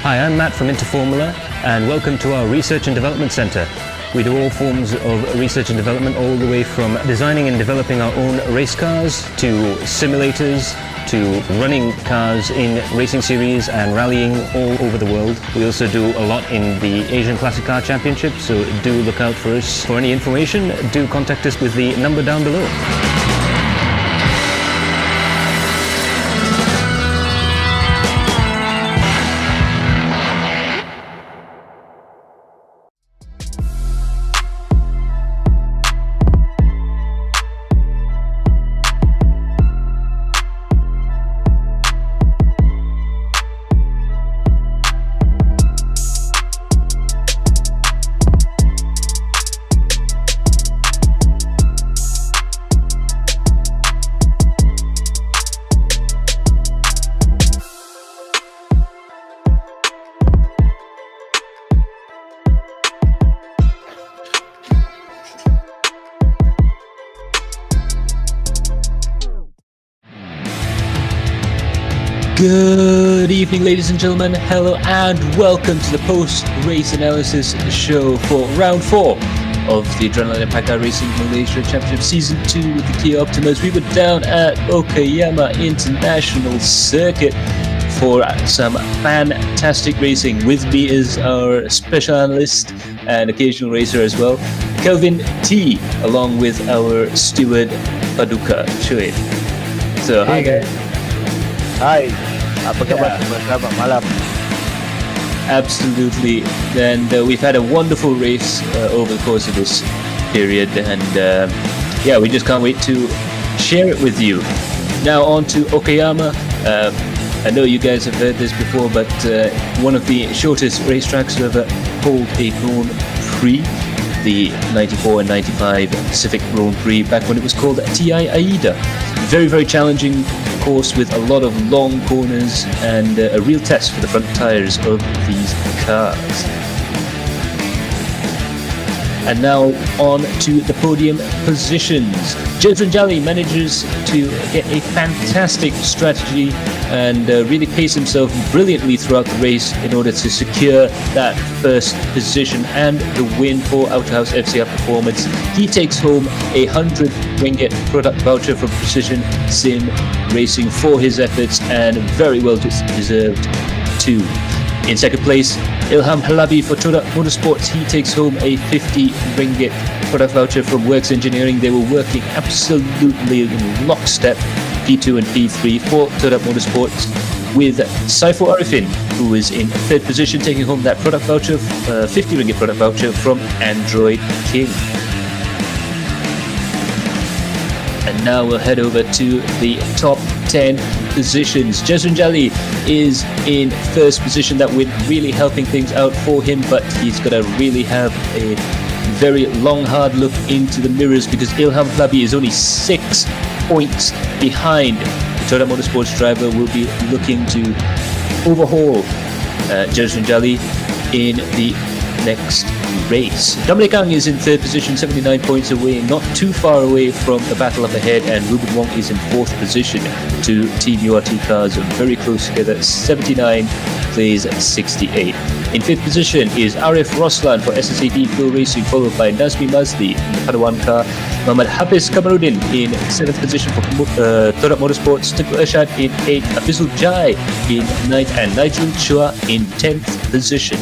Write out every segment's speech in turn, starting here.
Hi, I'm Matt from Interformula, and welcome to our Research and Development Centre. We do all forms of research and development, all the way from designing and developing our own race cars, to simulators, to running cars in racing series and rallying all over the world. We also do a lot in the Asian Classic Car Championship, so do look out for us. For any information, do contact us with the number down below. Good evening, ladies and gentlemen. Hello and welcome to the post-race analysis show for round 4 of the Adrenaline Impact iRacing Malaysia Championship Season 2 with the Kia Optimas. We were down at Okayama International Circuit for some fantastic racing. With me is our special analyst and occasional racer as well, Kelvin T, along with our steward, Paduka Choi. So, hi guys. Hai, apa khabar semua? Selamat malam. Absolutely, and we've had a wonderful race over the course of this period, and yeah, we just can't wait to share it with you. Now on to Okayama. I know you guys have heard this before, but one of the shortest racetracks to ever hold a Grand Prix, the 94 and 95 Pacific Grand Prix, back when it was called TI AIDA. Very, very challenging course with a lot of long corners and a real test for the front tyres of these cars. And now on to the podium positions. Jason Jolly manages to get a fantastic strategy and really pace himself brilliantly throughout the race in order to secure that first position and the win for Outhouse FCR Performance. He takes home a 100 ringgit product voucher from Precision Sim Racing for his efforts, and very well deserved too. In second place, Ilham Halabi for Toda Motorsports. He takes home a 50 ringgit product voucher from Works Engineering. They were working absolutely in lockstep, P2 and P3 for Toda Motorsports, with Saiful Arifin, who is in third position, taking home that product voucher, 50 ringgit product voucher from Android King. And now we'll head over to the top 10 positions. Jaswin Jali is in first position. That win really helping things out for him, but he's got to really have a very long, hard look into the mirrors, because Ilham Flabi is only 6 points behind. The Toyota Motorsports driver will be looking to overhaul Jaswin Jali in the next race. Dominic Ang is in third position, 79 points away, not too far away from the battle up ahead, and Ruben Wong is in fourth position to Team URT cars, very close together, 79 plays 68. In fifth position is Arif Roslan for SSAD Go Racing, followed by Nazmi Mazli in the Padawan car, Muhammad Hafiz Kamaruddin in seventh position for Todak Motorsports, Tengku Ershad in 8th, Afizul Jai in 9th, and Nigel Chua in 10th position.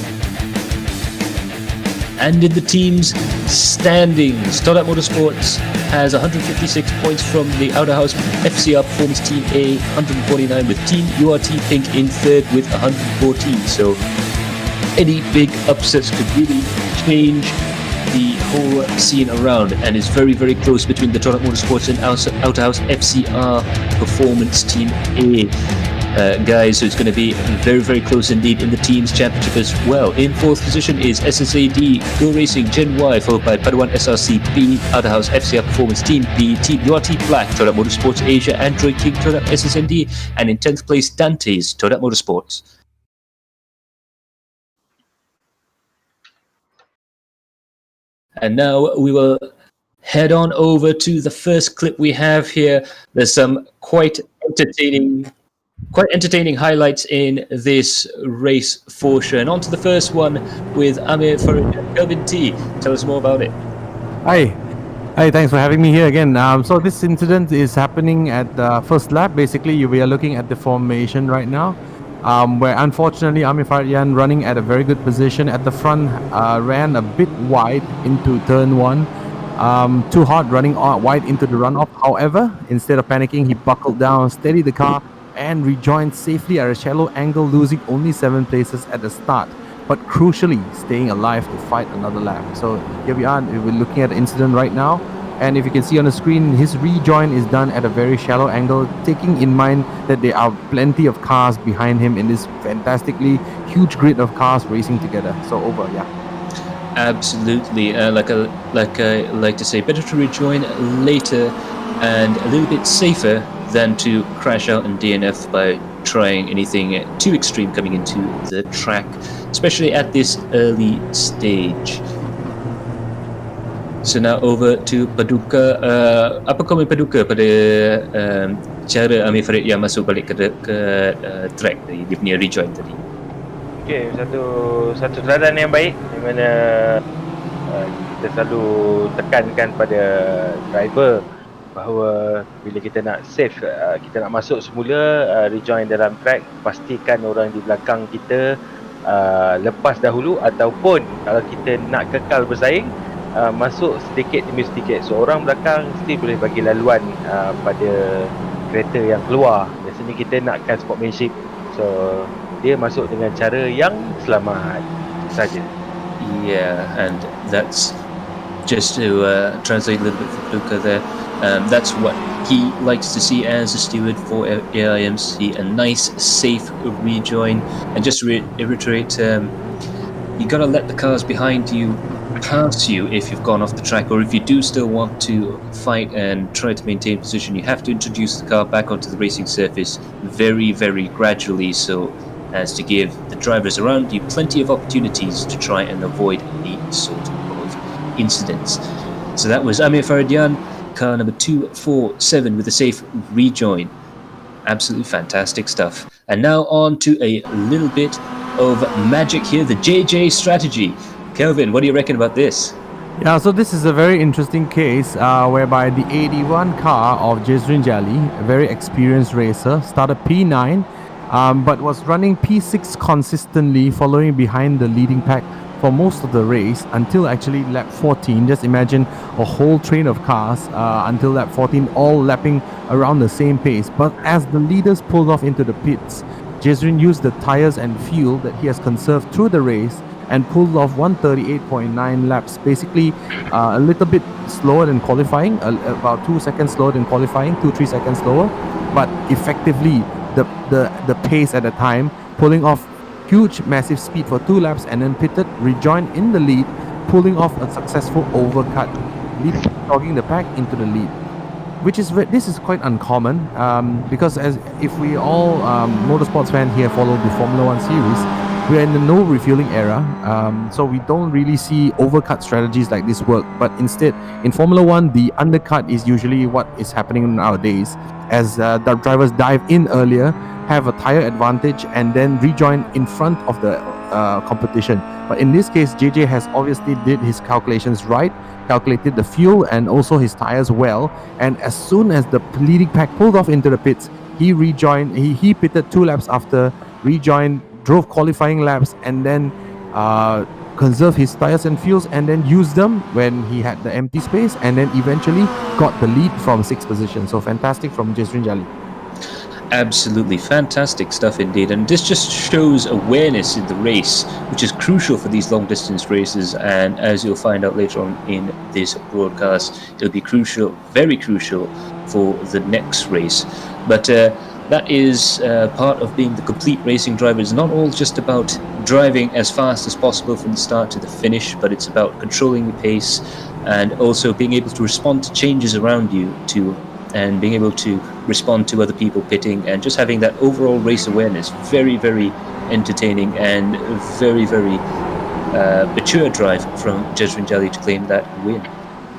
And in the team's standings, Todak Motorsports has 156 points from the Outer House FCR Performance Team A, 149, with Team URT Pink in third with 114. So any big upsets could really change the whole scene around, and is very, very close between the Todak Motorsports and Outer House FCR Performance Team A. Guys, so it's going to be very, very close indeed in the team's championship as well. In fourth position is SSAD Go Racing Gen Y, followed by Padawan SRC B, Outer House FCR Performance Team B, Team URT Black, Todak Motorsports Asia, Android King, Todak SSND, and in 10th place, Dante's Todak Motorsports. And now we will head on over to the first clip we have here. There's some quite entertaining quite entertaining highlights in this race for sure. And on to the first one with Amir Farid and Kelvin T. Tell us more about it. Hi. Hi, thanks for having me here again. So this incident is happening at the first lap. Basically, we are looking at the formation right now, where unfortunately Amir Faryan running at a very good position at the front ran a bit wide into turn one. Too hard running wide into the runoff. However, instead of panicking, he buckled down, steadied the car, and rejoined safely at a shallow angle, losing only 7 places at the start, but crucially staying alive to fight another lap. So here we are, we're looking at the incident right now, and if you can see on the screen, his rejoin is done at a very shallow angle, taking in mind that there are plenty of cars behind him in this fantastically huge grid of cars racing together. So over, yeah. Absolutely. Like I like to say, better to rejoin later and a little bit safer than to crash out and DNF by trying anything too extreme coming into the track, especially at this early stage. So now over to Paduka. Apa komen Paduka pada cara Amir Farid yang masuk balik ke track tadi, dia punya rejoin tadi? Okey, satu teladan yang baik di mana kita selalu tekankan pada driver bahawa bila kita nak save, kita nak masuk semula rejoin dalam track, pastikan orang di belakang kita lepas dahulu, ataupun kalau kita nak kekal bersaing, masuk sedikit demi sedikit. So orang belakang still boleh bagi laluan pada kereta yang keluar. Biasanya kita nakkan sportsmanship, so dia masuk dengan cara yang selamat saja. Yeah, and that's just to translate a little bit for Luca there. That's what he likes to see as a steward for AIMC, a nice, safe rejoin. And just to reiterate, you gotta let the cars behind you pass you if you've gone off the track, or if you do still want to fight and try to maintain position, you have to introduce the car back onto the racing surface very, very gradually, so as to give the drivers around you plenty of opportunities to try and avoid any sort of incidents. So that was Amir Faridian, car number 247 with a safe rejoin. Absolutely fantastic stuff. And now on to a little bit of magic here, the JJ strategy. Kelvin, what do you reckon about this? Yeah, so this is a very interesting case whereby the 81 car of Jezrin Jali, a very experienced racer, started P9, but was running P6 consistently, following behind the leading pack for most of the race until actually lap 14. Just imagine a whole train of cars until lap 14, all lapping around the same pace. But as the leaders pulled off into the pits, Jezrin used the tires and fuel that he has conserved through the race and pulled off 138.9 laps, basically a little bit slower than qualifying, about 2 seconds slower than qualifying, 2-3 seconds slower, but effectively the pace at the time, pulling off huge massive speed for 2 laps and then pitted, rejoined in the lead, pulling off a successful overcut, dogging the pack into the lead. This is quite uncommon because as if we all motorsports fans here follow the Formula 1 series, we are in the no refueling era, so we don't really see overcut strategies like this work. But instead, in Formula 1, the undercut is usually what is happening nowadays, as the drivers dive in earlier, have a tire advantage, and then rejoin in front of the competition. But in this case, JJ has obviously did his calculations right, calculated the fuel and also his tires well, and as soon as the leading pack pulled off into the pits, he rejoined, he pitted 2 laps after, rejoined, drove qualifying laps, and then conserved his tires and fuels, and then used them when he had the empty space, and then eventually got the lead from 6th position. So fantastic from Jezrin Jali. Absolutely fantastic stuff indeed, and this just shows awareness in the race, which is crucial for these long distance races, and as you'll find out later on in this broadcast, it'll be crucial, very crucial for the next race. But that is part of being the complete racing driver. It's not all just about driving as fast as possible from the start to the finish, but it's about controlling the pace and also being able to respond to changes around you and being able to respond to other people pitting and just having that overall race awareness. Very, very entertaining and very, very mature drive from Jezrin Jali to claim that win.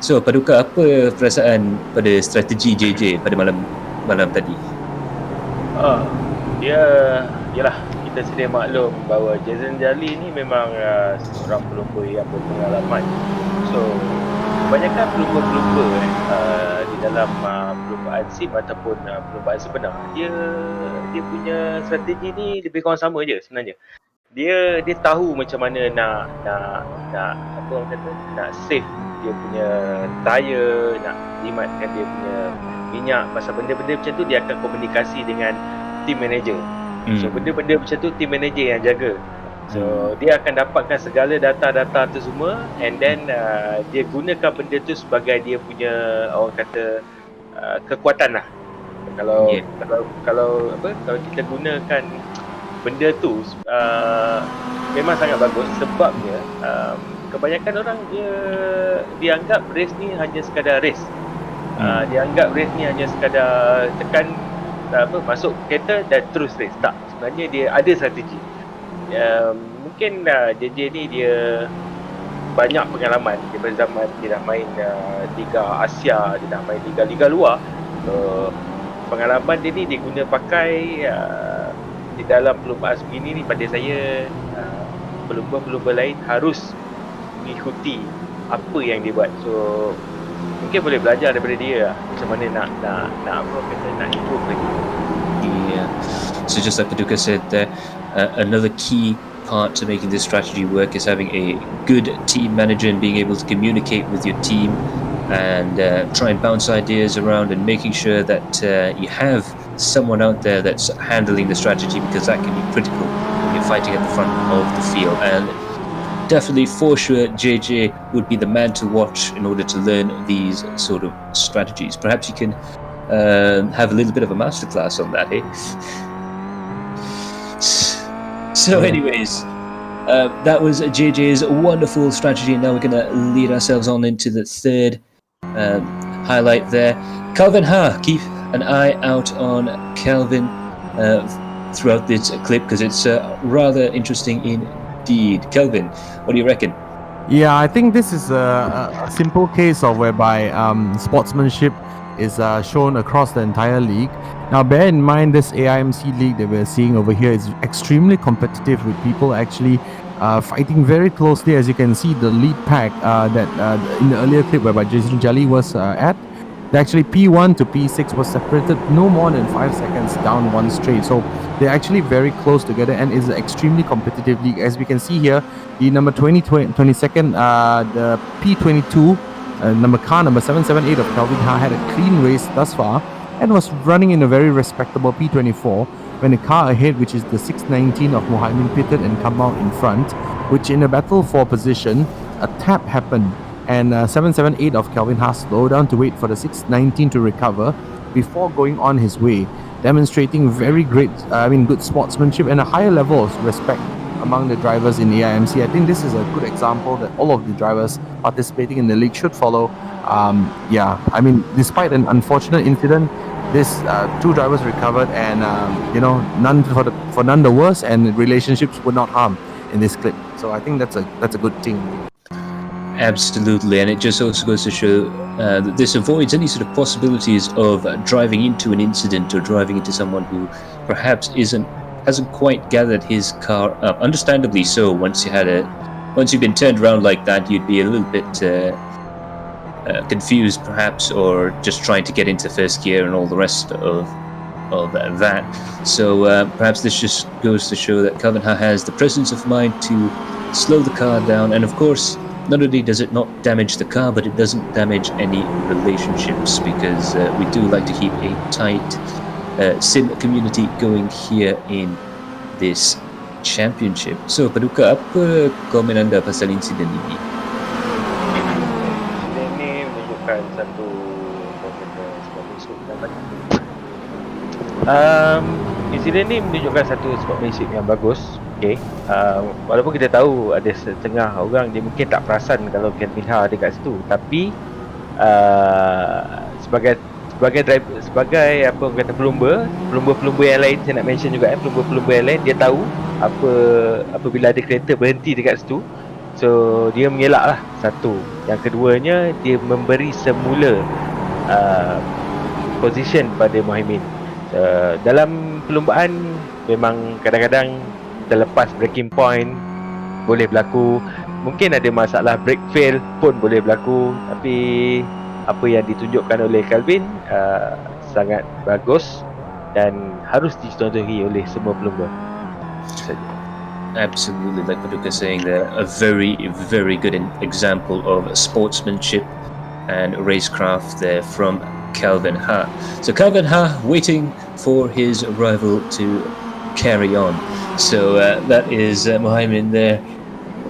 So, Paduka, apa perasaan pada strategi JJ pada malam tadi? dia yalah, kita sedia maklum bahawa Jason Jali ni memang seorang pelumba yang berpengalaman. So kebanyakan pelumba-pelumba di dalam perlumbaan sim ataupun perlumbaan sebenar, dia punya strategi ni lebih kurang sama je sebenarnya. Dia tahu macam mana nak apa orang kata, nak save dia punya tayar, nak jimatkan dia punya minyak. Pasal benda-benda macam tu dia akan komunikasi dengan team manager. So benda-benda macam tu team manager yang jaga. So dia akan dapatkan segala data-data tu semua, and then dia gunakan benda tu sebagai dia punya orang kata kekuatan lah. Kalau kita gunakan benda tu memang sangat bagus, sebabnya kebanyakan orang dia anggap race ni hanya sekadar race. Dia anggap race ni hanya sekadar tekan masuk kereta dan terus race. Tak, sebenarnya dia ada strategi. Mungkin JJ ni dia banyak pengalaman daripada zaman dia dah main Liga Asia, dia dah main liga-liga luar. Pengalaman dia ni dia guna pakai di dalam perlumbaan begini ni. Pada saya pelumba-pelumba lain harus mengikuti apa yang dia buat. So mungkin boleh belajar daripada dia macam mana nak improve lagi. Yeah. So just like Paduka said there, another key part to making this strategy work is having a good team manager and being able to communicate with your team and try and bounce ideas around and making sure that you have someone out there that's handling the strategy, because that can be critical when you're fighting at the front of the field. And definitely, for sure, JJ would be the man to watch in order to learn these sort of strategies. Perhaps you can have a little bit of a masterclass on that, eh? So anyways, that was JJ's wonderful strategy, and now we're going to lead ourselves on into the third highlight there. Calvin Ha, keep an eye out on Calvin throughout this clip, because it's rather interesting indeed. Kelvin, what do you reckon? Yeah, I think this is a simple case of whereby sportsmanship is shown across the entire league. Now, bear in mind, this AIMC league that we're seeing over here is extremely competitive, with people actually fighting very closely. As you can see, the lead pack that in the earlier clip whereby Jason Jali was at, actually P1 to P6 was separated no more than 5 seconds down one straight. So they're actually very close together, and is an extremely competitive league. As we can see here, the number 22nd, the P22 number 778 of Calvin Ha had a clean race thus far and was running in a very respectable P24 when a car ahead, which is the 619 of Mohammed, pitted and come out in front, which in a battle for position, a tap happened, and 778 of Calvin Ha slowed down to wait for the 619 to recover before going on his way, demonstrating very great, good sportsmanship and a higher level of respect among the drivers in AIMC. I think this is a good example that all of the drivers participating in the league should follow. Despite an unfortunate incident, this two drivers recovered, and none for none the worse, and relationships were not harmed in this clip. So I think that's a good thing. Absolutely, and it just also goes to show that this avoids any sort of possibilities of driving into an incident or driving into someone who perhaps hasn't quite gathered his car up. Understandably so. Once you've been turned around like that, you'd be a little bit confused, perhaps, or just trying to get into first gear and all the rest of that. So perhaps this just goes to show that Calvin Ha has the presence of mind to slow the car down, and of course, not only does it not damage the car, but it doesn't damage any relationships, because we do like to keep a tight sim community going here in this championship. So, Paduka, apa komen anda pasal insiden ini? Insiden ni menunjukkan satu sportsmanship yang bagus. Insiden ni menunjukkan satu sportsmanship yang bagus. Okay. Walaupun kita tahu ada setengah orang dia mungkin tak perasan kalau Calvin Ha ada kat situ, tapi sebagai driver, sebagai apa orang kata pelumba yang lain, saya nak mention juga pelumba yang lain, dia tahu apabila ada kereta berhenti dekat situ, so dia mengelak lah, satu. Yang keduanya, dia memberi semula position pada Mohammed. Dalam perlumbaan memang kadang-kadang terlepas braking point boleh berlaku, mungkin ada masalah brake fail pun boleh berlaku, tapi apa yang ditunjukkan oleh Calvin sangat bagus dan harus dicontohi oleh semua pelumba. Saja. Absolutely, like Paduka saying there, a very, very good example of sportsmanship and racecraft there from Calvin Ha. So Calvin Ha waiting for his rival to carry on. So that is Mohammed there.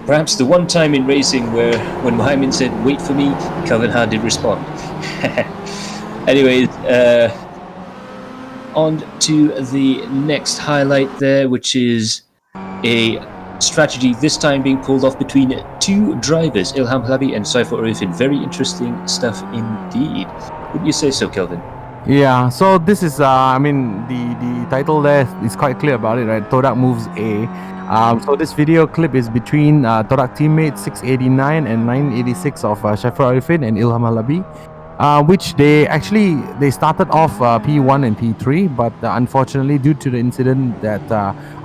Perhaps the one time in racing where when Mohammed said, "Wait for me," Calvin Ha did respond. Anyways, on to the next highlight there, which is a strategy this time being pulled off between two drivers, Ilham Halabi and Saiful Arifin. Very interesting stuff indeed. Would you say so, Kelvin? Yeah, so this is, I mean, the title there is quite clear about it, right? Todak moves A. So this video clip is between Todak teammates 689 and 986 of Saiful Arifin and Ilham Halabi. Which they started off P1 and P3, but unfortunately due to the incident that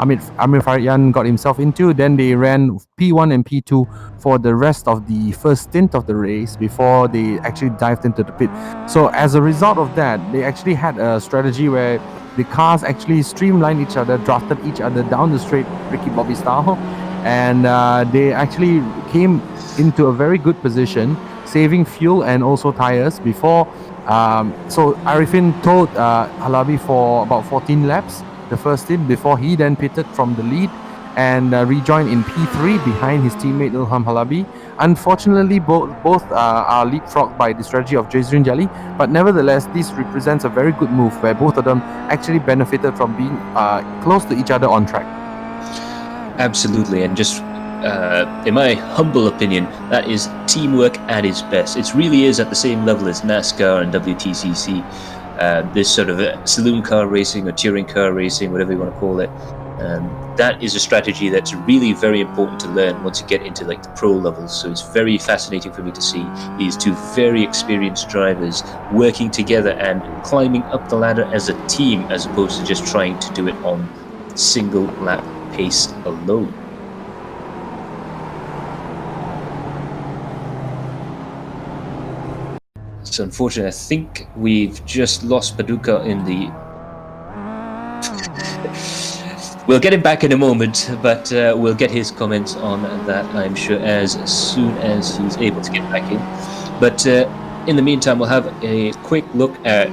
Amir Faryan got himself into, then they ran P1 and P2 for the rest of the first stint of the race before they actually dived into the pit. So as a result of that, they actually had a strategy where the cars actually streamlined each other, drafted each other down the straight Ricky Bobby style, and they actually came into a very good position, saving fuel and also tires before. So Arifin told Halabi for about 14 laps the first stint before he then pitted from the lead and rejoined in P3 behind his teammate Ilham Halabi. Unfortunately, both are leapfrogged by the strategy of Jezrin Jali, but nevertheless, this represents a very good move where both of them actually benefited from being close to each other on track. Absolutely, and just in my humble opinion, that is teamwork at its best. It really is at the same level as NASCAR and WTCC. This sort of saloon car racing or touring car racing, whatever you want to call it. That is a strategy that's really very important to learn once you get into like the pro levels. So it's very fascinating for me to see these two very experienced drivers working together and climbing up the ladder as a team, as opposed to just trying to do it on single lap pace alone. So unfortunately, I think we've just lost Paduka in the... We'll get him back in a moment, but we'll get his comments on that, I'm sure, as soon as he's able to get back in. But in the meantime, we'll have a quick look at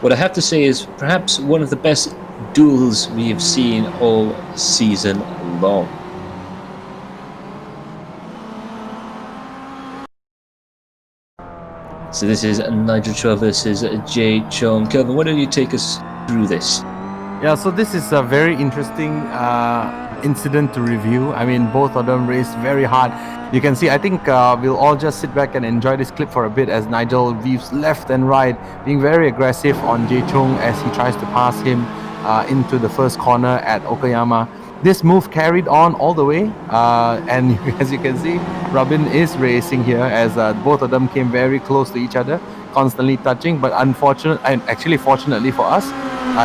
what I have to say is perhaps one of the best duels we have seen all season long. So this is Nigel Chua versus Jay Chong. Kelvin, why don't you take us through this? Yeah, so this is a very interesting incident to review. I mean, both of them raced very hard. You can see, I think we'll all just sit back and enjoy this clip for a bit as Nigel weaves left and right, being very aggressive on Jay Chong as he tries to pass him into the first corner at Okayama. This move carried on all the way, and as you can see, Robin is racing here as both of them came very close to each other, constantly touching, but fortunately for us,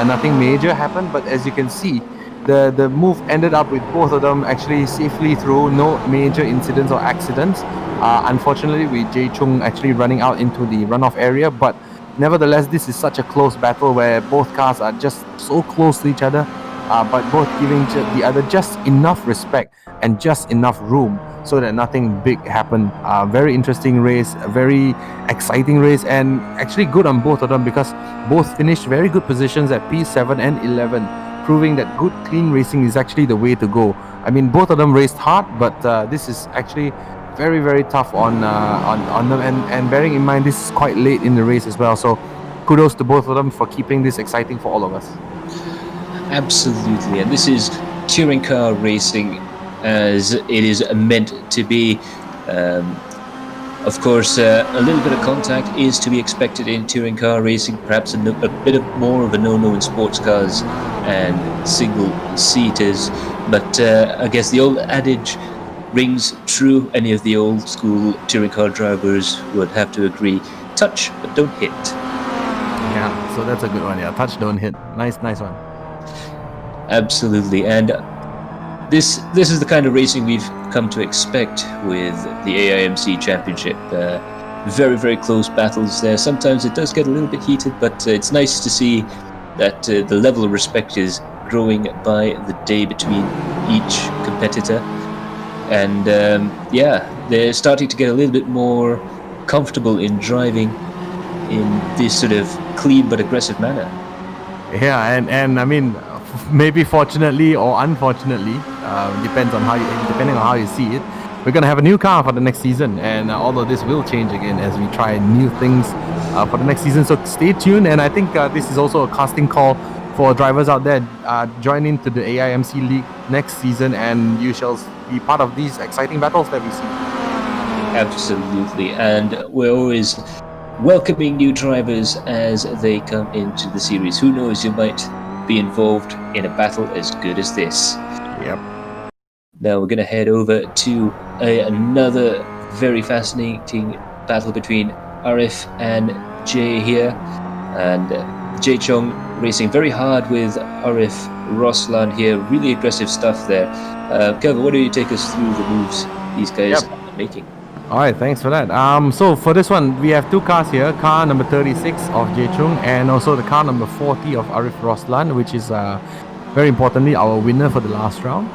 nothing major happened. But as you can see, the move ended up with both of them actually safely through, no major incidents or accidents. Unfortunately, with Jay Chung actually running out into the runoff area, but nevertheless, this is such a close battle where both cars are just so close to each other, but both giving the other just enough respect and just enough room so that nothing big happened. Very interesting race, a very exciting race, and actually good on both of them because both finished very good positions at P7 and 11, proving that good clean racing is actually the way to go. I mean, both of them raced hard, but this is actually very, very tough on them, and bearing in mind this is quite late in the race as well, so kudos to both of them for keeping this exciting for all of us. Absolutely, and this is touring car racing as it is meant to be. Of course, a little bit of contact is to be expected in touring car racing, perhaps a bit more of a no-no in sports cars and single-seaters, but I guess the old adage rings true. Any of the old school touring car drivers would have to agree, touch but don't hit. Yeah, so that's a good one. Yeah, touch, don't hit. Nice one. Absolutely, and this is the kind of racing we've come to expect with the AIMC Championship. Very, very close battles there. Sometimes it does get a little bit heated, but it's nice to see that the level of respect is growing by the day between each competitor. And they're starting to get a little bit more comfortable in driving in this sort of clean but aggressive manner. Yeah, and I mean, maybe fortunately or unfortunately, depending on how you see it, we're gonna have a new car for the next season, and although this will change again as we try new things for the next season, so stay tuned. And I think this is also a casting call for drivers out there. Join into the AIMC League next season, and you shall be part of these exciting battles that we see. Absolutely, and we're always welcoming new drivers as they come into the series. Who knows, you might be involved in a battle as good as this. Yep. Now we're going to head over to another very fascinating battle between Arif and Jay here. And Jay Chong racing very hard with Arif Roslan here. Really aggressive stuff there. Kevin, why don't you take us through the moves these guys are making? All right, thanks for that. So for this one, we have two cars here. Car number 36 of Jay Chung, and also the car number 40 of Arif Roslan, which is very importantly our winner for the last round.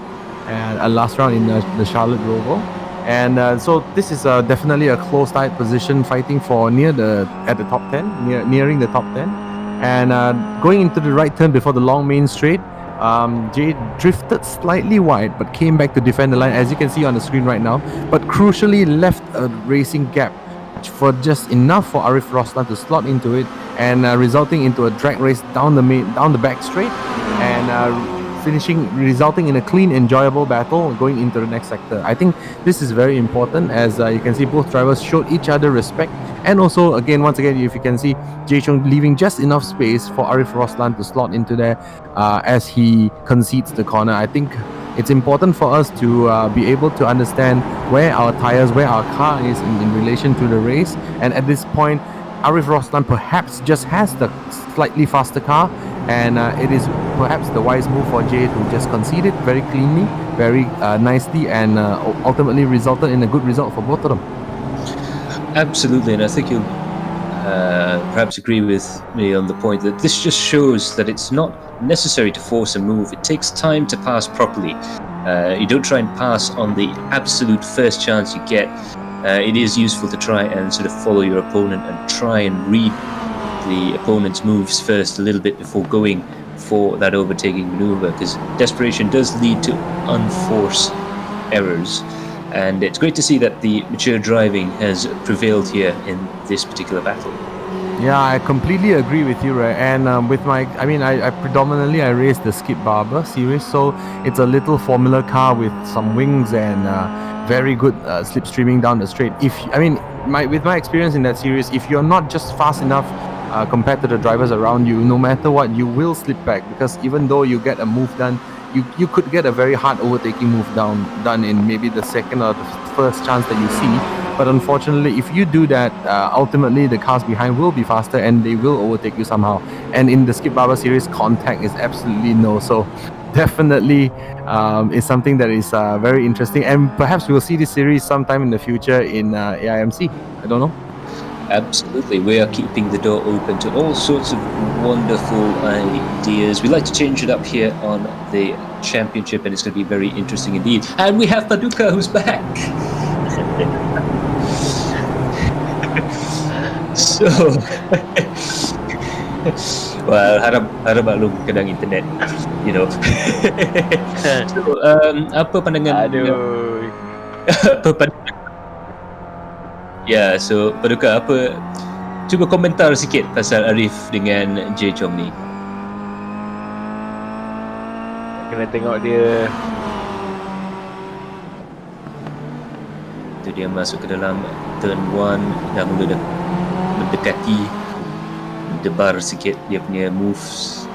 And a last round in the Charlotte Roval. And so this is definitely a close tight position, fighting for at the top 10, nearing the top 10. And going into the right turn before the long main straight, Jay drifted slightly wide but came back to defend the line, as you can see on the screen right now, but crucially left a racing gap for just enough for Arif Roslan to slot into it, and resulting into a drag race down the back straight, and resulting in a clean, enjoyable battle going into the next sector. I think this is very important, as you can see both drivers showed each other respect, and also once again, if you can see Jay Chung leaving just enough space for Arif Roslan to slot into there as he concedes the corner. I think it's important for us to be able to understand where our car is in relation to the race, and at this point Arif Roslan perhaps just has the slightly faster car, and it is perhaps the wise move for Jay to just concede it very cleanly, very nicely, and ultimately resulted in a good result for both of them. Absolutely, and I think you'll perhaps agree with me on the point that this just shows that it's not necessary to force a move. It takes time to pass properly. You don't try and pass on the absolute first chance you get. It is useful to try and sort of follow your opponent and try and read the opponent's moves first a little bit before going for that overtaking maneuver, because desperation does lead to unforced errors. And it's great to see that the mature driving has prevailed here in this particular battle. Yeah, I completely agree with you, right? And with I predominantly race the Skip Barber series, so it's a little formula car with some wings and very good slipstreaming down the straight. With my experience in that series, if you're not just fast enough compared to the drivers around you, no matter what, you will slip back, because even though you get a move done, you could get a very hard overtaking move done in maybe the second or the first chance that you see. But unfortunately, if you do that, ultimately the cars behind will be faster and they will overtake you somehow. And in the Skip Barber series, contact is absolutely no. So definitely is something that is very interesting. And perhaps we'll see this series sometime in the future in AIMC. I don't know. Absolutely. We are keeping the door open to all sorts of wonderful ideas. We like to change it up here on the championship, and it's going to be very interesting indeed. And we have Paduka, who's back. So, well, harap maklum kadang internet, you know. So, apa pandangan? Apa pandangan? Ya, so Paduka, cuba komentar sikit pasal Arif dengan Jay Chong ni. Kena tengok dia. Tu dia masuk ke dalam turn 1, dah mula dah mendekati, debar sikit dia punya moves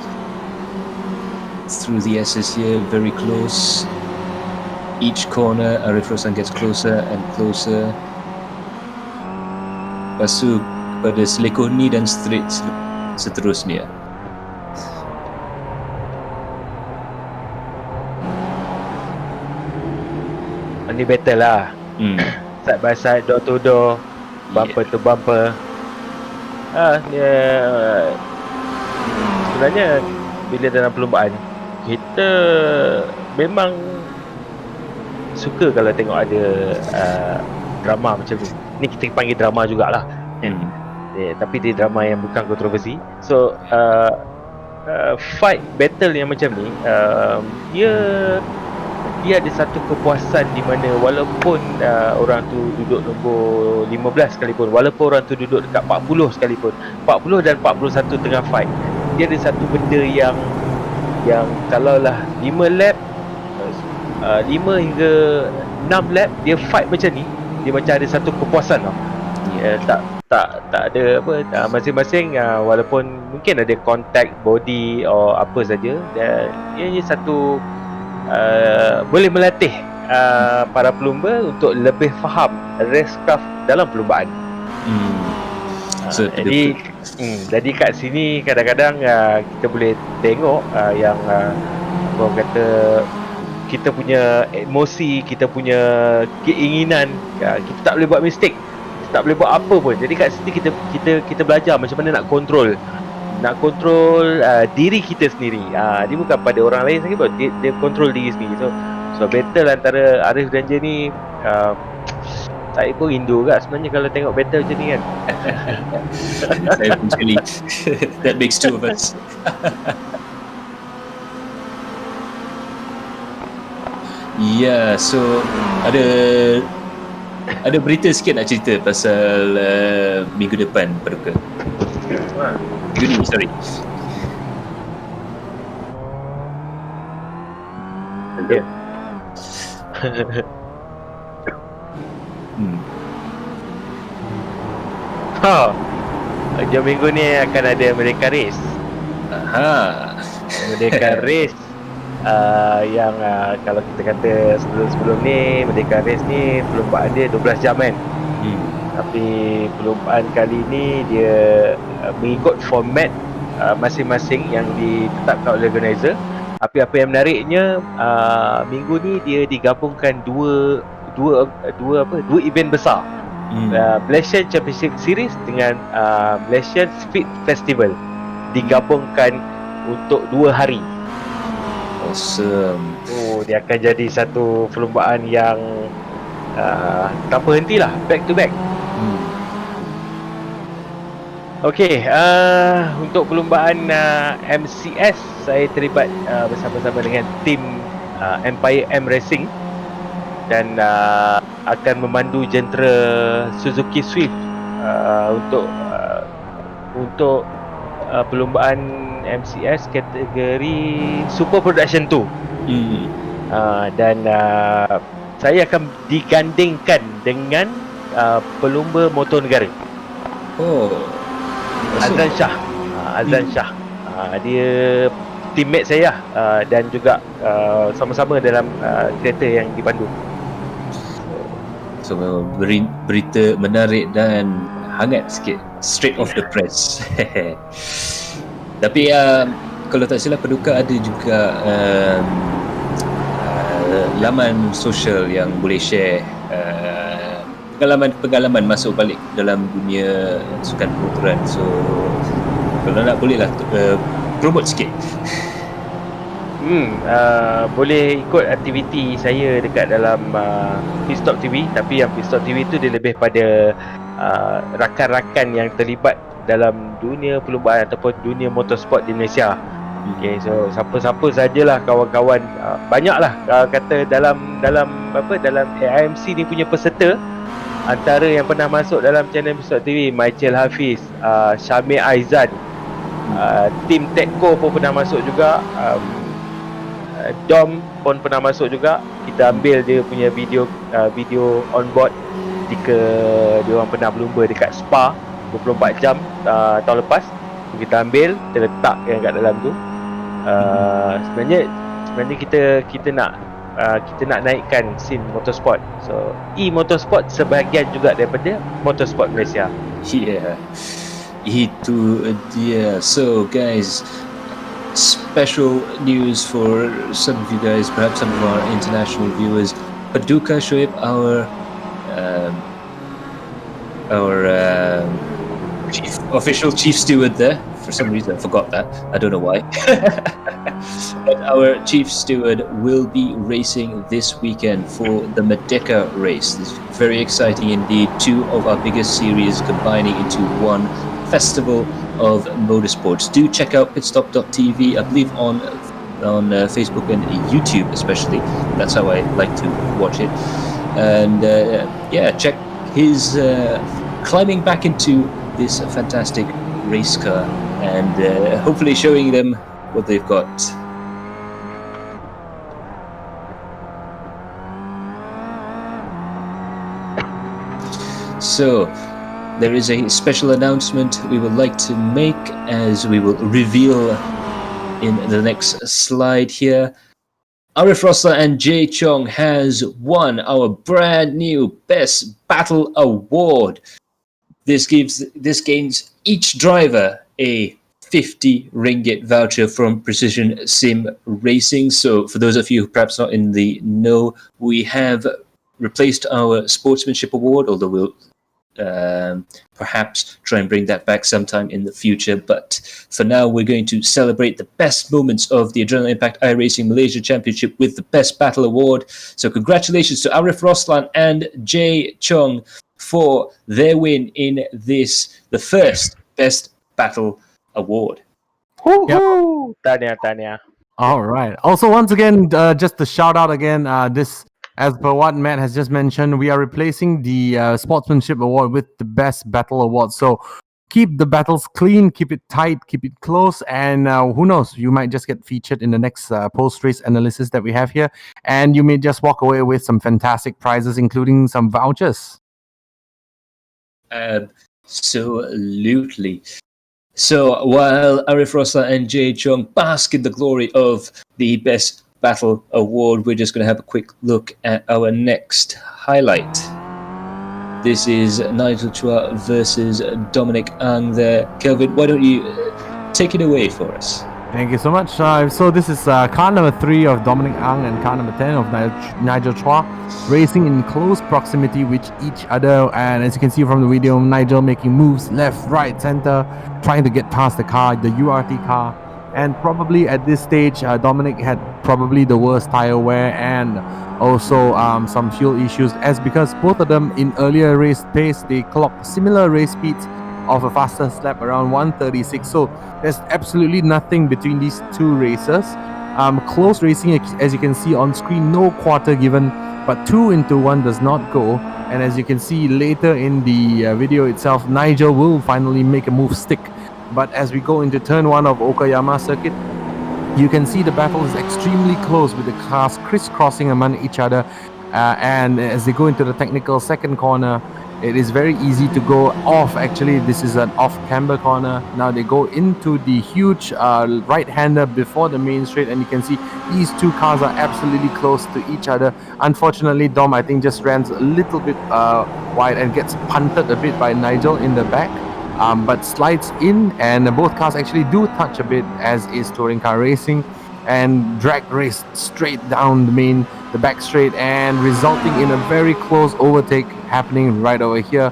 through the SS here, very close. Each corner Arif Roslan gets closer and closer. Lepas tu pada selekoh ni dan straight seterusnya. Ni battle lah. Side by side, door to door, bumper to bumper. Dia sebenarnya bila dalam perlombaan kita memang suka kalau tengok ada drama macam ni. Ni kita panggil drama jugalah. Tapi dia drama yang bukan kontroversi. So fight battle yang macam ni, dia ada satu kepuasan di mana walaupun orang tu duduk nombor 15 sekalipun, walaupun orang tu duduk dekat 40 sekalipun, 40 dan 41 tengah fight, dia ada satu benda yang kalaulah 5 lap 5 hingga 6 lap dia fight macam ni, dia macam ada satu kepuasan tau. Tak ada apa, masing-masing walaupun mungkin ada contact body atau apa saja, dan ia satu boleh melatih para pelumba untuk lebih faham racecraft dalam perlumbaan. Jadi kat sini kadang-kadang kita boleh tengok yang orang kata kita punya emosi, kita punya keinginan, kita tak boleh buat mistake, kita tak boleh buat apa pun. Jadi kat sini kita belajar macam mana nak kontrol diri kita sendiri. Dia bukan pada orang lain saja, dia kontrol diri sendiri. So battle antara Arif dan Jenny, saya pun rindu kat sebenarnya kalau tengok battle macam ni kan. Saya pun sekali. That makes two of us. Ya, so ada berita sikit nak cerita pasal minggu depan, Paduka. Minggu ni, sorry. Yeah. Jom minggu ni akan ada Merdeka Race. Merdeka Race yang kalau kita kata sebelum ni Merdeka Race ni perlombaan dia 12 jam kan. Tapi perlombaan kali ni dia mengikut format masing-masing yang ditetapkan oleh organizer. Tapi apa yang menariknya, minggu ni dia digabungkan dua event besar. Malaysian Championship Series dengan Malaysian Speed Festival digabungkan untuk 2 hari. Awesome. Dia akan jadi satu perlombaan yang tanpa hentilah, back to back. Okey, untuk perlombaan MCS saya terlibat bersama-sama dengan tim Empire M Racing dan akan memandu jentera Suzuki Swift untuk perlombaan MCS kategori Super Production 2. Dan saya akan digandingkan dengan pelumba motor negara. Azlan Shah. Dia teammate saya dan juga sama-sama dalam kereta yang dipandu. So berita menarik dan hangat sikit, straight off the press. Tapi kalau tak silap Paduka ada juga laman sosial yang boleh share pengalaman masuk balik dalam dunia sukan permotoran. So kalau nak bolehlah promote sikit. Boleh ikut aktiviti saya dekat dalam Pitstop TV. Tapi yang Pitstop TV tu dia lebih pada rakan-rakan yang terlibat dalam dunia perlombaan ataupun dunia motorsport di Malaysia. Okay, so siapa-siapa sajalah kawan-kawan, banyaklah kata dalam AIMC ni punya peserta. Antara yang pernah masuk dalam channel Pitstop TV, Michael Hafiz, Syamil Aizan, tim Tekko pun pernah masuk juga, Dom pun pernah masuk juga. Kita ambil dia punya video on board ketika dia orang pernah berlumba dekat Spa 24 jam tahun lepas. Kita ambil, kita letak yang kat dalam tu. Sebenarnya kita nak naikkan scene motorsport. So e-motorsport sebahagian juga daripada motorsport Malaysia. Yeah, itu dia. So guys, special news for some of you guys, perhaps some of our international viewers. Paduka Shoaib, our official chief steward there. For some reason, I forgot that. I don't know why. But our chief steward will be racing this weekend for the Merdeka race. This is very exciting indeed. Two of our biggest series combining into one festival of motorsports. Do check out pitstop.tv, I believe on Facebook and YouTube especially. That's how I like to watch it. And check his climbing back into this fantastic race car and hopefully showing them what they've got. So there is a special announcement we would like to make, as we will reveal in the next slide here. Arif Rosla and Jay Chong has won our brand new Best Battle Award. This gains each driver a 50 ringgit voucher from Precision Sim Racing. So for those of you perhaps not in the know, we have replaced our Sportsmanship Award, although we'll perhaps try and bring that back sometime in the future. But for now, we're going to celebrate the best moments of the Adrenaline Impact iRacing Malaysia Championship with the Best Battle Award. So congratulations to Arif Roslan and Jay Chong for their win in the first Best Battle Award. Woohoo! Tanya. All right. Also, once again, just to shout out again, this, as per what Matt has just mentioned, we are replacing the Sportsmanship Award with the Best Battle Award. So keep the battles clean, keep it tight, keep it close, and who knows, you might just get featured in the next post-race analysis that we have here, and you may just walk away with some fantastic prizes, including some vouchers. Absolutely. So while Arif Rosla and Jay Chong bask in the glory of the Best Battle Award, we're just going to have a quick look at our next highlight. This is Nigel Chua versus Dominic Ang there. Kelvin, why don't you take it away for us? Thank you so much. So this is car number 3 of Dominic Ang and car number 10 of Nigel Chua, racing in close proximity with each other. And as you can see from the video, Nigel making moves left, right, center, trying to get past the car, the URT car. And probably at this stage, Dominic had probably the worst tire wear and also some fuel issues, as because both of them in earlier race pace, they clocked similar race speeds of a faster lap around 136. So there's absolutely nothing between these two racers. Close racing, as you can see on screen, no quarter given, but 2 into 1 does not go. And as you can see later in the video itself, Nigel will finally make a move stick. But as we go into turn 1 of Okayama circuit, you can see the battle is extremely close with the cars crisscrossing among each other. And as they go into the technical second corner, it is very easy to go off. Actually, this is an off-camber corner. Now they go into the huge right-hander before the main straight, and you can see these two cars are absolutely close to each other. Unfortunately, Dom, I think, just runs a little bit wide and gets punted a bit by Nigel in the back. But slides in, and both cars actually do touch a bit, as is touring car racing, and drag race straight down the back straight, and resulting in a very close overtake happening right over here,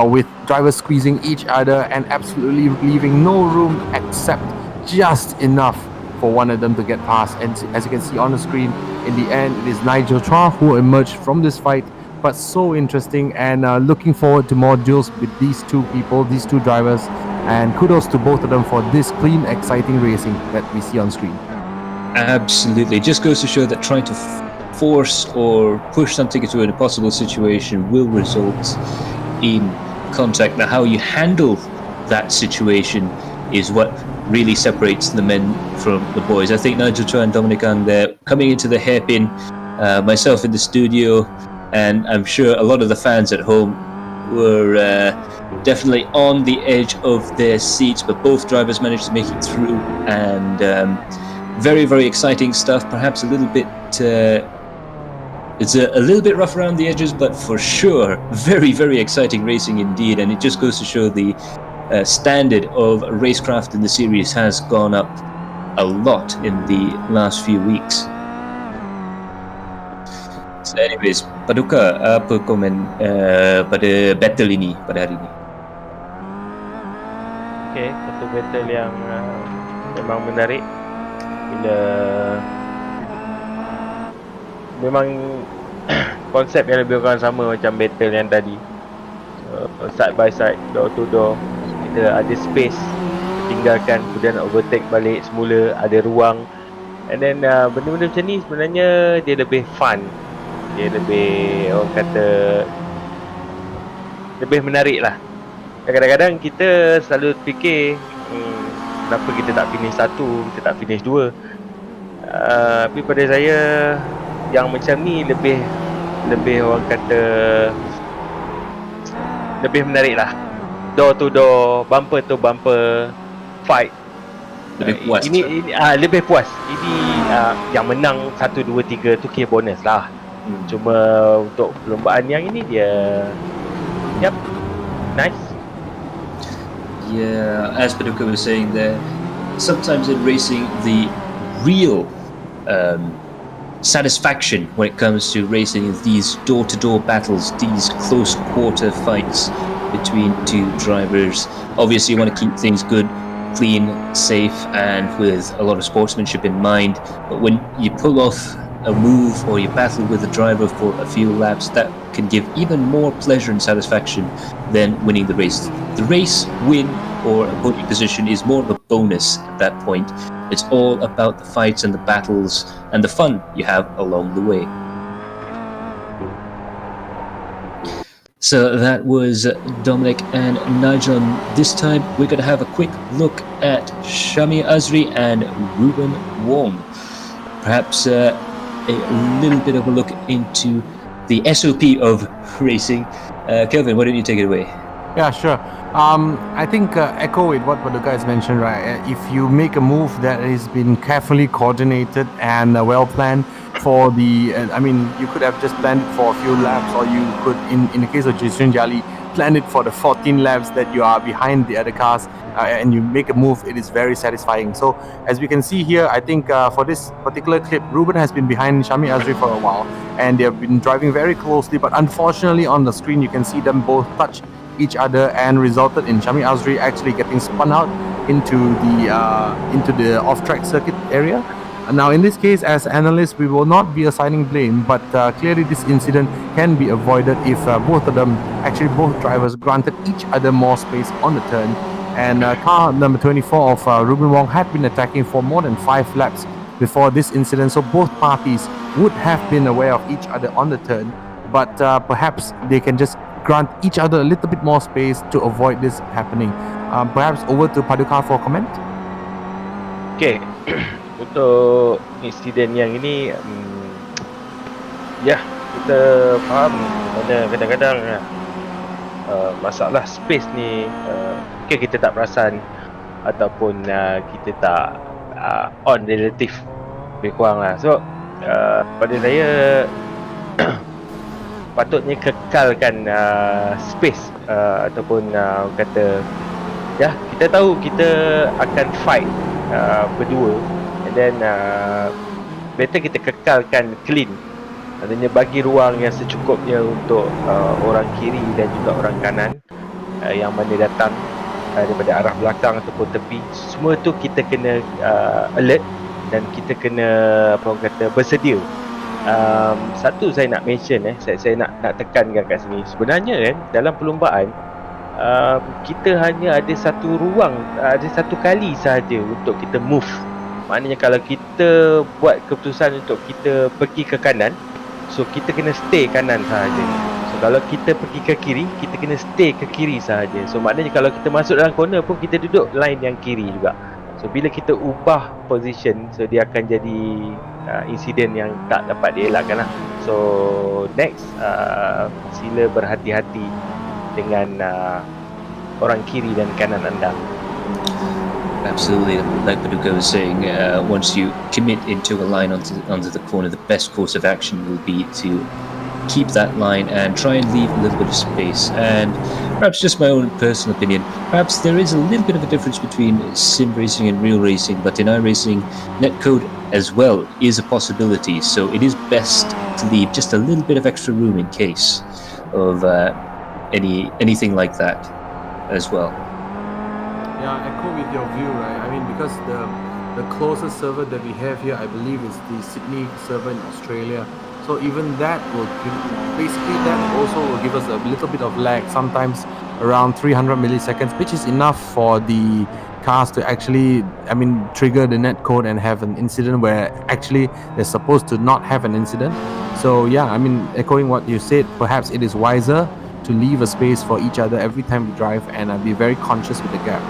with drivers squeezing each other and absolutely leaving no room except just enough for one of them to get past. And as you can see on the screen, in the end, it is Nigel Chua who emerged from this fight. But so interesting, and looking forward to more duels with these two people, these two drivers, and kudos to both of them for this clean, exciting racing that we see on screen. Absolutely. It just goes to show that trying to force or push something into an impossible situation will result in contact. Now, how you handle that situation is what really separates the men from the boys. I think Nigel Chua and Dominic Ang there coming into the hairpin, myself in the studio, and I'm sure a lot of the fans at home were definitely on the edge of their seats, but both drivers managed to make it through, and very, very exciting stuff. Perhaps a little bit, it's a little bit rough around the edges, but for sure, very, very exciting racing indeed. And it just goes to show the standard of racecraft in the series has gone up a lot in the last few weeks. So anyways, Paduka, apa komen pada battle ini pada hari ini? Okay, satu battle yang memang menarik bila memang konsep yang lebih kurang sama macam battle yang tadi. Side by side, door to door, kita ada space tinggalkan, kemudian nak overtake balik semula, ada ruang. And then benda-benda macam ni sebenarnya dia lebih fun, dia lebih orang kata lebih menarik lah. Kadang-kadang kita selalu fikir kenapa kita tak finish satu, kita tak finish dua. Tapi pada saya yang macam ni lebih orang kata lebih menarik lah. Door to door, bumper to bumper fight. Lebih puas. Ini lebih puas. Ini yang menang 1 2 3 tu kira bonus lah. Cuma untuk perlombaan yang ini dia nice. Yeah, as Paduka was saying there, sometimes in racing the real satisfaction when it comes to racing is these door-to-door battles, these close quarter fights between two drivers. Obviously you want to keep things good, clean, safe, and with a lot of sportsmanship in mind, but when you pull off a move or you battle with a driver for a few laps, that can give even more pleasure and satisfaction than winning the race. The race win or a podium position is more of a bonus at that point. It's all about the fights and the battles and the fun you have along the way. So that was Dominic and Nigel. This time we're going to have a quick look at Shami Azri and Ruben Wong. Perhaps a little bit of a look into the SOP of racing. Kelvin, why don't you take it away? Yeah, sure. I think echo with what Paduka has mentioned, right? If you make a move that has been carefully coordinated and well planned for the, you could have just planned it for a few laps, or you could, in the case of Jisrin Jali, plan it for the 14 laps that you are behind the other cars, and you make a move. It is very satisfying. So as we can see here, I think for this particular clip, Ruben has been behind Shami Azri for a while, and they have been driving very closely, but unfortunately on the screen you can see them both touch each other, and resulted in Shami Azri actually getting spun out into the off-track circuit area. Now in this case, as analysts, we will not be assigning blame, but clearly this incident can be avoided if both drivers granted each other more space on the turn. And car number 24 of Ruben Wong had been attacking for more than 5 laps before this incident, so both parties would have been aware of each other on the turn, but perhaps they can just grant each other a little bit more space to avoid this happening. Perhaps over to Paduka for comment. Okay, untuk insiden yang ini, kita faham mana kadang-kadang masalah space ni mungkin kita tak perasan ataupun kita tak on relative lebih kurang lah. So pada saya patutnya kekalkan space ataupun kata kita tahu kita akan fight berdua, and then better kita kekalkan clean, artinya bagi ruang yang secukupnya untuk orang kiri dan juga orang kanan yang mana datang daripada arah belakang ataupun tepi. Semua tu kita kena alert dan kita kena bersedia. Satu saya nak mention saya nak tekankan kat sini, sebenarnya kan dalam perlombaan kita hanya ada satu ruang, ada satu kali sahaja untuk kita move. Maknanya kalau kita buat keputusan untuk kita pergi ke kanan, so kita kena stay kanan sahaja. So kalau kita pergi ke kiri, kita kena stay ke kiri sahaja. So maknanya kalau kita masuk dalam corner pun kita duduk line yang kiri juga. So bila kita ubah position, so dia akan jadi insiden yang tak dapat dielakkan lah. So next sila berhati-hati dengan orang kiri dan kanan anda. Absolutely, like Paduka was saying, once you commit into a line onto the corner, the best course of action will be to keep that line and try and leave a little bit of space. And perhaps just my own personal opinion, perhaps there is a little bit of a difference between sim racing and real racing, but in iRacing, netcode as well is a possibility. So it is best to leave just a little bit of extra room in case of anything like that as well. Yeah, I echo with your view, right? I mean, because the closest server that we have here, I believe, is the Sydney server in Australia. So even that will basically that also will give us a little bit of lag, sometimes around 300 milliseconds, which is enough for the cars to actually, I mean, trigger the netcode and have an incident where actually they're supposed to not have an incident. So yeah, I mean, echoing what you said, perhaps it is wiser to leave a space for each other every time we drive and be very conscious with the gap.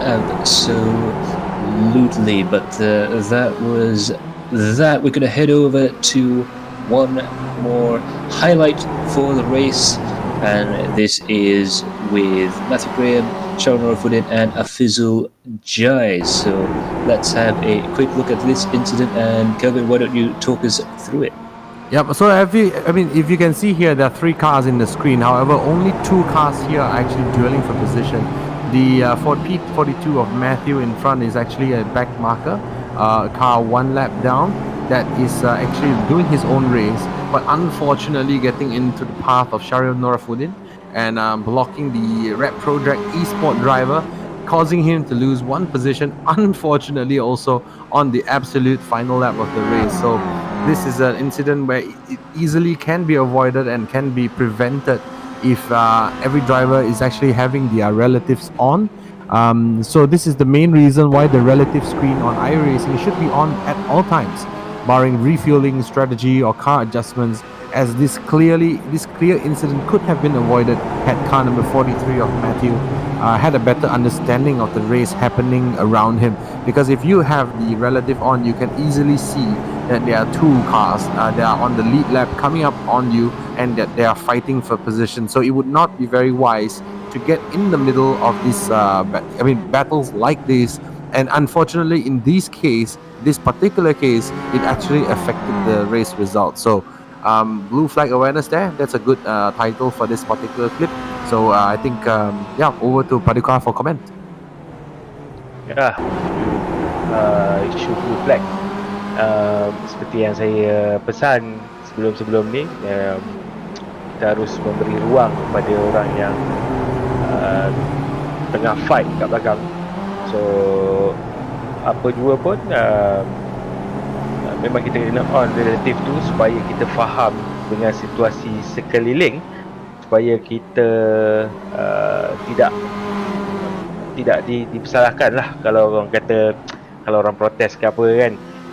Absolutely, but that was that. We're going to head over to one more highlight for the race, and this is with Matthew Graham, Sharon Norafudin, and Afizul Jai. So let's have a quick look at this incident, and Kelvin, why don't you talk us through it? Yep, so if you can see here, there are 3 cars in the screen. However, only 2 cars here are actually dueling for position. The Ford P42 of Matthew in front is actually a back marker, car 1 lap down, that is actually doing his own race, but unfortunately getting into the path of Shariul Norafudin and blocking the Rd4 Drag Esport driver, causing him to lose 1 position, unfortunately also on the absolute final lap of the race. So this is an incident where it easily can be avoided and can be prevented if every driver is actually having their relatives on. So this is the main reason why the relative screen on iRacing should be on at all times, barring refueling strategy or car adjustments, as this clear incident could have been avoided had car number 43 of Matthew had a better understanding of the race happening around him. Because if you have the relative on, you can easily see that there are 2 cars that are on the lead lap coming up on you and that they are fighting for position. So it would not be very wise to get in the middle of this battles like this. And unfortunately, in this particular case, it actually affected the race result. So blue flag awareness there, that's a good title for this particular clip. So I think over to Paduka for comment. Isu blue flag, seperti yang saya pesan sebelum ni, kita harus memberi ruang kepada orang yang tengah fight kat belakang. So apa jua pun memang kita kena on relatif tu supaya kita faham dengan situasi sekeliling, supaya kita tidak dipersalahkan lah kalau orang kata, kalau orang protes ke apa kan.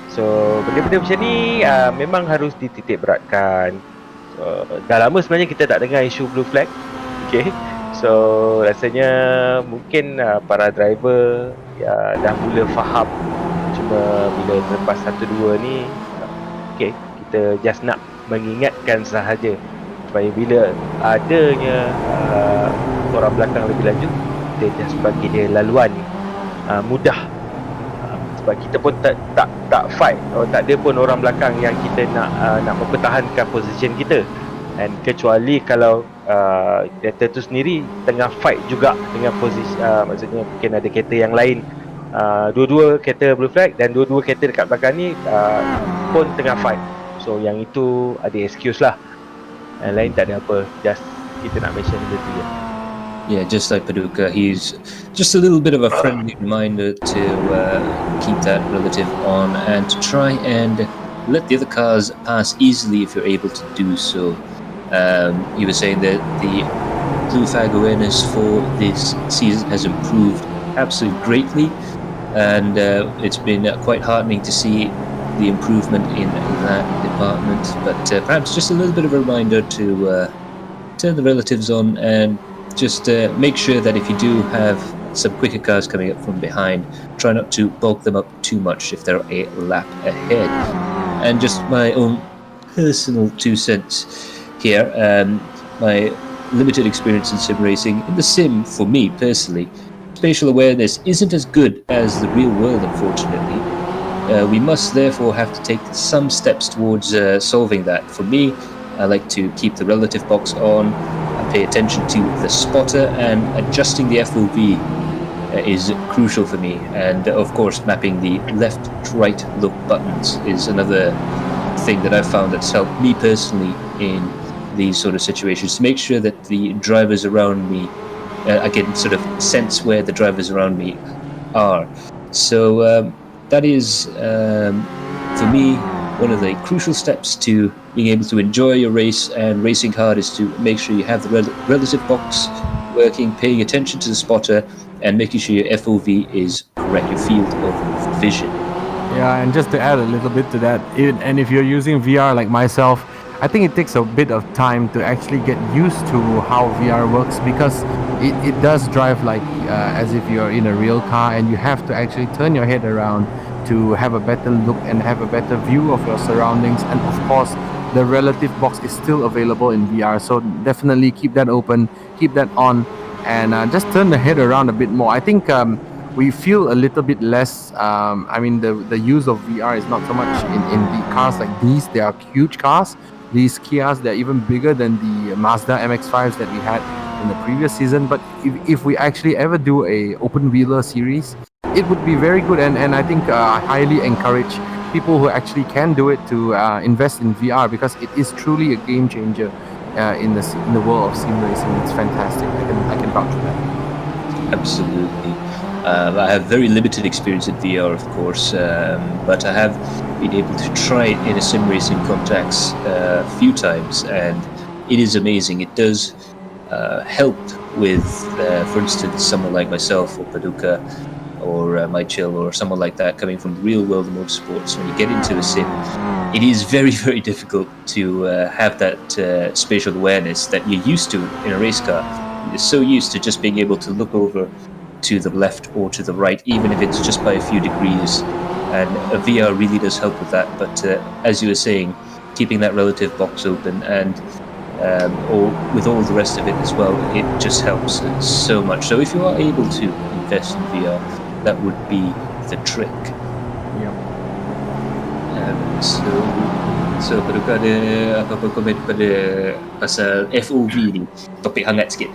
So benda-benda macam ni memang harus dititik beratkan. Dah lama sebenarnya kita tak dengar isu blue flag. Okay, so rasanya mungkin para driver dah mula faham. Cuma bila terlepas 1-2 ni, okay, kita just nak mengingatkan sahaja supaya bila adanya orang belakang lebih laju, kita just bagi dia laluan mudah. Sebab kita pun tak fight, tak ada pun orang belakang yang kita nak mempertahankan position kita. And kecuali kalau kereta tu sendiri tengah fight juga dengan posisi, maksudnya mungkin ada kereta yang lain, dua-dua kereta blue flag dan dua-dua kereta dekat belakang ni pun tengah fight. So yang itu ada excuse lah. Yang lain tak ada apa, just kita nak mention benda tu je. Yeah, just like Paduka, he's just a little bit of a friendly reminder to keep that relative on and to try and let the other cars pass easily if you're able to do so. He was saying that the blue flag awareness for this season has improved absolutely greatly, and it's been quite heartening to see the improvement in that department. But perhaps just a little bit of a reminder to turn the relatives on and just make sure that if you do have some quicker cars coming up from behind, try not to bulk them up too much if they're a lap ahead. And just my own personal 2 cents here, my limited experience in sim racing. In the sim, for me personally, spatial awareness isn't as good as the real world, unfortunately. We must therefore have to take some steps towards solving that. For me, I like to keep the relative box on, and pay attention to the spotter, and adjusting the FOV is crucial for me. And of course, mapping the left-right look buttons is another thing that I've found that's helped me personally in these sort of situations, to make sure that the drivers around me, I can sort of sense where the drivers around me are. So that is, for me, one of the crucial steps to being able to enjoy your race and racing hard, is to make sure you have the relative box working, paying attention to the spotter, and making sure your FOV is correct, your field of vision. Yeah, and just to add a little bit to that, and if you're using VR like myself, I think it takes a bit of time to actually get used to how VR works, because it does drive like as if you're in a real car, and you have to actually turn your head around to have a better look and have a better view of your surroundings. And of course, the relative box is still available in VR, so definitely keep that open, keep that on, and just turn the head around a bit more. I think we feel a little bit less. I mean, the use of VR is not so much in the cars like these. They are huge cars. These Kias, they're even bigger than the Mazda MX-5s that we had in the previous season. But if we actually ever do a open wheeler series, it would be very good. And I think I highly encourage people who actually can do it to invest in VR, because it is truly a game changer in the world of sim racing. It's fantastic. I can vouch for that. Absolutely. I have very limited experience in VR, of course, but I have been able to try it in a sim racing context a few times, and it is amazing. It does help with, for instance, someone like myself or Paducah or Michael or someone like that coming from the real world of motorsports. When you get into a sim, it is very, very difficult to have that spatial awareness that you're used to in a race car. You're so used to just being able to look over to the left or to the right, even if it's just by a few degrees. And VR really does help with that. But as you were saying, keeping that relative box open and or with all the rest of it as well, it just helps so much. So if you are able to invest in VR, that would be the trick. Yeah. So Paduka ada apa-apa komen pada pasal FOV ni? Topik hangat sikit.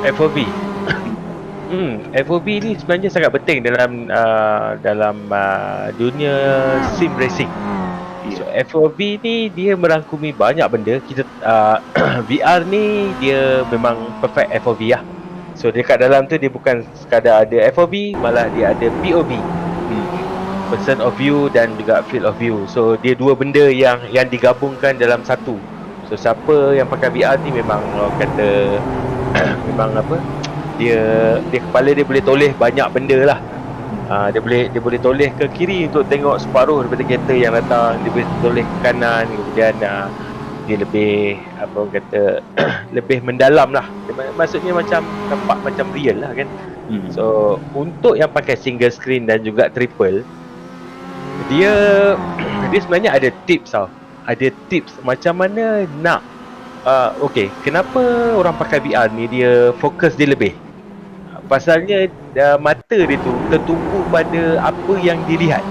FOV. FOV ni sebenarnya sangat penting dalam dunia sim racing. So FOV ni dia merangkumi banyak benda. Kita VR ni dia memang perfect FOV lah. So dekat dalam tu dia bukan sekadar ada FOV, malah dia ada POV, person of view dan juga field of view. So dia dua benda yang digabungkan dalam satu. So siapa yang pakai VR ni memang kata memang apa, dia kepala dia boleh toleh banyak benda lah. Dia boleh toleh ke kiri untuk tengok separuh daripada kereta yang datang, dia boleh toleh ke kanan, kemudian dia lebih apa orang kata lebih mendalam lah. Maksudnya macam nampak macam real lah kan. So untuk yang pakai single screen dan juga triple, dia sebenarnya ada tips tau. Ada tips macam mana nak okey, kenapa orang pakai VR ni dia fokus dia lebih. Pasalnya mata dia tu tertumpu pada apa yang dilihat.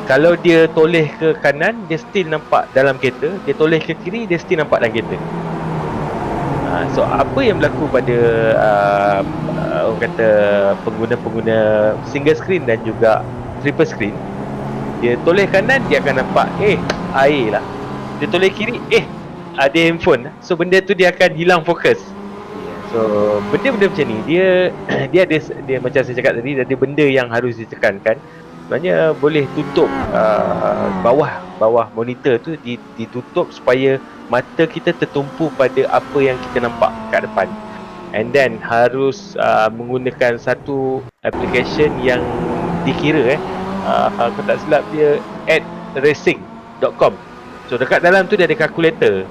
Kalau dia toleh ke kanan, dia still nampak dalam kereta. Dia toleh ke kiri, dia still nampak dalam kereta. So apa yang berlaku pada orang kata pengguna-pengguna single screen dan juga triple screen, dia toleh kanan, dia akan nampak air lah. Dia toleh kiri, ada handphone. So benda tu dia akan hilang fokus. So benda-benda macam ni dia ada macam saya cakap tadi, ada benda yang harus ditekankan. Sebenarnya boleh tutup bawah monitor tu ditutup supaya mata kita tertumpu pada apa yang kita nampak kat depan. And then harus menggunakan satu application yang dikira aku tak silap dia @racing.com. So dekat dalam tu dia ada calculator.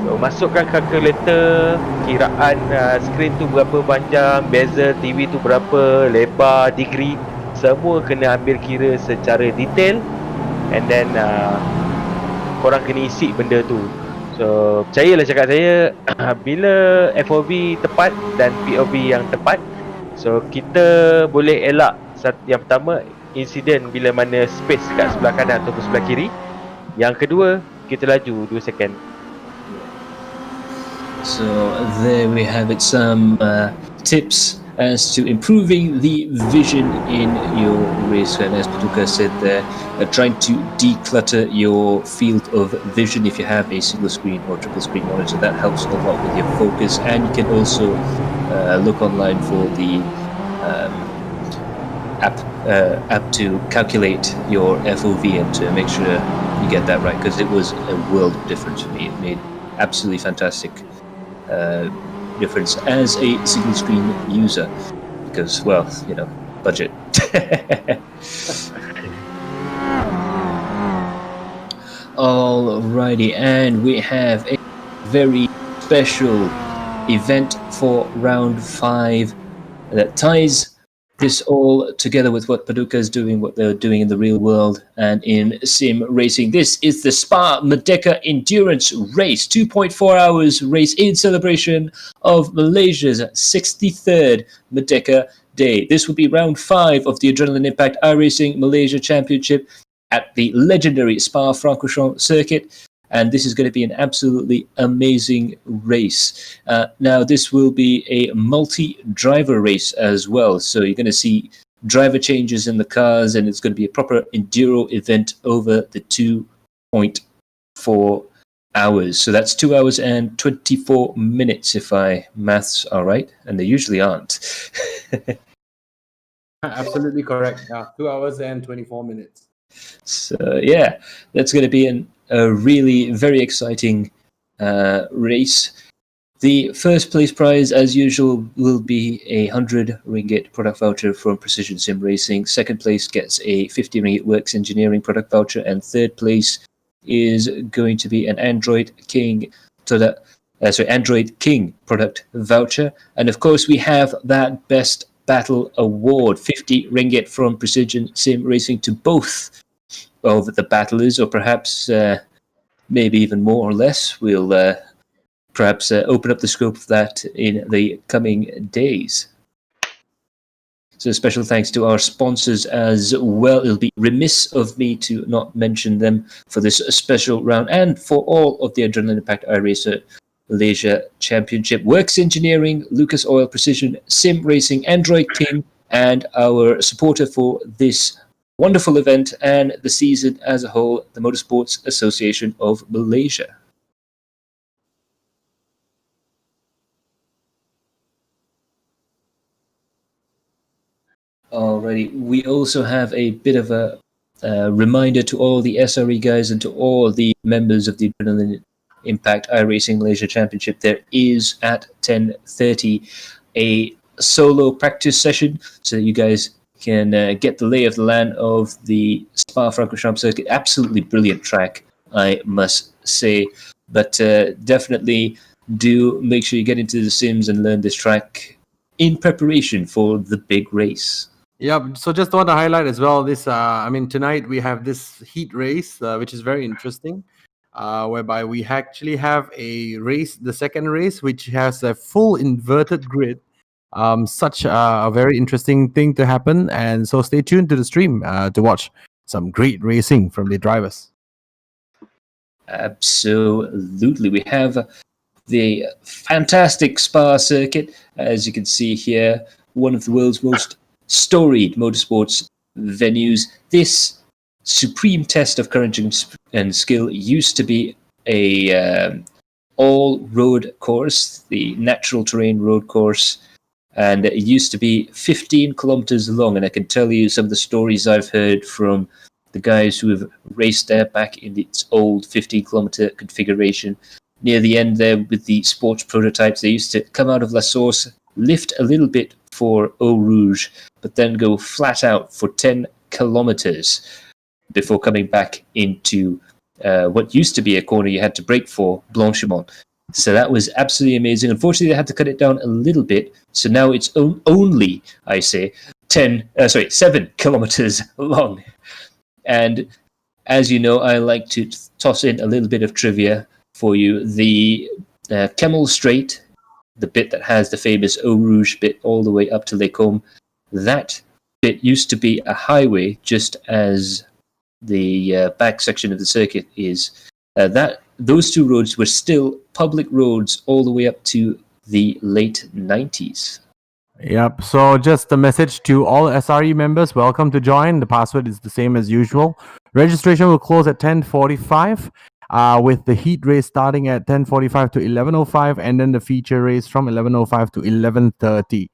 So masukkan kalkulator, kiraan skrin tu berapa panjang, bezel TV tu berapa, lebar, degree, semua kena ambil kira secara detail. And then korang kena isi benda tu. So percayalah cakap saya, bila FOV tepat dan POV yang tepat, so kita boleh elak. Yang pertama, insiden bila mana space kat sebelah kanan ataupun sebelah kiri. Yang kedua, kita laju 2 second. So there we have it, some tips as to improving the vision in your race. And as Paduka said there, trying to declutter your field of vision if you have a single screen or triple screen monitor. That helps a lot with your focus, and you can also look online for the app to calculate your FOV and to make sure you get that right, because it was a world of difference for me. It made absolutely fantastic difference as a single screen user, because, well, you know, budget. Alrighty, and we have a very special event for round 5 that ties this all together with what Paduka is doing, what they're doing in the real world and in sim racing. This is the Spa Merdeka Endurance Race, 2.4 hours race in celebration of Malaysia's 63rd Merdeka Day. This will be round 5 of the Adrenaline Impact iRacing Malaysia Championship at the legendary Spa-Francorchamps circuit. And this is going to be an absolutely amazing race. Now, this will be a multi-driver race as well. So you're going to see driver changes in the cars, and it's going to be a proper enduro event over the 2.4 hours. So that's 2 hours and 24 minutes, if my maths are right, and they usually aren't. Absolutely correct. 2 hours and 24 minutes. So yeah, that's going to be a really very exciting race. The first place prize, as usual, will be a 100 ringgit product voucher from Precision Sim Racing. Second place gets a 50 ringgit Works Engineering product voucher, and third place is going to be an Android King product voucher. And of course, we have that Best Battle Award, 50 ringgit from Precision Sim Racing to both of the battlers, or perhaps maybe even more or less. We'll perhaps open up the scope of that in the coming days. So special thanks to our sponsors as well. It'll be remiss of me to not mention them for this special round and for all of the Adrenaline Impact iRacer Malaysia Championship. Works Engineering, Lucas Oil Precision Sim Racing, Android King, and our supporter for this wonderful event and the season as a whole, the Motorsports Association of Malaysia. Alrighty, we also have a bit of a reminder to all the SRE guys and to all the members of the Adrenaline Impact iRacing Malaysia Championship. There is at 10:30 a solo practice session, so that you guys can get the lay of the land of the Spa-Francorchamps circuit. Absolutely brilliant track, I must say. But definitely do make sure you get into the sims and learn this track in preparation for the big race. Yeah, so just want to highlight as well this, tonight we have this heat race, which is very interesting, whereby we actually have a race, the second race, which has a full inverted grid. Such a very interesting thing to happen, and so stay tuned to the stream to watch some great racing from the drivers. Absolutely. We have the fantastic Spa circuit, as you can see here, one of the world's most storied motorsports venues. This supreme test of courage and skill used to be a all-road course, the natural terrain road course, and it used to be 15 kilometers long. And I can tell you some of the stories I've heard from the guys who have raced there back in its old 15-kilometer configuration. Near the end there with the sports prototypes, they used to come out of La Source, lift a little bit for Eau Rouge, but then go flat out for 10 kilometers before coming back into what used to be a corner you had to brake for, Blanchimont. So that was absolutely amazing. Unfortunately, they had to cut it down a little bit, so now it's only, I say, 7 kilometers long. And as you know, I like to toss in a little bit of trivia for you. The Kemmel Strait, the bit that has the famous Eau Rouge bit all the way up to Les Combes, that bit used to be a highway, just as the back section of the circuit is. Those two roads were still public roads all the way up to the late 90s. Yep. So just a message to all SRE members, welcome to join. The password is the same as usual. Registration will close at 10:45, with the heat race starting at 10:45 to 11:05, and then the feature race from 11:05 to 11:30.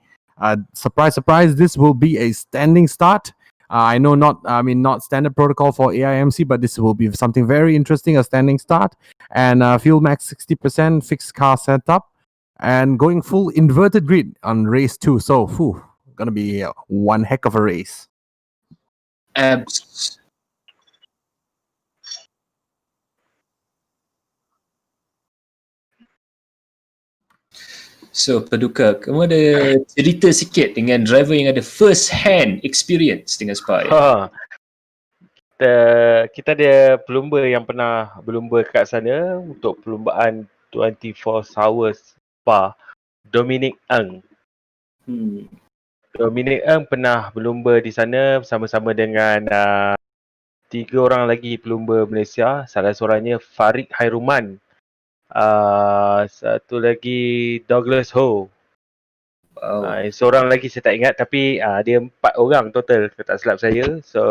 Surprise, surprise! This will be a standing start. I know not standard protocol for AIMC, but this will be something very interesting, a standing start. And fuel max 60%, fixed car setup, and going full inverted grid on race 2. So, gonna be one heck of a race. So, Paduka, kamu ada cerita sikit dengan driver yang ada first hand experience dengan Spa? Kita ada pelumba yang pernah berlumba kat sana untuk perlumbaan 24 hours Spa, Dominic Ng. Dominic Ng pernah berlumba di sana bersama-sama dengan 3 orang lagi pelumba Malaysia. Salah seorangnya Farid Hairuman. Satu lagi Douglas Ho. Seorang lagi saya tak ingat, tapi dia 4 orang total kalau tak silap saya. So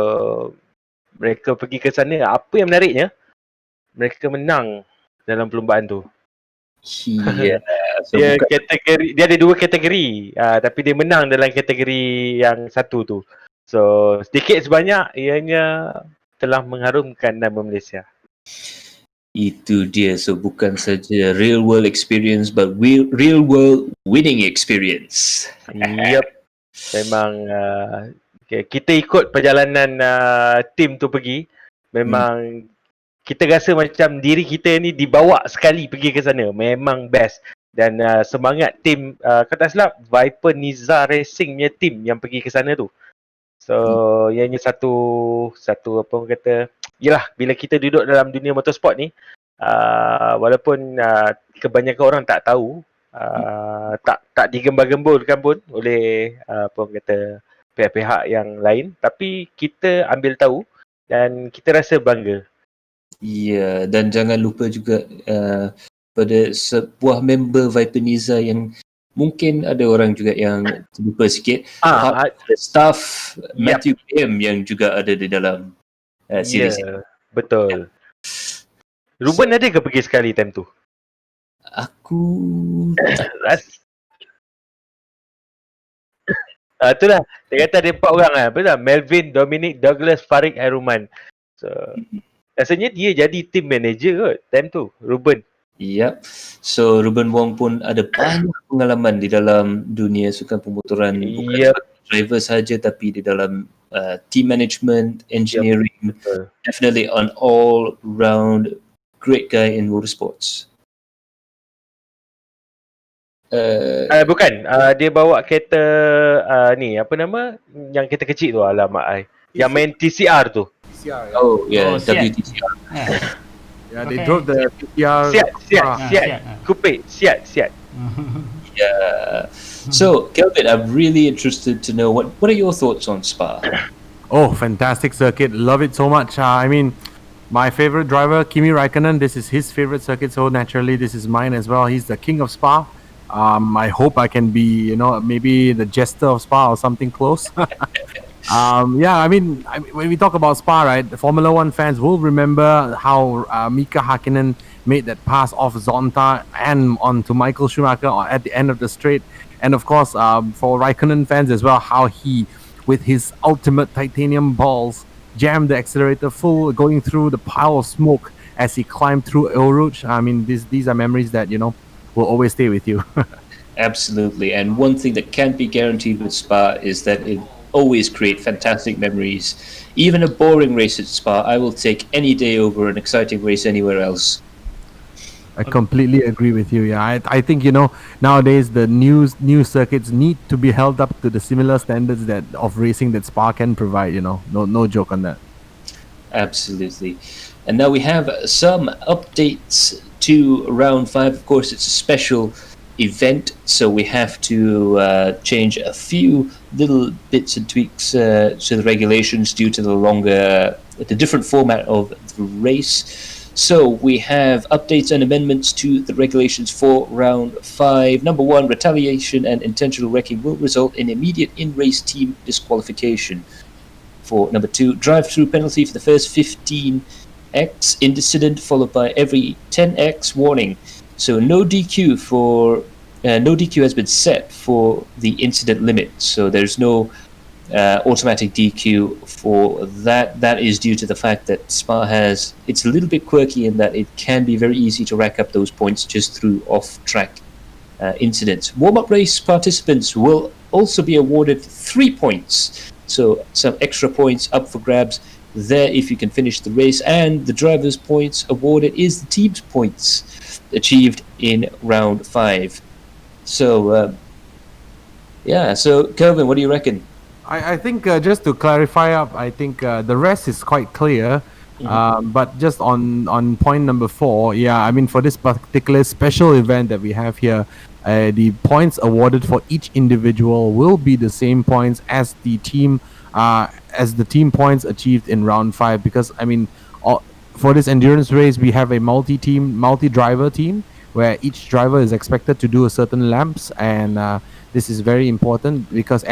mereka pergi ke sana. Apa yang menariknya, mereka menang dalam perlumbaan tu. Yeah. So dia ada 2 kategori, tapi dia menang dalam kategori yang satu tu. So sedikit sebanyak ianya telah mengharumkan nama Malaysia. Itu dia. So bukan saja real world experience, but real world winning experience. Yep. Memang kita ikut perjalanan tim tu pergi. Memang kita rasa macam diri kita ni dibawa sekali pergi ke sana. Memang best. Dan semangat tim, kata silap, Viper Niza Racing punya tim yang pergi ke sana tu. So ianya satu apa orang kata, yelah, bila kita duduk dalam dunia motorsport ni, walaupun kebanyakan orang tak tahu, tak digembar-gemburkan pun oleh apa orang kata pihak-pihak yang lain, tapi kita ambil tahu dan kita rasa bangga. Ya, dan jangan lupa juga pada sebuah member Viper Niza yang mungkin ada orang juga yang terlupa sikit, staff Matthew M yang juga ada di dalam series ini. Betul. Ruben ada ke pergi sekali time tu? Aku itulah, dia kata ada 4 orang lah. Betul, Melvin, Dominic, Douglas, Farid, Hairuman. So rasanya dia jadi team manager kot time tu, Ruben. Yep. So Ruben Wong pun ada banyak pengalaman di dalam dunia sukan pemotoran, bukan driver saja tapi di dalam team management, engineering. Definitely an all round great guy in motorsports. Bukan, dia bawa kereta ni apa nama yang kereta kecil tu, alamak ai. Yang main TCR tu. Oh yeah, WTCR. Yeah, they drove the TCR. Siat. Coupe, Siat. Yeah. So, Kelvin, I'm really interested to know what are your thoughts on Spa? Oh, fantastic circuit. Love it so much. I mean, my favorite driver, Kimi Raikkonen, this is his favorite circuit, so naturally this is mine as well. He's the king of Spa. I hope I can be, maybe the jester of Spa or something close. Yeah, I mean, when we talk about Spa, right, the Formula One fans will remember how Mika Hakkinen made that pass off Zonta and onto Michael Schumacher at the end of the straight. And of course, for Raikkonen fans as well, how he, with his ultimate titanium balls, jammed the accelerator full, going through the pile of smoke as he climbed through Eau Rouge. I mean, these are memories that, will always stay with you. Absolutely. And one thing that can't be guaranteed with Spa is that it always create fantastic memories. Even a boring race at Spa, I will take any day over an exciting race anywhere else. I completely agree with you. Yeah, I think nowadays the new circuits need to be held up to the similar standards of racing that Spa can provide. No joke on that. Absolutely. And now we have some updates to round 5. Of course, it's a special event, so we have to change a few little bits and tweaks to the regulations due to the different format of the race. So we have updates and amendments to the regulations for round 5. Number 1, retaliation and intentional wrecking will result in immediate in-race team disqualification. For number 2, drive-through penalty for the first 15x incident, followed by every 10x warning. So no DQ has been set for the incident limit. So there's no automatic DQ for that. That is due to the fact that Spa it's a little bit quirky in that it can be very easy to rack up those points just through off-track incidents. Warm-up race participants will also be awarded 3 points. So some extra points up for grabs there if you can finish the race, and the driver's points awarded is the team's points achieved in round 5. So so Kelvin, what do you reckon? I think just to clarify up, I think the rest is quite clear. But just on point number 4, I mean, for this particular special event that we have here, the points awarded for each individual will be the same points as the team points achieved in round 5. Because I mean, for this endurance race, we have a multi-driver team where each driver is expected to do a certain laps, and this is very important because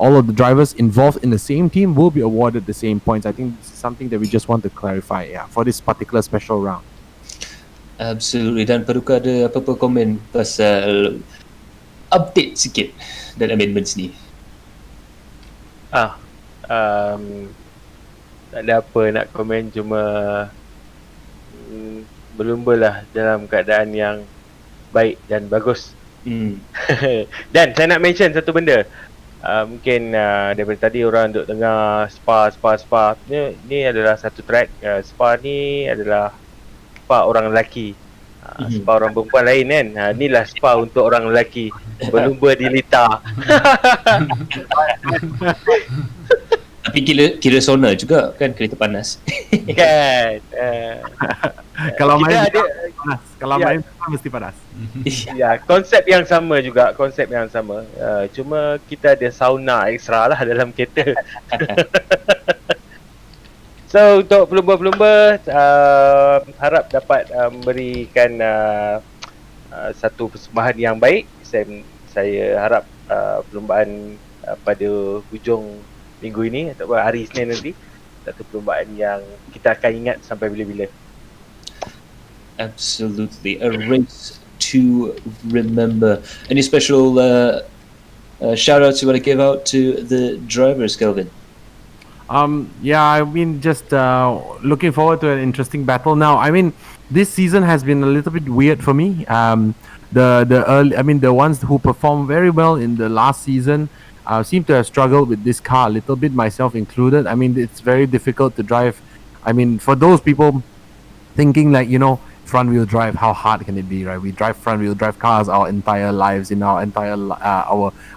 all of the drivers involved in the same team will be awarded the same points. I think this is something that we just want to clarify, for this particular special round. Absolutely. Dan Paduka ada apa-apa komen pasal update sikit dan amendments ni? Tak ada apa nak komen, cuma berlumba lah dalam keadaan yang baik dan bagus. Dan saya nak mention satu benda. Mungkin daripada tadi orang duk dengar Spa. Ni adalah satu track. Spa ni adalah Spa orang lelaki. Spa orang perempuan lain kan. Inilah Spa untuk orang lelaki. Berlumba di litar. Tapi kira sauna juga kan, kereta panas. Kan. Kalau main ada, panas. Kalau main mesti panas. Ya, konsep yang sama. Cuma kita ada sauna ekstra lah dalam kereta. So untuk pelumba-pelumba, harap dapat memberikan satu persembahan yang baik. Saya harap perlumbaan pada hujung minggu ini atau hari Isnin nanti, satu perlumbaan yang kita akan ingat sampai bila-bila. Absolutely, a race to remember. Any special shout-outs you want to give out to the drivers, Kelvin? I mean, just looking forward to an interesting battle. Now, I mean, this season has been a little bit weird for me. The ones who performed very well in the last season seem to have struggled with this car a little bit, myself included. I mean, it's very difficult to drive. I mean, for those people thinking like, front-wheel drive, how hard can it be, right? We drive front-wheel drive cars our entire lives, in our entire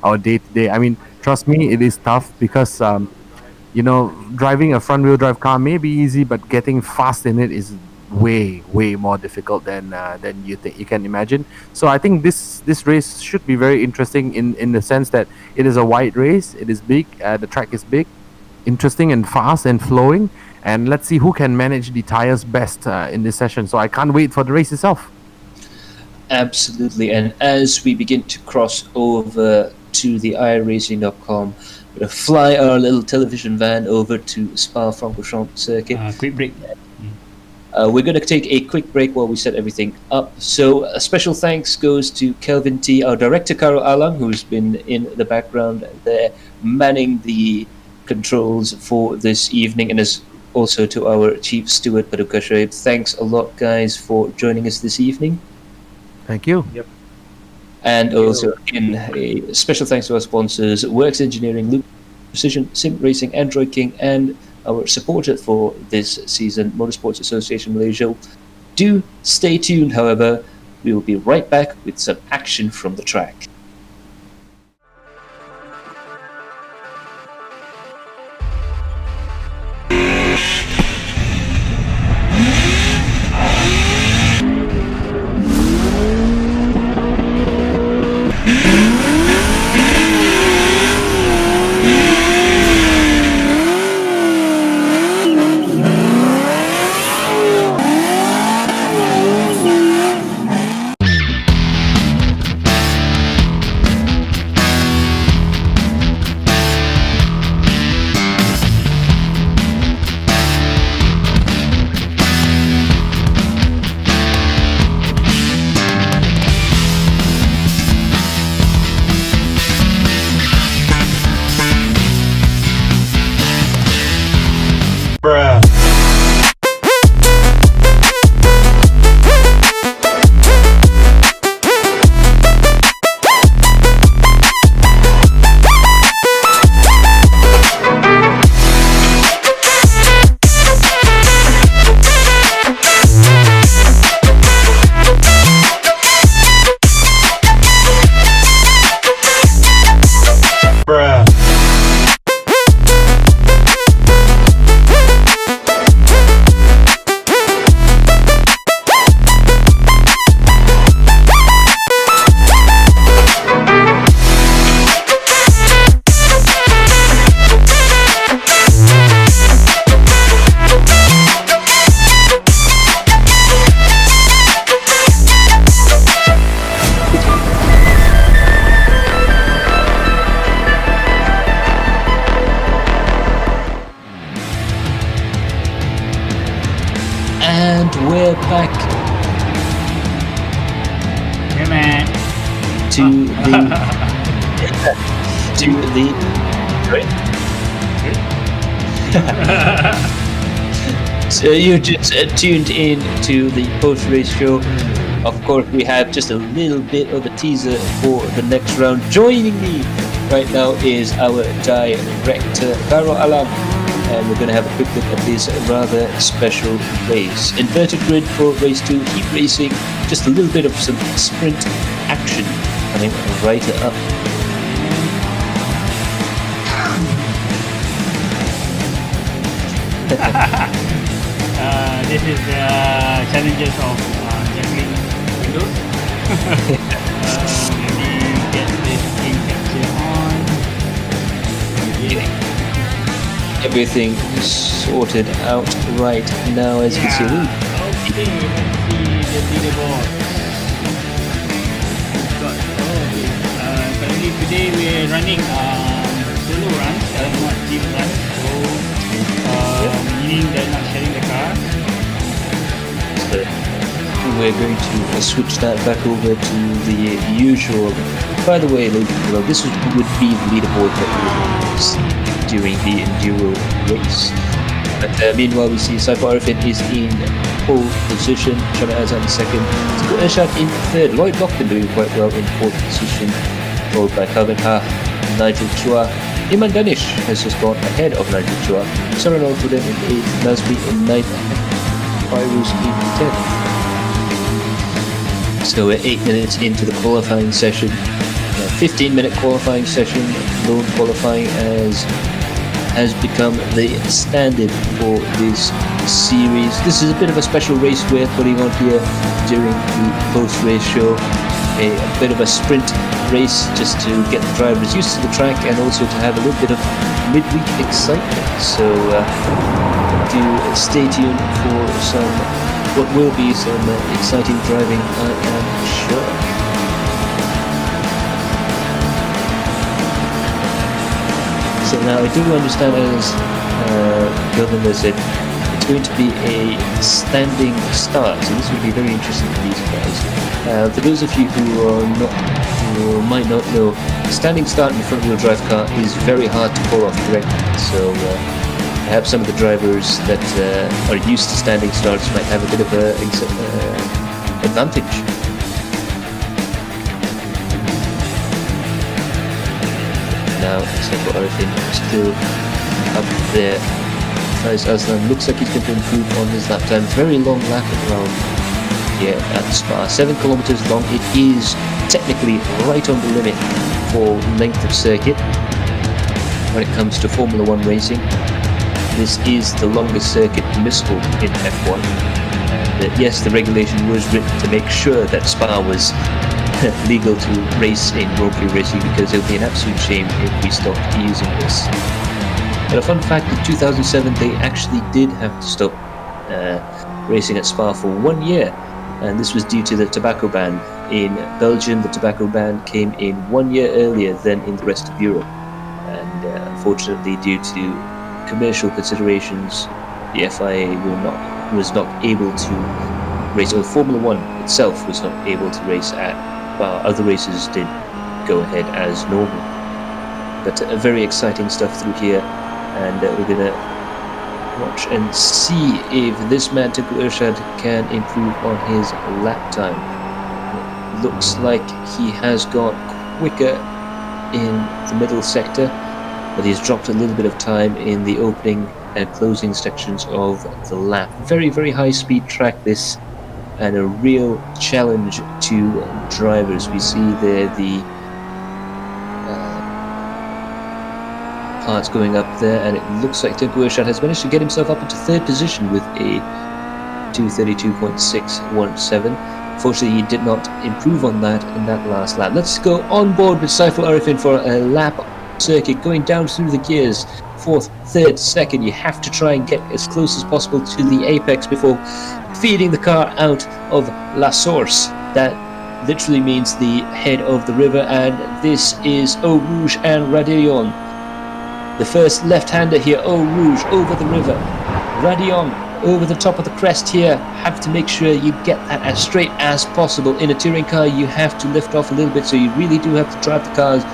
our day-to-day. I mean, trust me, it is tough because driving a front-wheel drive car may be easy, but getting fast in it is way more difficult than you can imagine. So I think this race should be very interesting in the sense that it is a wide race. It is big. The track is big, interesting and fast and flowing. And let's see who can manage the tires best in this session. So I can't wait for the race itself. Absolutely. And as we begin to cross over to the iRacing.com, we're going to fly our little television van over to Spa-Francorchamps circuit. Quick break. We're going to take a quick break while we set everything up. So a special thanks goes to Kelvin T, our director Karo Alang, who's been in the background there manning the controls for this evening, and as also to our chief steward Paduka Shoaib. Thanks a lot, guys, for joining us this evening. Thank you. Yep. And also again, a special thanks to our sponsors, Works Engineering, Loop Precision, Sim Racing, Android King, and our supporter for this season, Motorsports Association Malaysia. Do stay tuned, however. We will be right back with some action from the track. to the sorry? So you just tuned in to the post-race show. Of course, we have just a little bit of a teaser for the next round. Joining me right now is our director, Karo Alam, and we're going to have a quick look at this rather special race. Inverted grid for race 2, heat racing, just a little bit of some sprint action coming right up. This is the challenges of juggling windows. Let me get this game capture on. Everything sorted out right now, as you can see. Okay, let's see the leaderboard. Currently today we're running solo runs, not team runs. So meaning they're not sharing the car. So we're going to switch that back over to the usual. By the way, ladies and gentlemen, this would be the leaderboard that we would use during the enduro race. But meanwhile, we see Saiful Arifin is in pole position, Shana Azad in second, Tengku Irsyad in third, Lloyd Lockton doing quite well in fourth position, followed by Calvin Ha, Nigel Chua. Iman Danish has just gone ahead of Nigel Chua, Saran Al-Fudan in 8th, Nasby in 9th, Fairuz in 10th. So we're 8 minutes into the qualifying session, 15-minute qualifying session, lone qualifying has become the standard for this series. This is a bit of a special race we're putting on here during the post-race show. A bit of a sprint race just to get the drivers used to the track and also to have a little bit of midweek excitement. So do stay tuned for what will be some exciting driving, I am sure. So now I do understand, as Governor said, it's going to be a standing start, so this will be very interesting for these guys. For those of you who might not know, standing start in a front-wheel drive car is very hard to pull off correctly. So perhaps some of the drivers that are used to standing starts might have a bit of an advantage. Now, Saiful Arifin still up there. Faiz Aslan looks like he's going to improve on his lap time. Very long lap around here at Spa. 7 kilometers long. It is technically right on the limit for length of circuit when it comes to Formula 1 racing. This is the longest circuit permissible in F1. And yes, the regulation was written to make sure that Spa was legal to race in Grand Prix racing, because it would be an absolute shame if we stopped using this. But a fun fact, in 2007 they actually did have to stop racing at Spa for 1 year, and this was due to the tobacco ban. In Belgium, the tobacco ban came in 1 year earlier than in the rest of Europe, and unfortunately, due to commercial considerations, the FIA was not able to race, or Formula 1 itself was not able to race at Spa. Other races did go ahead as normal. But very exciting stuff through here, and we're gonna watch and see if this man Tengku Irsyad can improve on his lap time. It looks like he has gone quicker in the middle sector, but he's dropped a little bit of time in the opening and closing sections of the lap. Very, very high speed track this, and a real challenge to drivers. We see there the parts going up there, and it looks like Tengku Irsyad has managed to get himself up into third position with a 2:32.617. Fortunately, he did not improve on that in that last lap. Let's go on board with Saiful Arifin for a lap circuit, going down through the gears. Fourth, third, second. You have to try and get as close as possible to the apex before feeding the car out of La Source. That literally means the head of the river, and this is Eau Rouge and Radillon. The first left-hander here, Eau Rouge over the river. Radillon over the top of the crest here. Have to make sure you get that as straight as possible. In a touring car, you have to lift off a little bit, so you really do have to drive the cars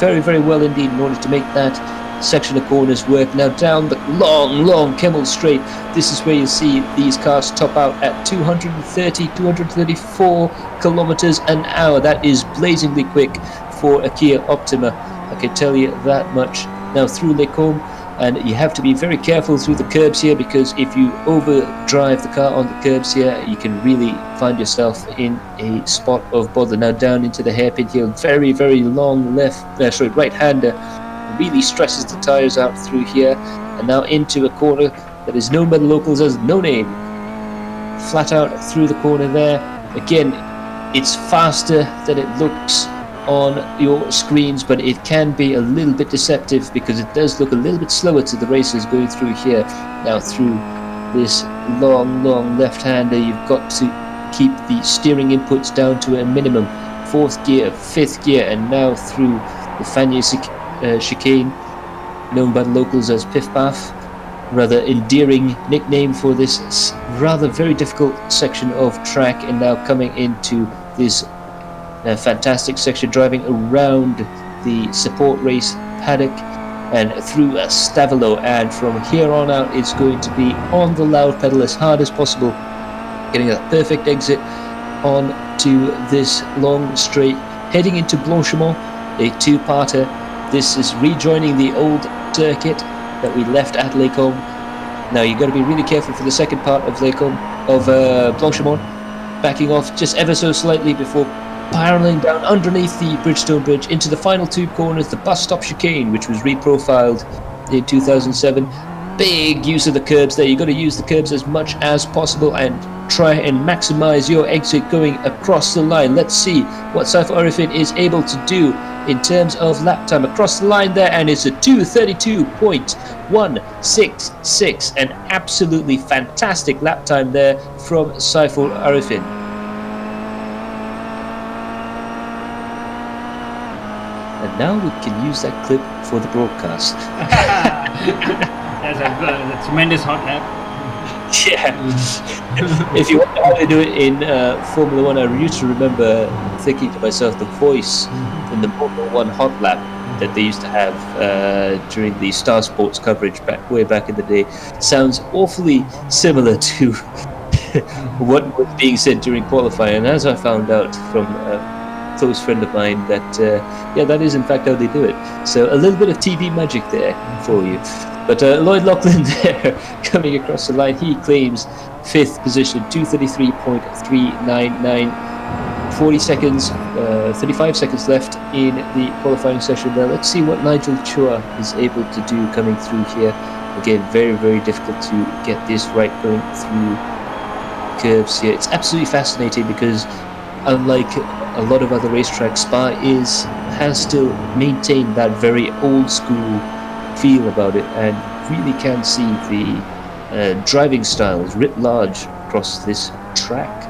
very, very well indeed in order to make that section of corners work. Now down the long Kemmel Straight, this is where you see these cars top out at 234 kilometers an hour. That is blazingly quick for a Kia Optima, I can tell you that much. Now through Les Combes, and you have to be very careful through the curbs here, because if you overdrive the car on the curbs here, you can really find yourself in a spot of bother. Now down into the hairpin here, very, very long right-hander, really stresses the tires out through here, and now into a corner that is known by the locals as No Name. Flat out through the corner there. Again, it's faster than it looks on your screens, but it can be a little bit deceptive because it does look a little bit slower to the racers going through here. Now through this long left-hander, you've got to keep the steering inputs down to a minimum. 4th gear, 5th gear, and now through the Fanyé chicane, known by the locals as Piff Paff, rather endearing nickname for this rather very difficult section of track. And now coming into this fantastic section, driving around the support race paddock and through a Stavilo, and from here on out it's going to be on the loud pedal as hard as possible, getting a perfect exit on to this long straight, heading into Blanchemont, a two-parter. This is rejoining the old circuit that we left at Les Combes. Now you've got to be really careful for the second part of Blanchemont, backing off just ever so slightly before barreling down underneath the Bridgestone Bridge into the final two corners, the bus stop chicane, which was reprofiled in 2007. Big use of the curbs there. You've got to use the curbs as much as possible and try and maximize your exit going across the line. Let's see what Saiful Arifin is able to do in terms of lap time across the line there, and it's a 2:32.166, an absolutely fantastic lap time there from Saiful Arifin. And now we can use that clip for the broadcast. That's a tremendous hot lap. Yeah. If you wonder how they do it in Formula 1, I used to remember thinking to myself, the voice in the Formula 1 hot lap that they used to have during the Star Sports coverage way back in the day sounds awfully similar to what was being said during qualifying. And as I found out from a close friend of mine, that that is in fact how they do it. So a little bit of TV magic there for you. But Lloyd Lachlan there coming across the line, he claims 5th position, 2:33.399. 35 seconds left in the qualifying session there. Let's see what Nigel Chua is able to do coming through here. Again, very, very difficult to get this right going through curves here. It's absolutely fascinating because unlike a lot of other racetracks, Spa has still maintained that very old school feel about it, and really can see the driving styles writ large across this track.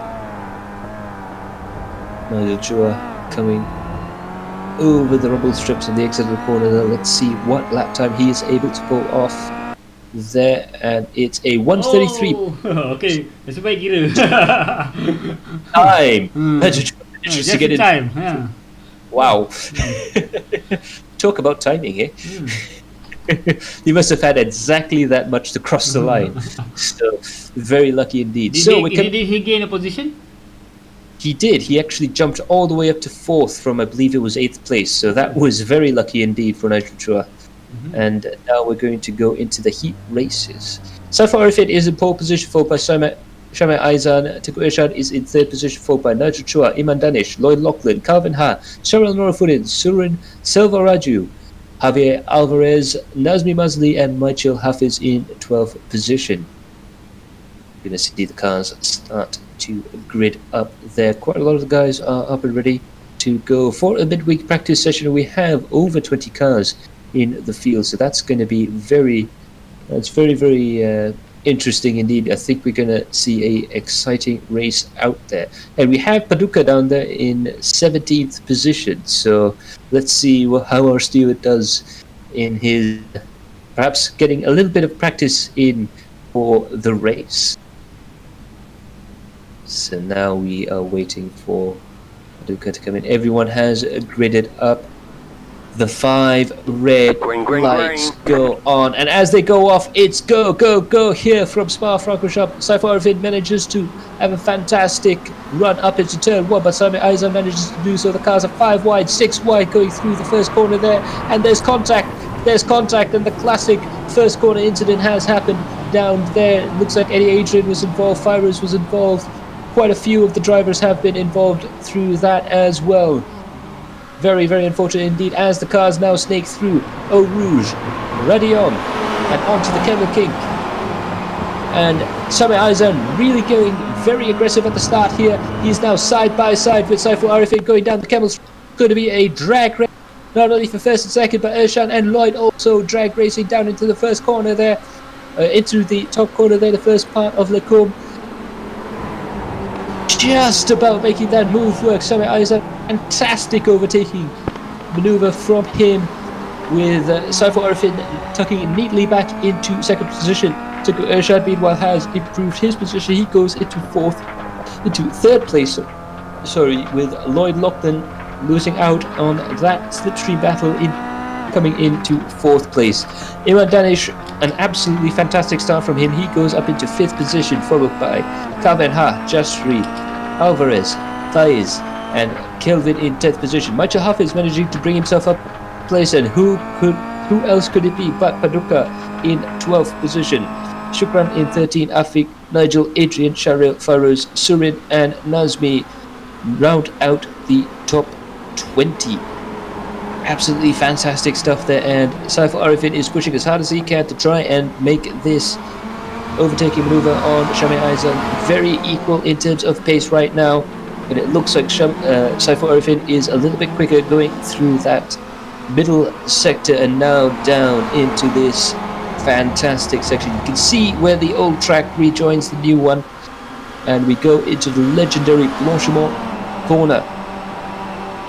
Nigel Chua coming over the rumble strips on the exit of the corner there. Let's see what lap time he is able to pull off there, and it's a 1:33. Oh, okay, that's a baik kira. Time. Nigel Chua manages to get in time. Yeah. Wow. Talk about timing, eh? He must have had exactly that much to cross the line. So very lucky indeed. Did he gain a position? He did. He actually jumped all the way up to 4th from, I believe it was 8th place. So that was very lucky indeed for Nigel Chua. And now we're going to go into the heat races. Saiful Arifin is in pole position, followed by Shamai Aizan. Teguh Irsyad is in 3rd position, followed by Nigel Chua, Iman Danish, Lloyd Lachlan, Calvin Ha, Cheryl Norafuddin, Surin Selva Raju, Javier Alvarez, Nazmi Mazli, and Michael Hafiz in 12th position. You're going to see the cars start to grid up there. Quite a lot of the guys are up and ready to go for a midweek practice session. We have over 20 cars in the field, so that's going to be very interesting indeed. I think we're going to see a exciting race out there. And we have Paducah down there in 17th position, so let's see how our steward does in his, perhaps getting a little bit of practice in for the race. So now we are waiting for Paducah to come in. Everyone has gridded up. The 5 red lights go on, and as they go off, it's go, go, go here from Spa-Francorchamps. Saiful Arifin manages to have a fantastic run up into turn 1, but Sami Aizan manages to do so. The cars are 5 wide, 6 wide going through the first corner there, and there's contact, and the classic first corner incident has happened down there. It looks like Eddie Adrian was involved, Fires was involved, quite a few of the drivers have been involved through that as well. Very, very unfortunate indeed as the cars now snake through Eau Rouge, ready on, and onto the Camel King. And Sami Aizan really going very aggressive at the start here. He's now side by side with Saiful Arifin going down the Camel Street. Going to be a drag race, not only for first and second, but Ershan and Lloyd also drag racing down into the first corner there, into the top corner there, the first part of Le Combe. Just about making that move work. Sami Aizan, fantastic overtaking maneuver from him, with Saiful Arifin tucking it neatly back into second position. Tuku Ershad meanwhile has improved his position. He goes into third place. Sorry, with Lloyd Lachlan losing out on that slipstream battle in coming into 4th place. Iman Danish, an absolutely fantastic start from him. He goes up into 5th position, followed by Calvin Ha, Jasri, Alvarez, Thais, and Kelvin in 10th position. Michael Huff is managing to bring himself up place, and who else could it be but Paducah in 12th position. Shukran in 13, Afik, Nigel, Adrian, Sharil, Farouz, Surin, and Nazmi round out the top 20. Absolutely fantastic stuff there, and Saiful Arifin is pushing as hard as he can to try and make this overtaking maneuver on Sami Aizan very equal in terms of pace right now, and it looks like Saiful Arifin is a little bit quicker going through that middle sector and now down into this fantastic section. You can see where the old track rejoins the new one, and we go into the legendary Blanchimont corner.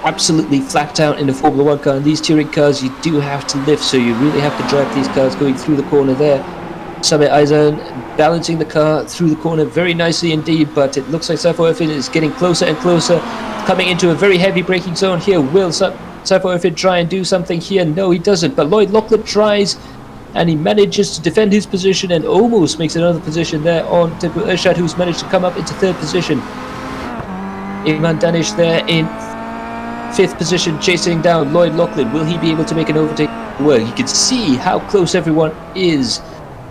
Absolutely flat out in the Formula 1 car, and these touring cars you do have to lift, so you really have to drive these cars going through the corner there. Sami Aizan balancing the car through the corner very nicely indeed, but it looks like Saiful Arifin is getting closer and closer, coming into a very heavy braking zone here. Will Saiful Arifin try and do something here? No, he doesn't, but Lloyd Lachlan tries, and he manages to defend his position and almost makes another position there on Tepu Ershad, who's managed to come up into 3rd position. Iman Danish there in 5th position, chasing down Lloyd Lachlan. Will he be able to make an overtake work? You can see how close everyone is.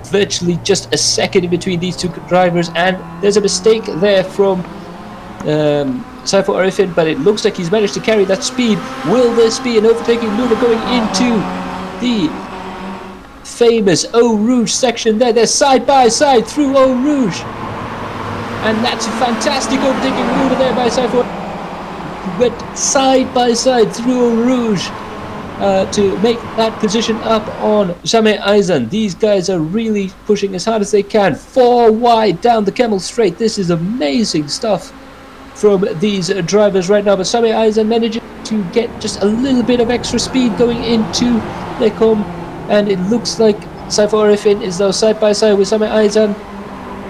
Virtually just a second in between these two drivers, and there's a mistake there from Saiful Arifin, but it looks like he's managed to carry that speed. Will this be an overtaking maneuver going into the famous Eau Rouge section there? They're side by side through Eau Rouge, and that's a fantastic overtaking maneuver there by Saiful. Went side by side through Eau Rouge to make that position up on Sami Aizan. These guys are really pushing as hard as they can. 4 wide down the Camel Straight. This is amazing stuff from these drivers right now, but Sami Aizan managing to get just a little bit of extra speed going into Le Combe, and it looks like Saiful Arifin is now side by side with Sami Aizan,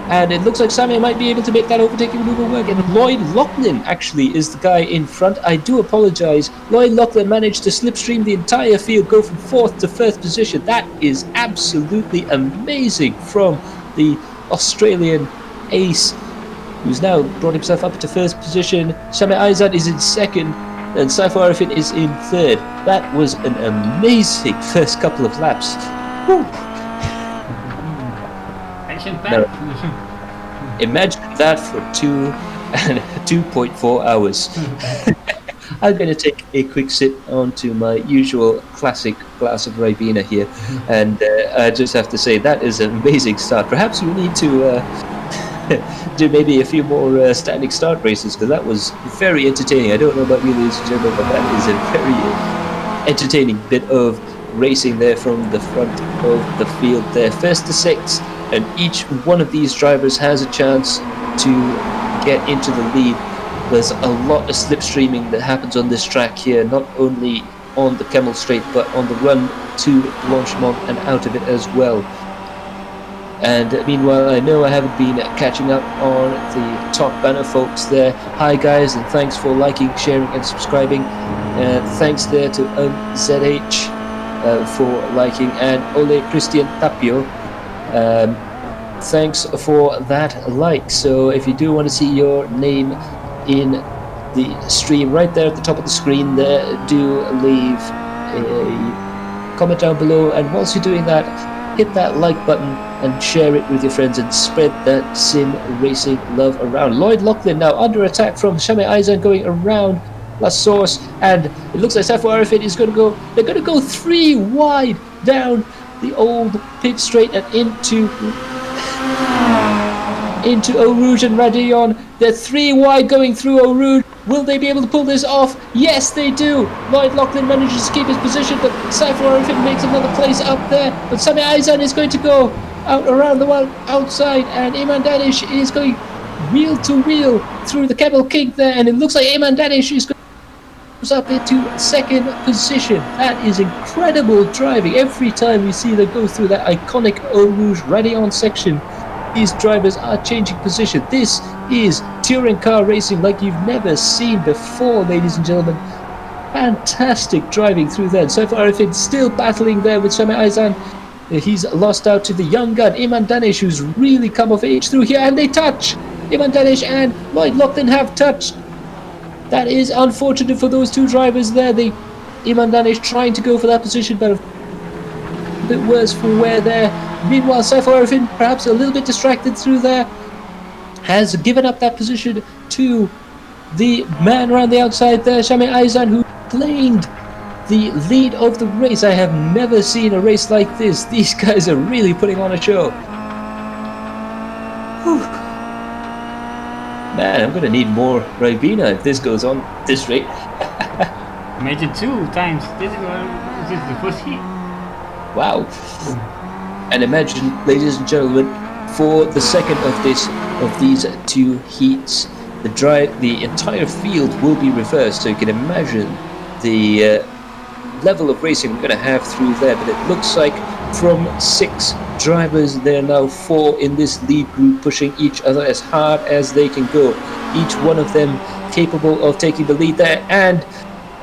and it looks like Sami might be able to make that overtaking maneuver work. And Lloyd Lachlan actually is the guy in front. I do apologise. Lloyd Lachlan managed to slipstream the entire field, go from 4th to 1st position. That is absolutely amazing from the Australian ace, who's now brought himself up to 1st position. Sami Aizan is in 2nd, and Saiful Arifin is in 3rd. That was an amazing first couple of laps. Woo. Now, imagine that for 2.4 hours. I'm going to take a quick sip onto my usual classic glass of Ribena here, and I just have to say that is an amazing start. Perhaps we need to do maybe a few more standing start races, because that was very entertaining. I don't know about you, ladies and gentlemen, but that is a very entertaining bit of racing there from the front of the field there. 1st to 6th, and each one of these drivers has a chance to get into the lead. There's a lot of slipstreaming that happens on this track here, not only on the Camel Straight, but on the run to Blanchimont and out of it as well. And meanwhile, I know I haven't been catching up on the top banner folks there. Hi guys, and thanks for liking, sharing and subscribing. Thanks there to ZH for liking, and Ole Christian Tapio. Thanks for that like. So if you do want to see your name in the stream right there at the top of the screen there, do leave a comment down below, and whilst you're doing that, hit that like button and share it with your friends and spread that sim racing love around. Lloyd Lachlan now under attack from Shame Aizan going around La Source, and it looks like Saiful Arifin is going to go, they're going to go 3 wide down the old pit straight and into Eau Rouge and Radion. They're 3 wide going through Eau Rouge. Will they be able to pull this off? Yes, they do. Lloyd Lachlan manages to keep his position, but Saiful Arifin makes another place up there. But Sami Aizan is going to go out around the outside, and Iman Danish is going wheel to wheel through the Camel King there, and it looks like Iman Danish is going up into second position. That is incredible driving. Every time we see them go through that iconic Eau Rouge Radion section, these drivers are changing position. This is touring car racing like you've never seen before, ladies and gentlemen. Fantastic driving through there. Saiful Arifin still battling there with Sami Aizan. He's lost out to the young gun, Iman Danish, who's really come of age through here, and they touch. Iman Danish and Lloyd Lachlan have touched. That is unfortunate for those 2 drivers there. Iman Danish trying to go for that position, but a bit worse for wear there. Meanwhile, Saiful Arifin, perhaps a little bit distracted through there, has given up that position to the man around the outside there, Shami Aizan, who claimed the lead of the race. I have never seen a race like this. These guys are really putting on a show. Whew. Man, I'm going to need more Ribena if this goes on this rate. Imagine 2 times. This is the first heat. Wow. And imagine, ladies and gentlemen, for the second of these 2 heats, the entire field will be reversed. So you can imagine the level of racing we're going to have through there. But it looks like from 6 drivers, there are now 4 in this lead group, pushing each other as hard as they can go. Each one of them capable of taking the lead there. And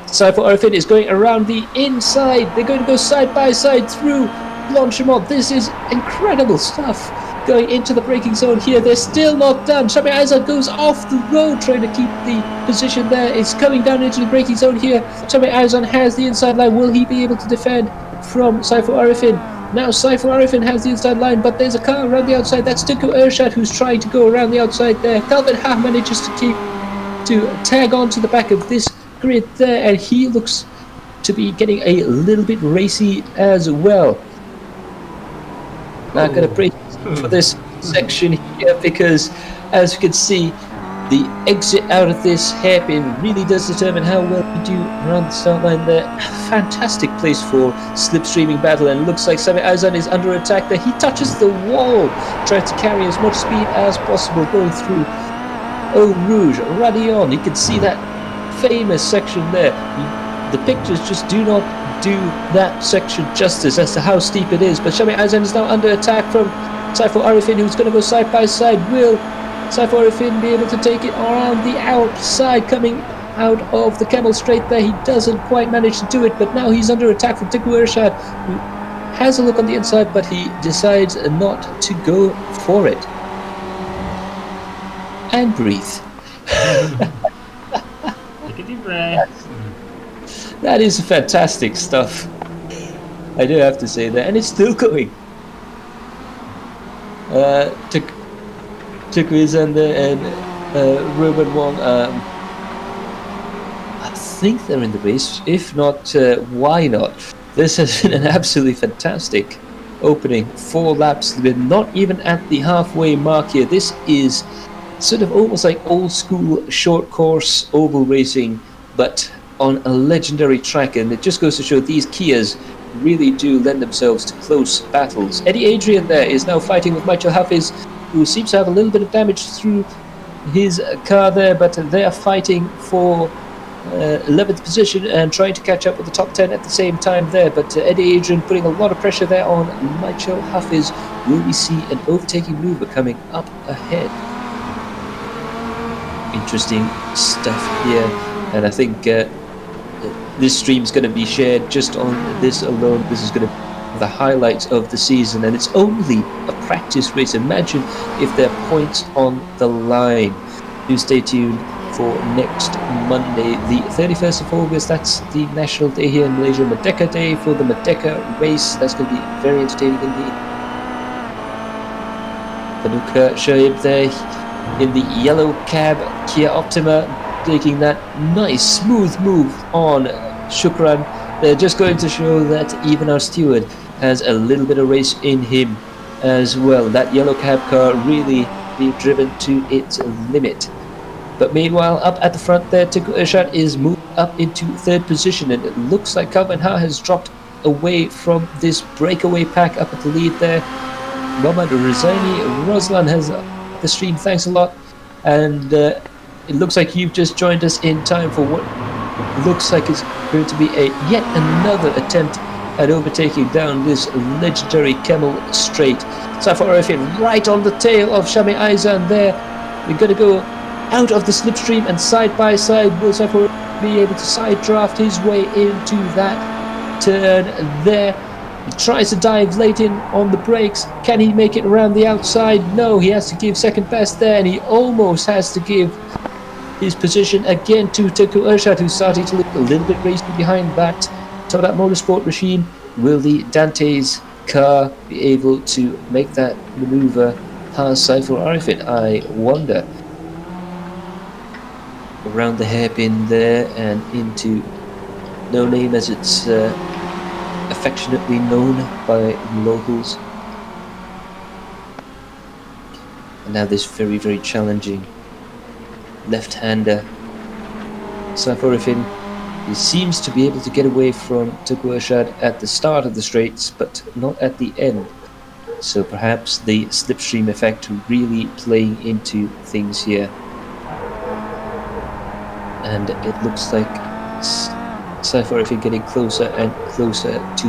Saiful Arifin is going around the inside. They're going to go side by side through Blanchimont. This is incredible stuff. Going into the braking zone here. They're still not done. Shami Aizan goes off the road trying to keep the position there. It's coming down into the braking zone here. Shami Aizan has the inside line. Will he be able to defend from Saiful Arifin? Now Saiful Arifin has the inside line, but there's a car around the outside. That's Tuku Ershad who's trying to go around the outside there. Calvin Ha manages to tag on to the back of this grid there, and he looks to be getting a little bit racy as well. Not going to brace for this section here, because as you can see, the exit out of this hairpin really does determine how well you do around the start line there. Fantastic place for slipstreaming battle, and it looks like Sami Aizan is under attack there. He touches the wall, trying to carry as much speed as possible going through Eau Rouge, Radion. You can see that famous section there. The pictures just do not do that section justice as to how steep it is, but Shami Aizan is now under attack from Saiful Arifin, who's going to go side by side. Will Saiful Arifin be able to take it around the outside, coming out of the Camel Straight there? He doesn't quite manage to do it, but now he's under attack from Tuku Ershad, who has a look on the inside, but he decides not to go for it. And breathe. Take a deep breath. That is fantastic stuff. I do have to say that, and it's still going. Tukwizanda and Ruben Wong, I think they're in the race. If not, why not? This has been an absolutely fantastic opening. 4 laps. We're not even at the halfway mark here. This is sort of almost like old school short course oval racing, but on a legendary track, and it just goes to show these Kias really do lend themselves to close battles. Eddie Adrian there is now fighting with Michael Hafiz, who seems to have a little bit of damage through his car there, but they are fighting for 11th position and trying to catch up with the top 10 at the same time there. But Eddie Adrian putting a lot of pressure there on Michael Hafiz. Will we see an overtaking maneuver coming up ahead? Interesting stuff here, and I think this stream is going to be shared just on this alone. This is going to be the highlights of the season, and it's only a practice race. Imagine if there are points on the line. Do stay tuned for next Monday, the 31st of August. That's the national day here in Malaysia, Merdeka Day, for the Merdeka race. That's going to be very entertaining indeed. Panuka Shoaib there in the yellow cab, Kia Optima, taking that nice smooth move on Shukran. They're just going to show that even our steward has a little bit of race in him as well. That yellow cab car really being driven to its limit. But meanwhile, up at the front there, Tengku Irsyad is moved up into third position, and it looks like Calvin Ha has dropped away from this breakaway pack up at the lead there. Muhammad Rizaini Roslan has the stream, thanks a lot. And it looks like you've just joined us in time for what looks like it's going to be yet another attempt at overtaking down this legendary Camel Straight. Saiful Arifin right on the tail of Shami Aizan there. We're going to go out of the slipstream, and side by side will Saiful be able to side draft his way into that turn there. He tries to dive late in on the brakes. Can he make it around the outside? No, he has to give second best there, and he almost has to give his position again to Tengku Irsyad, who's starting to look a little bit racy behind that Todat Motorsport machine. Will the Dante's car be able to make that maneuver past Saiful Arifin? I wonder. Around the hairpin there and into No Name, as it's affectionately known by locals. And now this very, very challenging left-hander. Saiful Arifin, he seems to be able to get away from Tengku Irsyad at the start of the straights, but not at the end. So perhaps the slipstream effect really playing into things here. And it looks like Saiful Arifin getting closer and closer to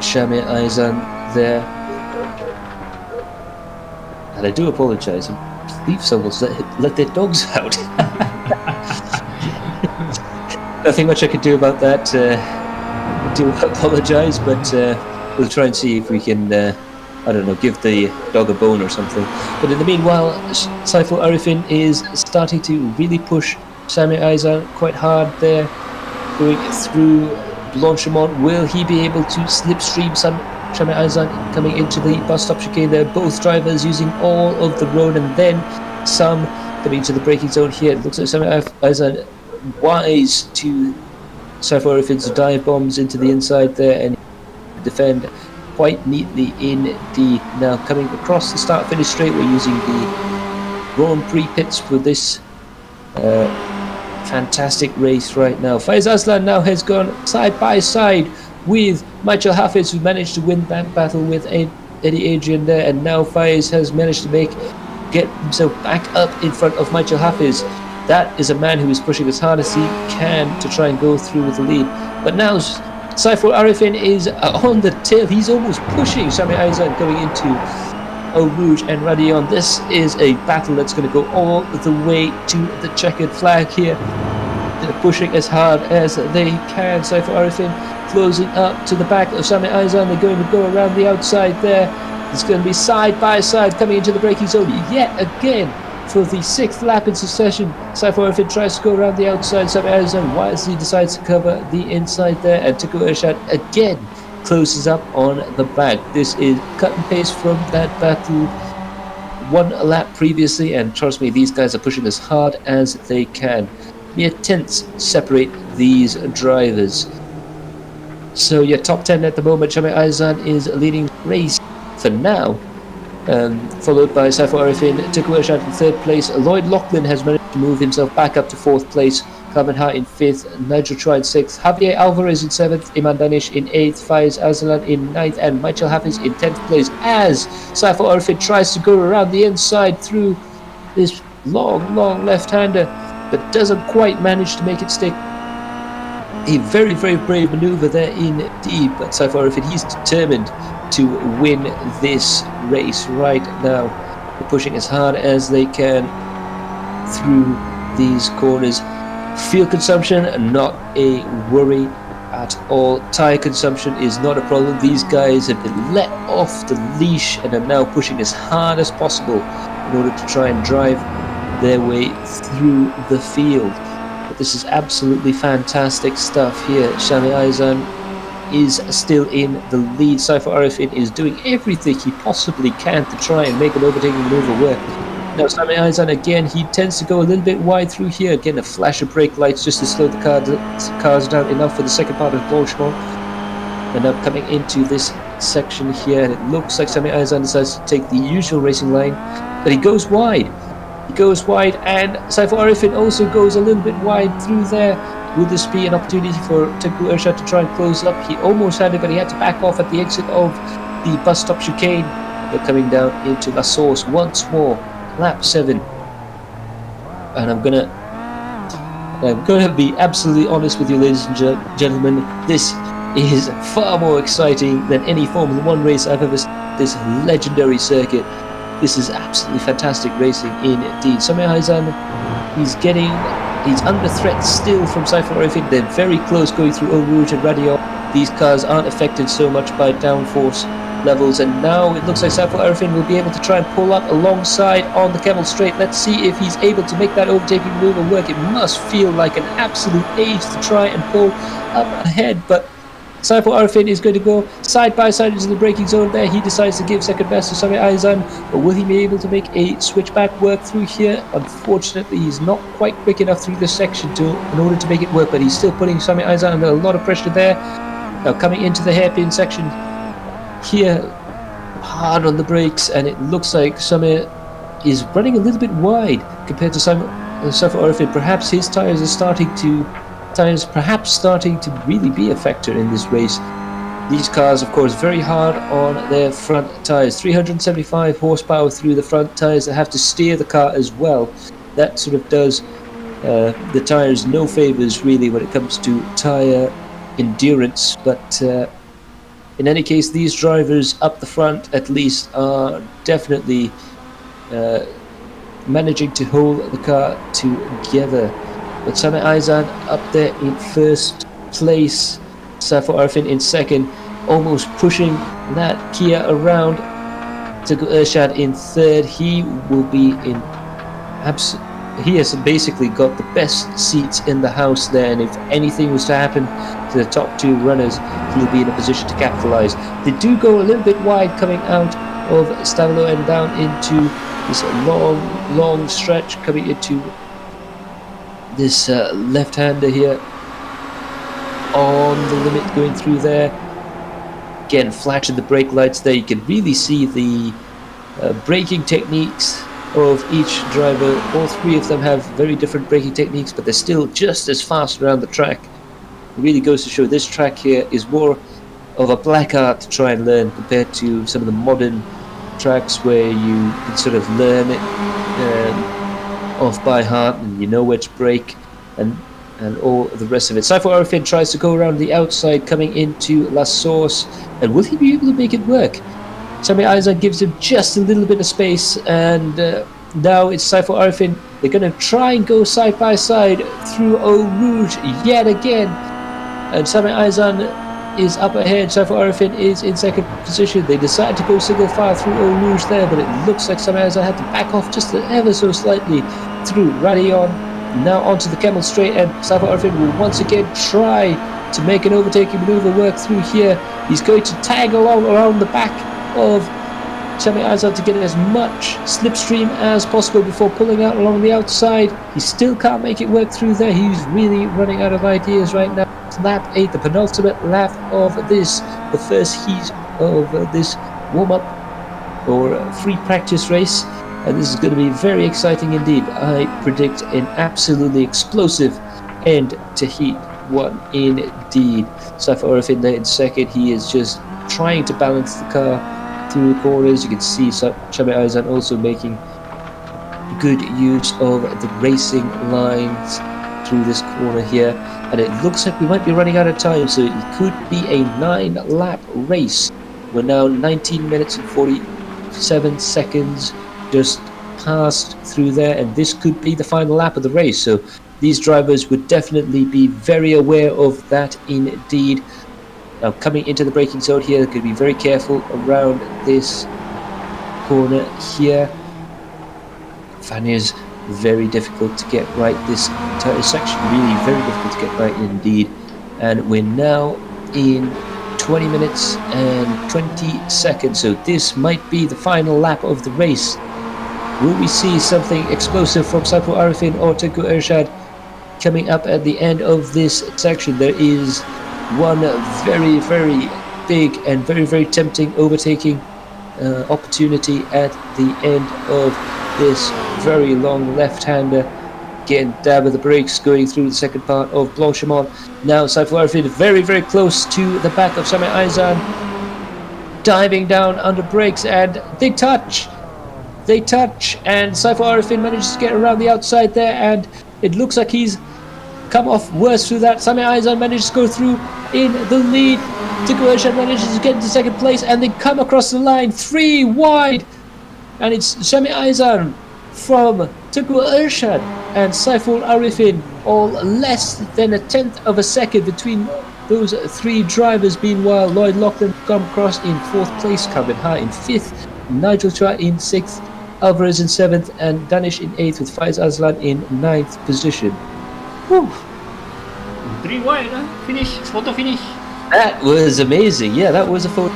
Shami Aizan there. And I do apologise. I believe someone's let their dogs out. Nothing much I could do about that. I do apologise, but we'll try and see if we can, I don't know, give the dog a bone or something. But in the meanwhile, Saiful Arifin is starting to really push Shami Aizan quite hard there, going through Blanchimont. Will he be able to slipstream Shami Aizan coming into the bus stop chicane there? Both drivers using all of the road, and then some coming to the braking zone here. It looks like Shami Aizan wise to Saiful Arifin's dive bombs into the inside there and defend quite neatly in the, now coming across the start-finish straight. We're using the Grand Prix pits for this fantastic race right now. Faiz Aslan now has gone side by side with Michael Hafiz, who managed to win that battle with Eddie Adrian there, and now Faiz has managed to get himself back up in front of Michael Hafiz. That is a man who is pushing as hard as he can to try and go through with the lead. But now Saiful Arifin is on the tail. He's almost pushing Shami Aizan going into Eau Rouge and Radion. This is a battle that's going to go all the way to the checkered flag here. They're pushing as hard as they can. Saiful Arifin closing up to the back of Shami Aizan. They're going to go around the outside there. It's going to be side by side coming into the braking zone yet again for the 6th lap in succession. Saiful Arifin tries to go around the outside. Shami Aizan wisely decides to cover the inside there, and Tengku Irsyad again closes up on the back. This is cut and paste from that battle one lap previously, and trust me, these guys are pushing as hard as they can. Mere tenths separate these drivers. So your top 10 at the moment, Shami Aizan is leading race for now, followed by Saiful Arifin, Tengku Irsyad in 3rd place. Lloyd Lachlan has managed to move himself back up to 4th place. Calvin Ha in 5th, Nigel Chua in 6th, Javier Alvarez in 7th, Iman Danish in 8th, Faiz Aslan in 9th, and Michael Hafiz in 10th place, as Saiful Arifin tries to go around the inside through this long left-hander. but doesn't quite manage to make it stick. A very, very brave maneuver there indeed, but so far, he's determined to win this race right now. They're pushing as hard as they can through these corners. Fuel consumption, not a worry at all. Tire consumption is not a problem. These guys have been let off the leash and are now pushing as hard as possible in order to try and drive their way through the field. But this is absolutely fantastic stuff here. Shami Aizan is still in the lead. Saiful Arifin is doing everything he possibly can to try and make an overtaking maneuver work. Now Sami Aizan again, he tends to go a little bit wide through here. Again, a flash of brake lights just to slow the cars down enough for the second part of Blanchemont. And now coming into this section here, and it looks like Sami Aizan decides to take the usual racing line, but he goes wide. He goes wide, and Saiful Arifin also goes a little bit wide through there. Will this be an opportunity for Tengku Irsyad to try and close up? He almost had it, but he had to back off at the exit of the bus stop chicane. They're coming down into La Source once more. Lap 7, and I'm gonna be absolutely honest with you, ladies and gentlemen. This is far more exciting than any Formula 1 race I've ever seen. This legendary circuit. This is absolutely fantastic racing indeed. Sami Aizan, he's under threat still from Saiful Arifin. They're very close going through Eau Rouge and Radio. These cars aren't affected so much by downforce levels, and now it looks like Saiful Arifin will be able to try and pull up alongside on the Camel Straight. Let's see if he's able to make that overtaking maneuver work. It must feel like an absolute age to try and pull up ahead, but Saiful Arifin is going to go side by side into the braking zone there. He decides to give second best to Sami Aizan, but will he be able to make a switchback work through here? Unfortunately, he's not quite quick enough through this section in order to make it work, but he's still putting Sami Aizan under a lot of pressure there. Now coming into the hairpin section here, hard on the brakes, and it looks like Sami is running a little bit wide compared to Saiful Arifin. Perhaps his tires are starting to really be a factor in this race. These cars, of course, very hard on their front tires. 375 horsepower through the front tires that have to steer the car as well. That sort of does the tires no favors really when it comes to tire endurance, but in any case, these drivers up the front at least are definitely managing to hold the car together. But Sami Aizan up there in first place, Saiful Arifin in second, almost pushing that Kia around. Tengku Irsyad in third. He will be in he has basically got the best seats in the house there, and if anything was to happen to the top two runners, he'll be in a position to capitalize. They do go a little bit wide coming out of Stavelo and down into this long stretch, coming into this left-hander here on the limit, going through there. Again, flashing the brake lights there. You can really see the braking techniques of each driver. All three of them have very different braking techniques, but they're still just as fast around the track. It really goes to show this track here is more of a black art to try and learn compared to some of the modern tracks where you can sort of learn it off by heart and you know where to brake and all the rest of it. Saiful Arifin tries to go around the outside coming into La Source, and will he be able to make it work? Sami Aizan gives him just a little bit of space, and now it's Saiful Arifin. They're going to try and go side by side through Eau Rouge yet again, and Sami Aizan is up ahead. Saiful Arifin is in second position. They decide to go single file through Eau Rouge there, but it looks like Sami Aizan had to back off just ever so slightly through Radion. Now onto the Camel Straight, and Saiful Arifin will once again try to make an overtaking maneuver work through here. He's going to tag along around the back of Sami Aizan to get as much slipstream as possible before pulling out along the outside. He still can't make it work through there. He's really running out of ideas right now. Lap 8, the penultimate lap of this, the first heat of this warm-up or free practice race, and this is going to be very exciting indeed. I predict an absolutely explosive end to heat 1 indeed. Saiful Arifin there in second. He is just trying to balance the car through the corners. You can see Sami Aizan also making good use of the racing lines through this corner here, and it looks like we might be running out of time, so it could be a 9-lap race. We're now 19 minutes and 47 seconds just passed through there, and this could be the final lap of the race, so these drivers would definitely be very aware of that indeed. Now coming into the braking zone here, they could be very careful around this corner here. Vanier's very difficult to get right, this entire section, really very difficult to get right indeed. And we're now in 20 minutes and 20 seconds, so this might be the final lap of the race. Will we see something explosive from Saiful Arifin or Tengku Irsyad coming up at the end of this section? There is one very, very big and very, very tempting overtaking opportunity at the end of this very long left-hander. Getting dab of the brakes going through the second part of Blanchimont. Now Saiful Arifin very, very close to the back of Sami Aizan, diving down under brakes, and they touch, and Saiful Arifin manages to get around the outside there, and it looks like he's come off worse through that. Sami Aizan manages to go through in the lead. Tengku Irsyad manages to get into second place, and they come across the line 3 wide, and it's Sami Aizan from Tengku Irsyad and Saiful Arifin, all less than a tenth of a second between those 3 drivers. Meanwhile, Lloyd Lachlan come across in 4th place, Calvin Ha in 5th, Nigel Chua in 6th, Alvarez in 7th, and Danish in 8th, with Faiz Azlan in 9th position. Whew. 3 wide, finish, photo finish. That was amazing. Yeah, that was a photo.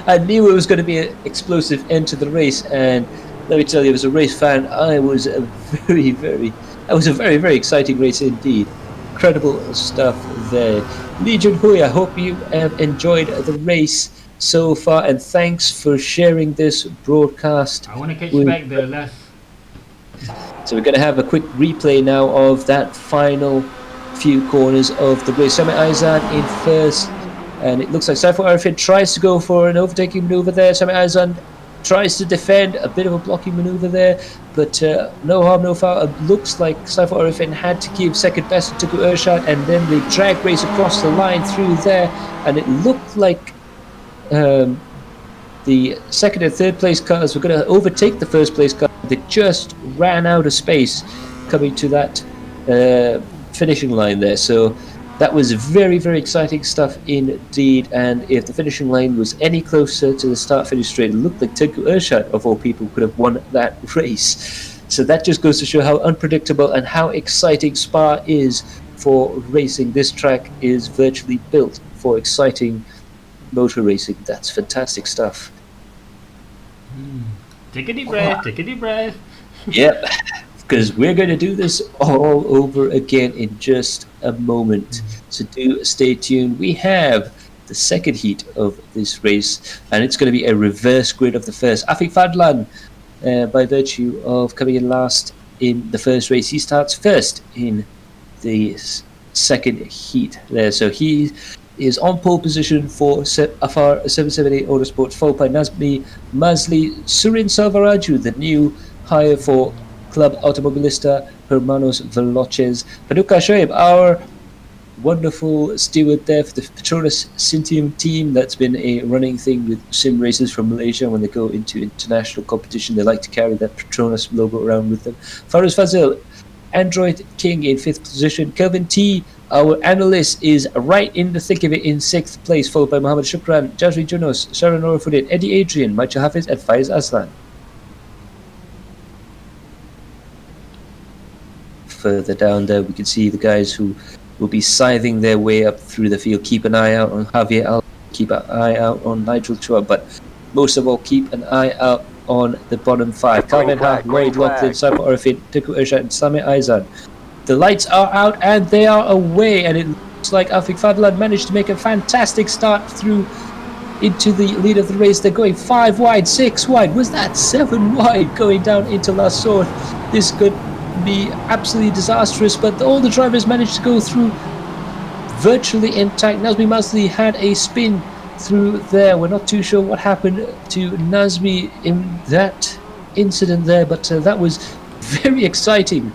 I knew it was going to be an explosive end to the race, and let me tell you, as a race fan, it was a very, very exciting race indeed. Incredible stuff there. Legion Hui, I hope you have enjoyed the race so far, and thanks for sharing this broadcast. I want to catch with... back the last. So we're going to have a quick replay now of that final few corners of the race. Sami Aizan in first, and it looks like Saiful Arifin tries to go for an overtaking maneuver there. Sami Aizan tries to defend, a bit of a blocking maneuver there, but no harm, no foul. It looks like Saiful Arifin had to give second best to Tengku Irsyad, and then they drag race across the line through there, and it looked like the second and third place cars were going to overtake the first place car. They just ran out of space coming to that finishing line there. So that was very, very exciting stuff indeed. And if the finishing line was any closer to the start-finish straight, it looked like Tengku Irsyad, of all people, could have won that race. So that just goes to show how unpredictable and how exciting Spa is for racing. This track is virtually built for exciting motor racing. That's fantastic stuff. Take a deep breath, take a deep breath. Yep, because we're going to do this all over again in just a moment. So do stay tuned. We have the second heat of this race, and it's going to be a reverse grid of the first. Afiq Fadlan, by virtue of coming in last in the first race, he starts first in the second heat there. So he is on pole position for Afar 778 Autosport, followed by Nazmi Mazli, Surin Salvaraju, the new hire for Club Automobilista Hermanos Veloces, Paduka Shoaib, our wonderful steward there for the Petronas Cintium team. That's been a running thing with sim racers from Malaysia. When they go into international competition, they like to carry that Petronas logo around with them. Farouz Fazil, Android King in 5th position. Kelvin T, our analyst, is right in the thick of it in 6th place, followed by Muhammad Shukran, Jazri Junos, Sharon Norafudin, Eddie Adrian, Michael Hafiz, and Faiz Aslan. Further down there, we can see the guys who will be scything their way up through the field. Keep an eye out on Javier Al, keep an eye out on Nigel Chua, but most of all, keep an eye out on the bottom 5. Calvin Ha, Lloyd Lachlan, Saiful Arifin, Tengku Irsyad, and Sami Aizan. The lights are out and they are away, and it looks like Afiq Fadlan managed to make a fantastic start through into the lead of the race. They're going 5 wide, 6 wide. Was that 7 wide going down into La Sorte? This could be absolutely disastrous, but all the drivers managed to go through virtually intact. Nazmi Mazli had a spin through there. We're not too sure what happened to Nazmi in that incident there, but that was very exciting.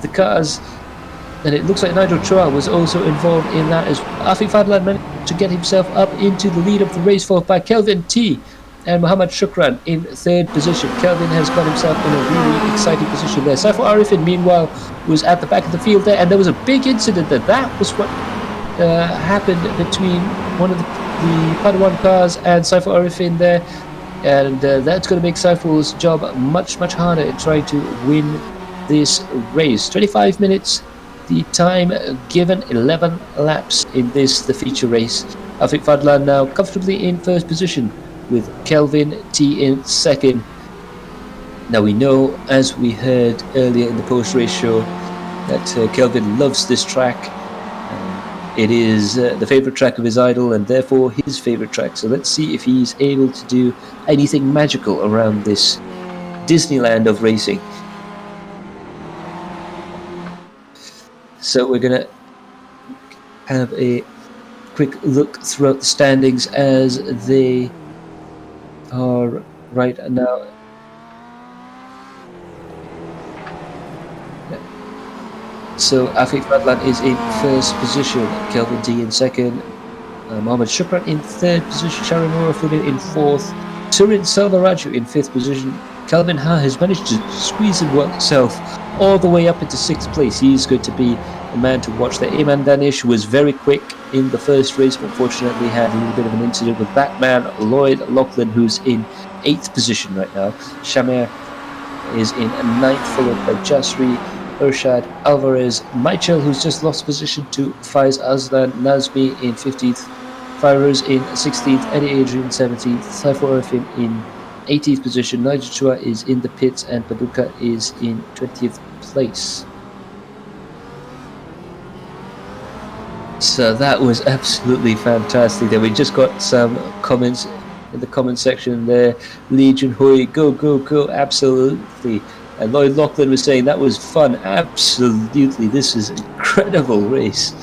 The cars, and it looks like Nigel Chua was also involved in that as Afiq Fadlan managed to get himself up into the lead of the race, followed by Kelvin T and Muhammad Shukran in third position. Kelvin has got himself in a really exciting position there. Saiful Arifin, meanwhile, was at the back of the field there, and there was a big incident there. That was what happened between one of the Padawan cars and Saiful Arifin there, and that's going to make Saiful's job much harder in trying to win this race. 25 minutes, the time given, 11 laps in this, the feature race. Afiq Fadlan now comfortably in first position with Kelvin T in second. Now we know, as we heard earlier in the post-race show, that Kelvin loves this track. It is the favourite track of his idol, and therefore his favourite track. So let's see if he's able to do anything magical around this Disneyland of racing. So we're going to have a quick look throughout the standings as they are right now. So Afiq Fadlan is in first position, Kelvin T in second, Mohammed Shukran in third position, Sharon Morafudin in fourth, Surin Selvaraju in fifth position. Calvin Ha has managed to squeeze himself all the way up into sixth place. He's going to be a man to watch there. Ayman Danish was very quick in the first race, but fortunately had a little bit of an incident with Batman Lloyd Lachlan, who's in eighth position right now. Shamer is in ninth, followed by Jasri, Urshad Alvarez, Michael, who's just lost position to Faiz Azlan, Nazmi in 15th, Firoz in 16th, Eddie Adrian 17th, Saiful Arifin in 18th position, Nigel Chua is in the pits, and Paduka is in 20th place. So that was absolutely fantastic. Then we just got some comments in the comment section there. Legion Hui, go, go, go, absolutely. And Lloyd Lachlan was saying that was fun. Absolutely, this is an incredible race.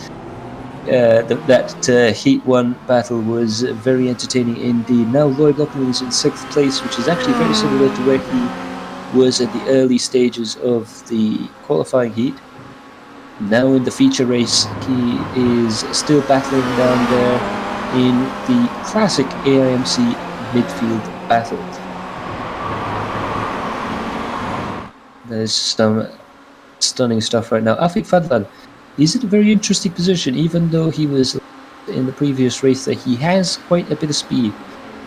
That Heat 1 battle was very entertaining indeed. Now Lloyd Lachlan is in 6th place, which is actually very similar to where he was at the early stages of the qualifying heat. Now in the feature race, he is still battling down there in the classic AIMC midfield battle. There's some stunning stuff right now. Afiq Fadlan, he's in a very interesting position, even though he was in the previous race that he has quite a bit of speed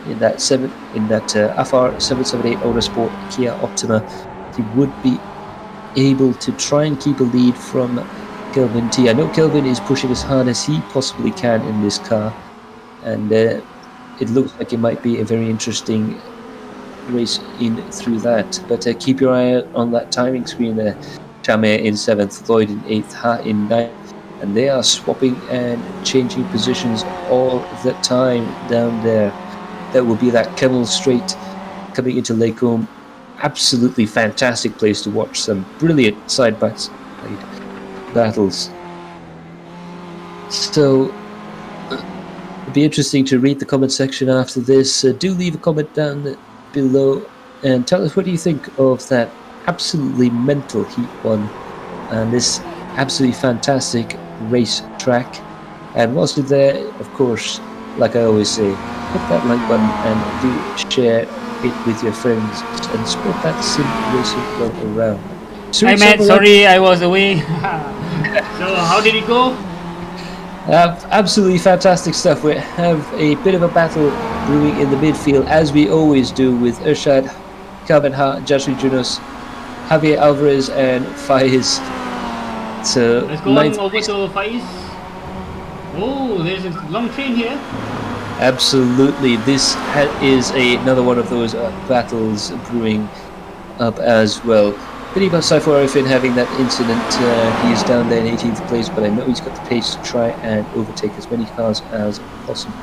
in that FR 778 Autosport Kia Optima. He would be able to try and keep a lead from Kelvin T. I know Kelvin is pushing as hard as he possibly can in this car, and it looks like it might be a very interesting race in through that, but keep your eye out on that timing screen there. Chameh in 7th, Lloyd in 8th, Ha in 9th, and they are swapping and changing positions all the time down there. That will be that Camel Straight coming into Lake Home. Absolutely fantastic place to watch some brilliant side-by-side battles. So it'll be interesting to read the comment section after this. Do leave a comment down below and tell us what do you think of that absolutely mental Heat 1 and this absolutely fantastic race track. And whilst you're there, of course, like I always say, hit that like button and do share it with your friends and spread that sim racing club around. Hi Matt, sorry I was away. So how did it go? Absolutely fantastic stuff. We have a bit of a battle brewing in the midfield, as we always do, with Urshad, Calvin Ha, Jasri Junus, Javier Alvarez, and Faiz. So let's go on over to Faiz. Oh, there's a long train here. Absolutely, this is another one of those battles brewing up as well. Pity about Saiful Arifin having that incident. He's down there in 18th place, but I know he's got the pace to try and overtake as many cars as possible.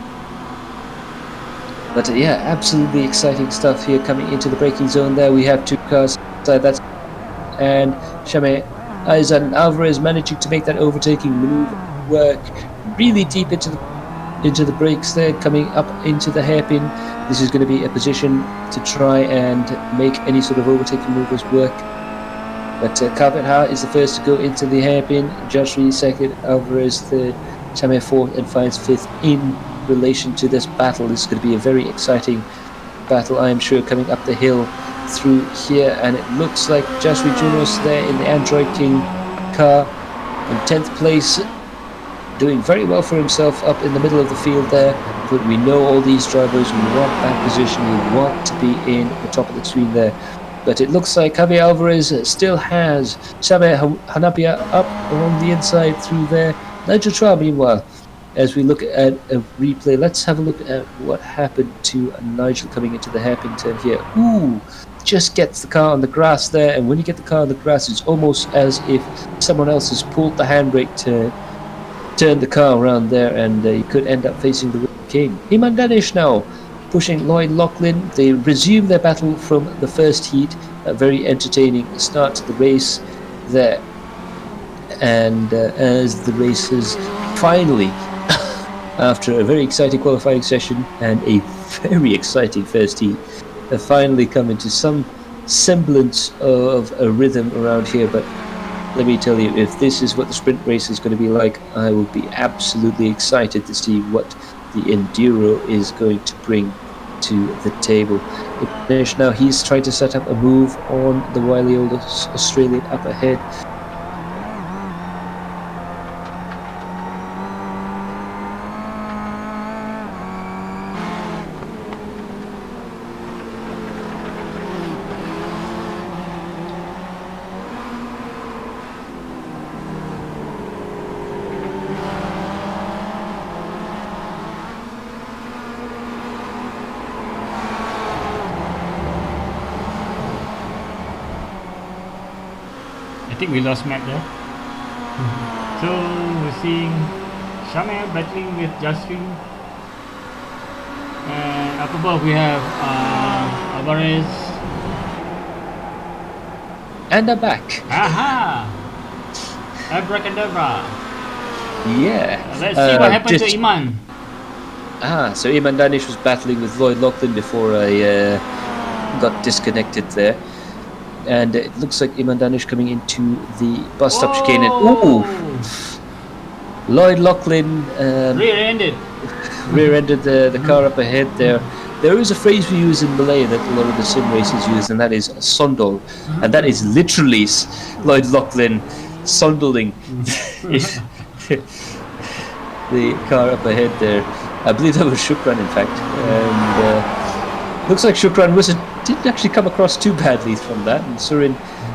But yeah, absolutely exciting stuff here coming into the braking zone there. We have two cars inside that, and Chameh Aizan Alvarez managing to make that overtaking move work really deep into the into the brakes there, coming up into the hairpin. This is going to be a position to try and make any sort of overtaking maneuvers work. But Carpet Ha is the first to go into the hairpin, Jasri second, Alvarez third, Chame fourth, and finds fifth in relation to this battle. This is going to be a very exciting battle, I am sure, coming up the hill through here. And it looks like Jasri Junos there in the Android King car in 10th place, doing very well for himself up in the middle of the field there. But we know all these drivers, we want that position, we want to be in the top of the screen there. But it looks like Javier Alvarez still has Sabe Hanapia up on the inside through there. Nigel Chua, meanwhile, as we look at a replay, let's have a look at what happened to Nigel coming into the hairpin turn here. Ooh, just gets the car on the grass there, and when you get the car on the grass, it's almost as if someone else has pulled the handbrake to turn the car around there, and you could end up facing the king. Iman Danish now pushing Lloyd Lachlan. They resume their battle from the first heat. A very entertaining start to the race there. And as the race has finally, after a very exciting qualifying session and a very exciting first heat, have finally come into some semblance of a rhythm around here. But let me tell you, if this is what the sprint race is going to be like, I will be absolutely excited to see what the Enduro is going to bring to the table. Now he's trying to set up a move on the wily old Australian up ahead. I think we lost Matt there. So we're seeing Shamir battling with Jasri. And up above we have Alvarez. And they're back. Aha! Abracadabra. Yeah. Let's see what happened to Iman. So Iman Danish was battling with Lloyd Lachlan before I got disconnected there. And it looks like Iman Danish coming into the bus stop chicane. And ooh! Lloyd Lachlan Rear-ended the car up ahead there. There is a phrase we use in Malay that a lot of the sim racers use, and that is sondol. And that is literally Lloyd Lachlan sondling the car up ahead there. I believe that was Shukran, in fact. And looks like Shukran didn't actually come across too badly from that. And Surin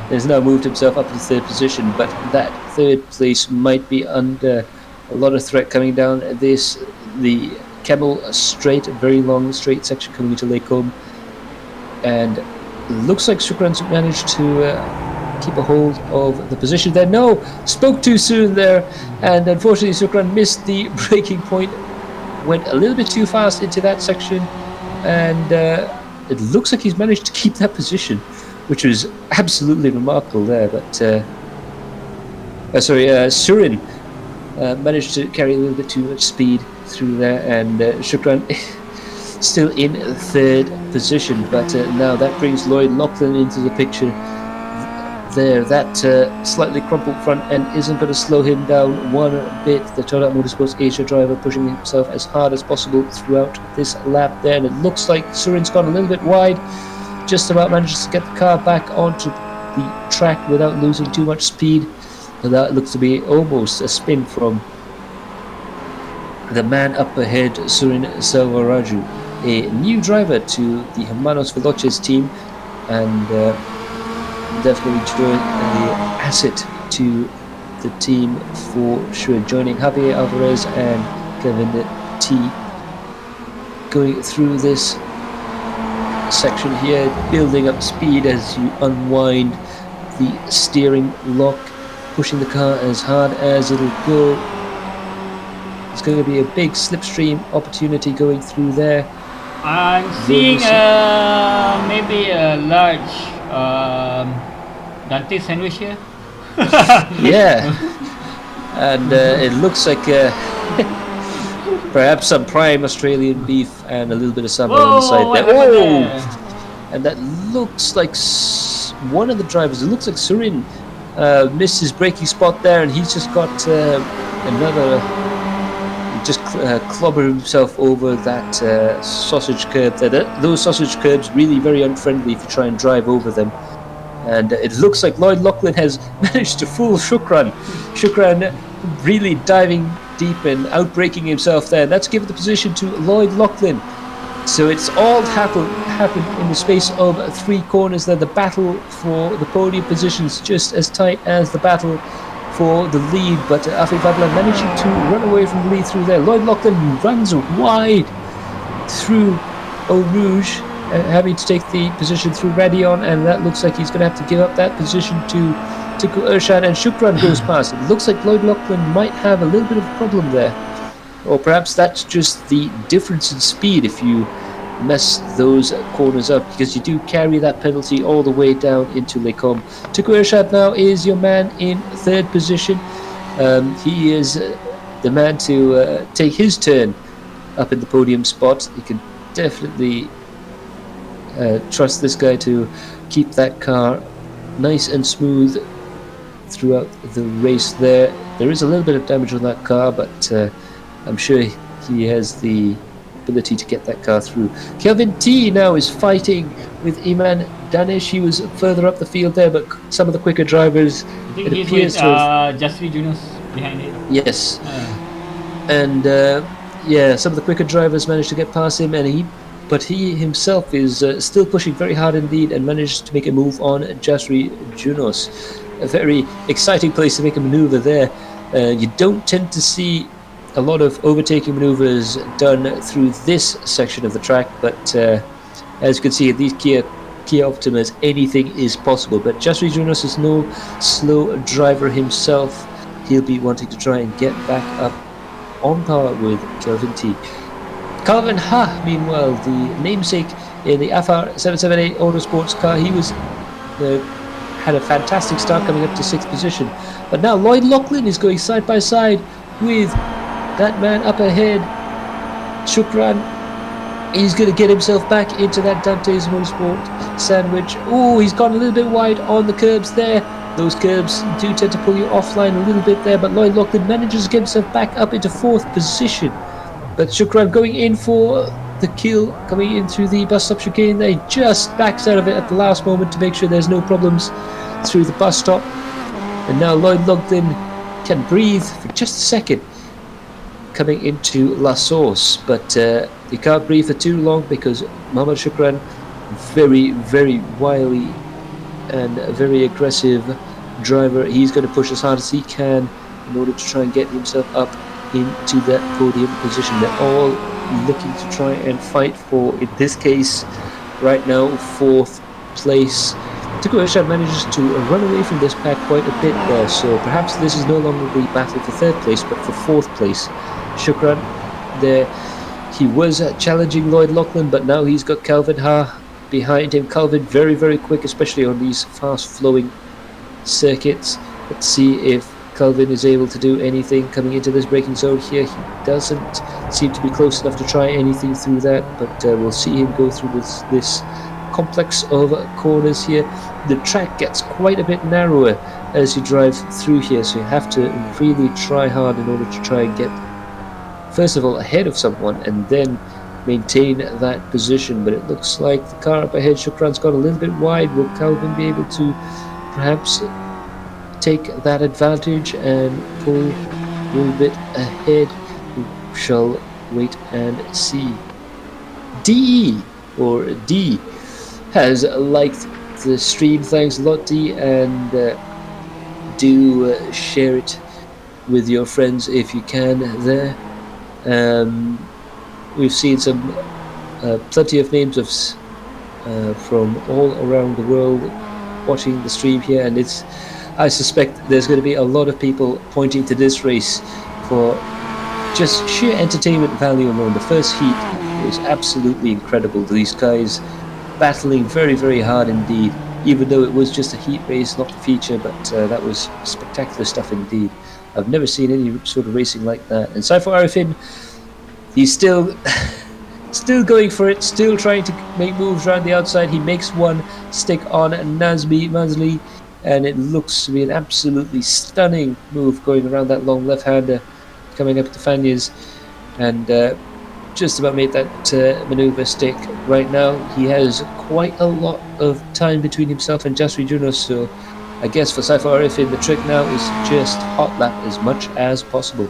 has now moved himself up to third position, but that third place might be under a lot of threat coming down the Camel straight, a very long straight section coming into Lake Combe. And looks like Shukran's managed to keep a hold of the position there. No, spoke too soon there, and unfortunately Shukran missed the braking point, went a little bit too fast into that section, and it looks like he's managed to keep that position, which was absolutely remarkable there. But Surin managed to carry a little bit too much speed through there, and Shukran still in third position. But now that brings Lloyd Lachlan into the picture there. That slightly crumpled front end isn't going to slow him down one bit. The Toyota Motorsports Asia driver pushing himself as hard as possible throughout this lap there, and it looks like Surin's gone a little bit wide, just about manages to get the car back onto the track without losing too much speed. And that looks to be almost a spin from the man up ahead, Surin Selvaraju, a new driver to the Hermanos Veloces team, and definitely join the asset to the team for sure. Joining Javier Alvarez and Kevin T going through this section here, building up speed as you unwind the steering lock, pushing the car as hard as it'll go. It's going to be a big slipstream opportunity going through there. I'm seeing maybe a large Dante sandwich here. Yeah, and it looks like Perhaps some prime Australian beef and a little bit of sambal Whoa, on the side what there. happened Oh! there? And that looks like one of the drivers. It looks like Surin missed his braking spot there, and he's just got another. Just clobber himself over that sausage curb there. Those sausage curbs really very unfriendly if you try and drive over them. And it looks like Lloyd Lachlan has managed to fool Shukran. Shukran really diving deep and outbraking himself there. That's given the position to Lloyd Lachlan. So it's all happened in the space of 3 corners there. The battle for the podium positions just as tight as the battle for the lead, but Afi Fadlan managing to run away from the lead through there. Lloyd Lachlan runs wide through Eau Rouge, having to take the position through Radion, and that looks like he's going to have to give up that position to Tiku Ershad, and Shukran goes past. It looks like Lloyd Lachlan might have a little bit of a problem there, or perhaps that's just the difference in speed if you mess those corners up, because you do carry that penalty all the way down into Lecom. Tiku Ershad now is your man in 3rd position. He is the man to take his turn up in the podium spot. You can definitely trust this guy to keep that car nice and smooth throughout the race there. There is a little bit of damage on that car, but I'm sure he has the ability to get that car through. Kelvin T now is fighting with Iman Danish. He was further up the field there, but some of the quicker drivers, I think it he's appears with to have... Jasri Junus behind it. Yes. And yeah, some of the quicker drivers managed to get past him, and he himself is still pushing very hard indeed, and managed to make a move on Jasri Junos. A very exciting place to make a maneuver there. You don't tend to see a lot of overtaking maneuvers done through this section of the track, but as you can see, these Kia Optimas, anything is possible. But Jasri Junos is no slow driver himself. He'll be wanting to try and get back up on par with Kelvin T. Calvin Ha, meanwhile, the namesake in the FR 778 Autosports car, he was had a fantastic start coming up to 6th position. But now Lloyd Lachlan is going side by side with that man up ahead, Shukran. He's going to get himself back into that Dante's Motorsport sandwich. Oh, he's gone a little bit wide on the curbs there. Those curbs do tend to pull you offline a little bit there, but Lloyd Lachlan manages to get himself back up into 4th position. But Shukran going in for the kill, coming in through the bus stop chicane there. He just backs out of it at the last moment to make sure there's no problems through the bus stop. And now Lloyd Lachlan can breathe for just a second coming into La Source, but you can't breathe for too long because Mohamed Shukran, very, very wily and a very aggressive driver. He's going to push as hard as he can in order to try and get himself up into that podium position. They're all looking to try and fight for, in this case, right now, 4th place. Tiku Ershad manages to run away from this pack quite a bit there, so perhaps this is no longer the battle for 3rd place, but for 4th place. Shukran there, he was challenging Lloyd Lachlan, but now he's got Calvin Ha behind him. Calvin very, very quick, especially on these fast flowing circuits. Let's see if Calvin is able to do anything coming into this braking zone here. He doesn't seem to be close enough to try anything through that, but we'll see him go through this complex of corners here. The track gets quite a bit narrower as you drive through here, so you have to really try hard in order to try and get, first of all, ahead of someone and then maintain that position. But it looks like the car up ahead, Shukran's got a little bit wide. Will Calvin be able to perhaps take that advantage and pull a little bit ahead? We shall wait and see. D has liked the stream. Thanks a lot, D, and do share it with your friends if you can there. We've seen some plenty of names of from all around the world watching the stream here, and I suspect there's going to be a lot of people pointing to this race for just sheer entertainment value alone. The first heat was absolutely incredible. These guys battling very, very hard indeed, even though it was just a heat race, not a feature, but that was spectacular stuff indeed. I've never seen any sort of racing like that. And Saifur Arifin he's still going for it, still trying to make moves around the outside. He makes one stick on Nazmi Mazli, and it looks to be an absolutely stunning move going around that long left-hander coming up to Fanyas, and just about made that maneuver stick. Right now he has quite a lot of time between himself and Jasri Junos, so I guess for Saiful Arifin the trick now is just hot lap as much as possible.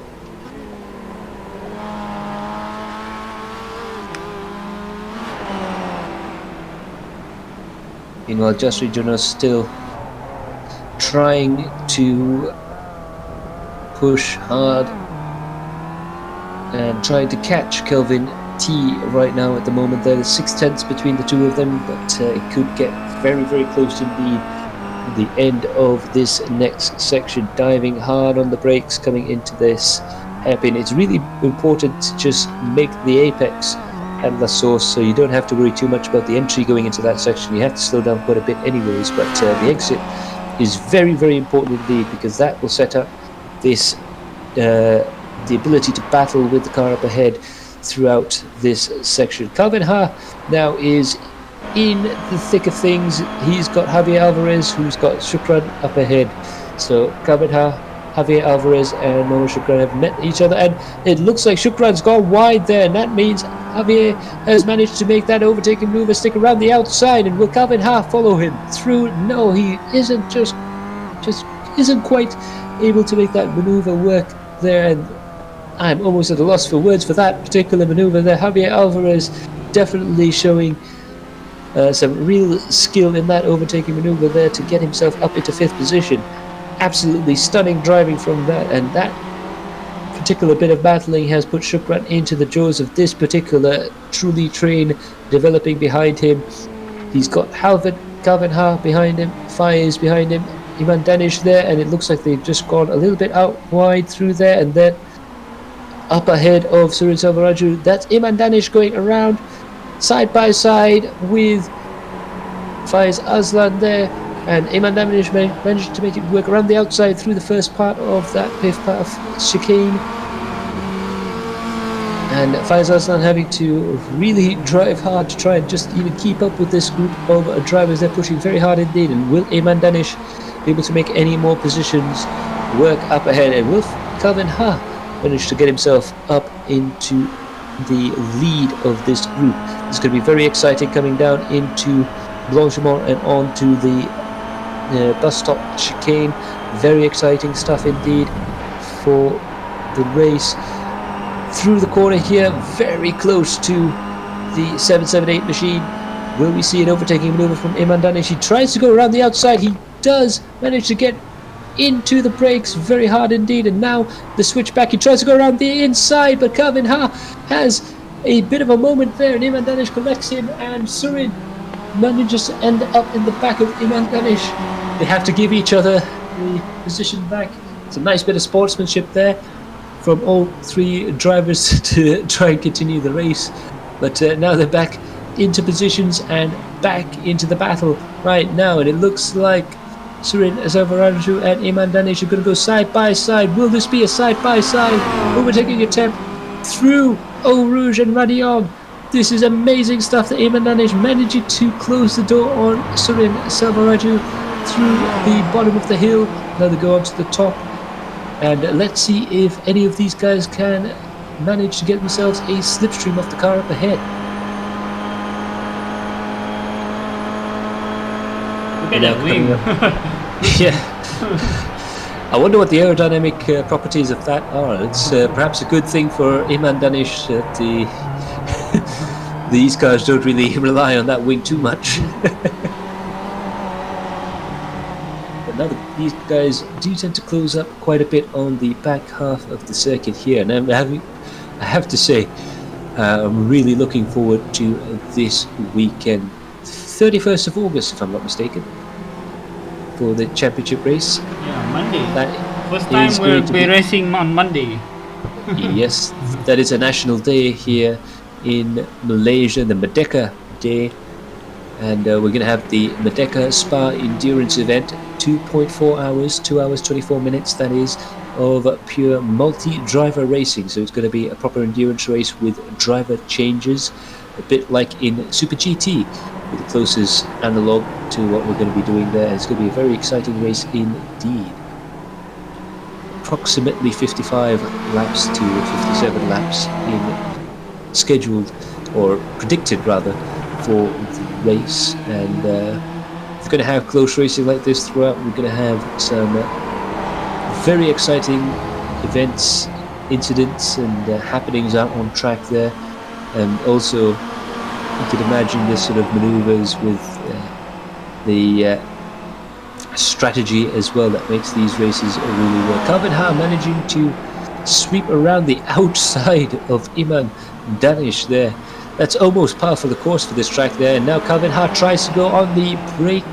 Meanwhile, Jasri Junos still trying to push hard and trying to catch Kelvin T right now at the moment. There's 6/10 between the two of them, but it could get very, very close indeed. The end of this next section, diving hard on the brakes coming into this hairpin. It's really important to just make the apex at La Source, so you don't have to worry too much about the entry going into that section. You have to slow down quite a bit anyways, but the exit is very, very important indeed, because that will set up this the ability to battle with the car up ahead throughout this section. Calvin Ha now is in the thick of things. He's got Javier Alvarez, who's got Shukran up ahead. So Calvin Ha, Javier Alvarez and Momo Shukran have met each other, and it looks like Shukran's gone wide there, and that means Javier has managed to make that overtaking maneuver stick around the outside. And will Calvin Ha follow him through? No, he isn't, just isn't quite able to make that maneuver work there, and I'm almost at a loss for words for that particular maneuver there. Javier Alvarez definitely showing some real skill in that overtaking maneuver there to get himself up into 5th position. Absolutely stunning driving from that, and that particular bit of battling has put Shukran into the jaws of this particular truly train developing behind him. He's got Calvin Ha behind him, Faiz behind him, Iman Danish there, and it looks like they've just gone a little bit out wide through there, and then up ahead of Surin Selvaraju. That's Iman Danish going around side by side with Faiz Aslan there, and Iman Danish managed to make it work around the outside through the first part of that pith path chicane, and Faiz Aslan having to really drive hard to try and just even keep up with this group of drivers. They're pushing very hard indeed, and will Iman Danish be able to make any more positions work up ahead? And will Calvin Ha managed to get himself up into the lead of this group? It's going to be very exciting coming down into Blanchimont and onto the bus stop chicane. Very exciting stuff indeed for the race. Through the corner here, very close to the 778 machine. Will we see an overtaking maneuver from Iman Danish? He tries to go around the outside. He does manage to get into the brakes very hard indeed, and now the switch back. He tries to go around the inside, but Calvin Ha has a bit of a moment there, and Iman Danish collects him, and Surin manages to end up in the back of Iman Danish. They have to give each other the position back. It's a nice bit of sportsmanship there from all three drivers to try and continue the race, but now they're back into positions and back into the battle right now, and it looks like Surin Selvaraju and Iman Danish are going to go side by side. Will this be a side by side overtaking attempt through Eau Rouge and Radion? This is amazing stuff that Iman Danish managing to close the door on Surin Selvaraju through the bottom of the hill. Now they go on to the top, and let's see if any of these guys can manage to get themselves a slipstream off the car up ahead. Look at that wing. Yeah. I wonder what the aerodynamic properties of that are. It's perhaps a good thing for Iman Danish that these cars don't really rely on that wing too much. But now these guys do tend to close up quite a bit on the back half of the circuit here. And I have to say, I'm really looking forward to this weekend. 31st of August, if I'm not mistaken, for the championship race. Yeah, Monday. That First time is we'll going to be racing on Monday. Yes, that is a national day here in Malaysia, the Merdeka Day, and we're going to have the Merdeka Spa Endurance event, 2.4 hours, 2 hours 24 minutes that is, of pure multi-driver racing. So it's going to be a proper endurance race with driver changes, a bit like in Super GT, with the closest analog to what we're going to be doing there. It's going to be a very exciting race indeed. Approximately 55 laps to 57 laps in scheduled, or predicted rather, for the race. And we're going to have close racing like this throughout. We're going to have some very exciting events, incidents and happenings out on track there. And also you could imagine this sort of maneuvers with the strategy as well that makes these races really work. Calvin Ha managing to sweep around the outside of Iman Danish there. That's almost par for the course for this track there. And now Calvin Ha tries to go on the brake,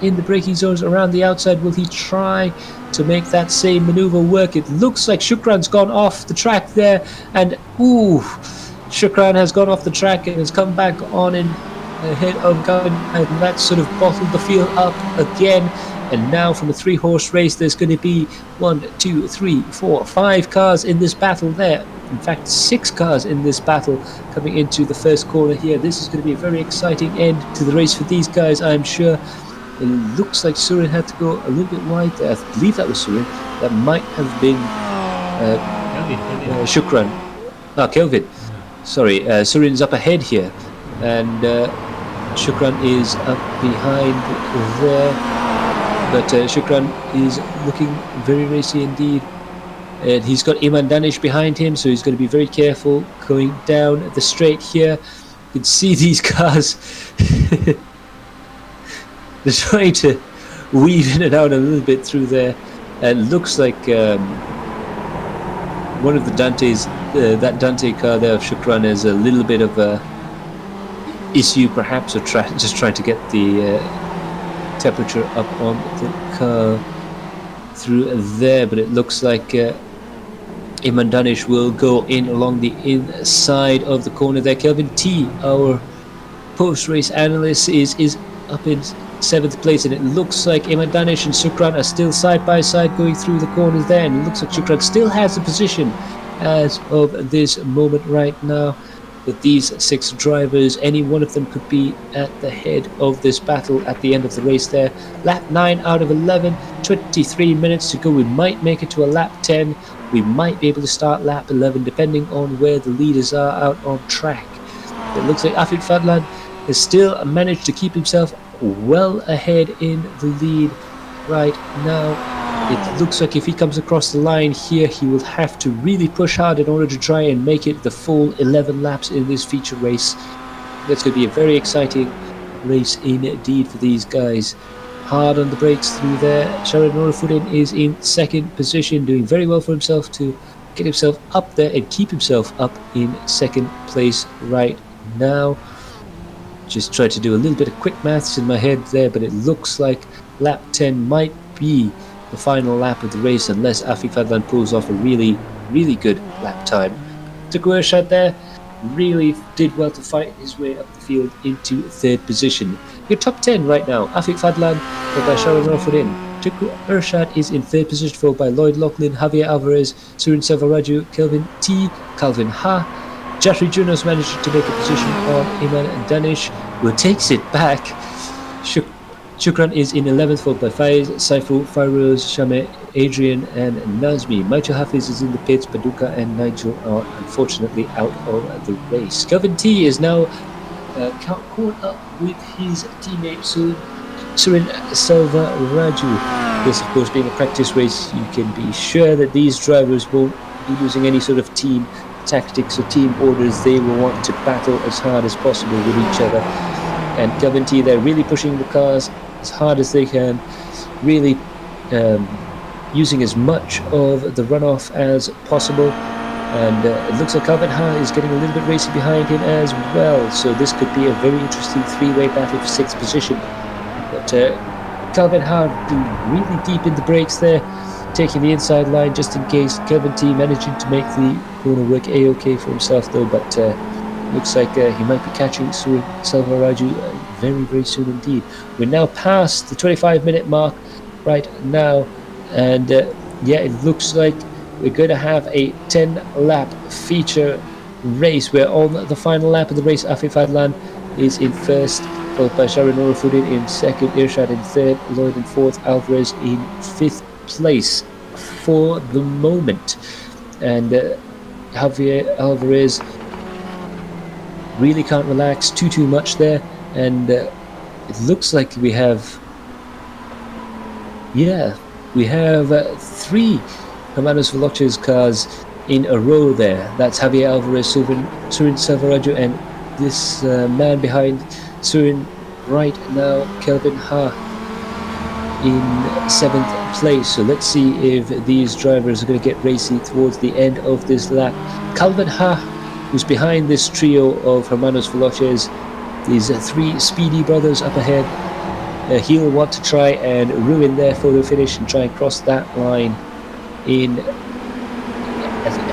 in the braking zones around the outside. Will he try to make that same maneuver work? It looks like Shukran's gone off the track there, and ooh, Shukran has gone off the track and has come back on in ahead of Calvin, and that sort of bottled the field up again. And now from a 3-horse race, there's going to be 1, 2, 3, 4, 5 cars in this battle there. In fact, 6 cars in this battle coming into the first corner here. This is going to be a very exciting end to the race for these guys, I'm sure. It looks like Surin had to go a little bit wide there. I believe that was Surin. That might have been Shukran. Kelvin. Sorry, Surin's up ahead here. And Shukran is up behind there. But Shukran is looking very racy indeed. And he's got Iman Danish behind him, so he's going to be very careful going down the straight here. You can see these cars. They're trying to weave in and out a little bit through there. And it looks like one of the Dante's, that Dante car there of Shukran has a little bit of a issue perhaps, or just trying to get the temperature up on the car through there. But it looks like Iman Danish will go in along the inside of the corner there. Kelvin T, our post-race analyst, is up in 7th place, and it looks like Iman Danish and Shukran are still side by side going through the corners there, and it looks like Shukran still has the position as of this moment right now. With these 6 drivers, any one of them could be at the head of this battle at the end of the race there. Lap 9 out of 11, 23 minutes to go. We might make it to a lap 10. We might be able to start lap 11 depending on where the leaders are out on track. It looks like Afik Fadlan has still managed to keep himself well ahead in the lead right now. It looks like if he comes across the line here, he will have to really push hard in order to try and make it the full 11 laps in this feature race. That's going to be a very exciting race indeed for these guys. Hard on the brakes through there. Sharon Norafuddin is in 2nd position, doing very well for himself to get himself up there and keep himself up in 2nd place right now. Just tried to do a little bit of quick maths in my head there, but it looks like lap 10 might be the final lap of the race unless Afik Fadlan pulls off a really, really good lap time. Took a shot there, really did well to fight his way up the field into 3rd position. Your top 10 right now: Afik Fadlan, followed by Sharon Norafuddin. Tuku Urshad is in 3rd position, followed by Lloyd Lachlan, Javier Alvarez, Surin Selvaraju, Kelvin T, Calvin Ha. Jeffrey Junos managed to make a position on Iman Danish, who takes it back. Shukran is in 11th, followed by Faiz, Saifu, Fairoz, Shame, Adrian and Nazmi. Michael Hafiz is in the pits. Paducah and Nigel are unfortunately out of the race. Kelvin T is now caught up with his teammate Surin Selvaraju. This, of course, being a practice race, you can be sure that these drivers won't be using any sort of team tactics or team orders. They will want to battle as hard as possible with each other. And Kelvin T, they're really pushing the cars as hard as they can, really using as much of the runoff as possible. And it looks like Calvin Ha is getting a little bit racy behind him as well. So this could be a very interesting 3-way battle for 6th position. But Calvin Ha being really deep in the brakes there, taking the inside line just in case. Kelvin T managing to make the corner work a-okay for himself though, but looks like he might be catching Surin Selvaraju very, very soon indeed. We're now past the 25-minute mark right now, and yeah, it looks like we're going to have a 10-lap feature race where on the final lap of the race, Afif Adlan is in first, followed by Sharon Norafuddin in second, Irshad in third, Lloyd in fourth, Alvarez in fifth place for the moment. And Javier Alvarez really can't relax too much there, and it looks like we have three Hermanos Veloces cars in a row there. That's Javier Alvarez, Surin Savaraju, and this man behind Surin right now, Kelvin Ha, in seventh place. So let's see if these drivers are going to get racy towards the end of this lap. Calvin Ha, who's behind this trio of Hermanos Veloces, these three speedy brothers up ahead. He'll want to try and ruin their photo finish and try and cross that line in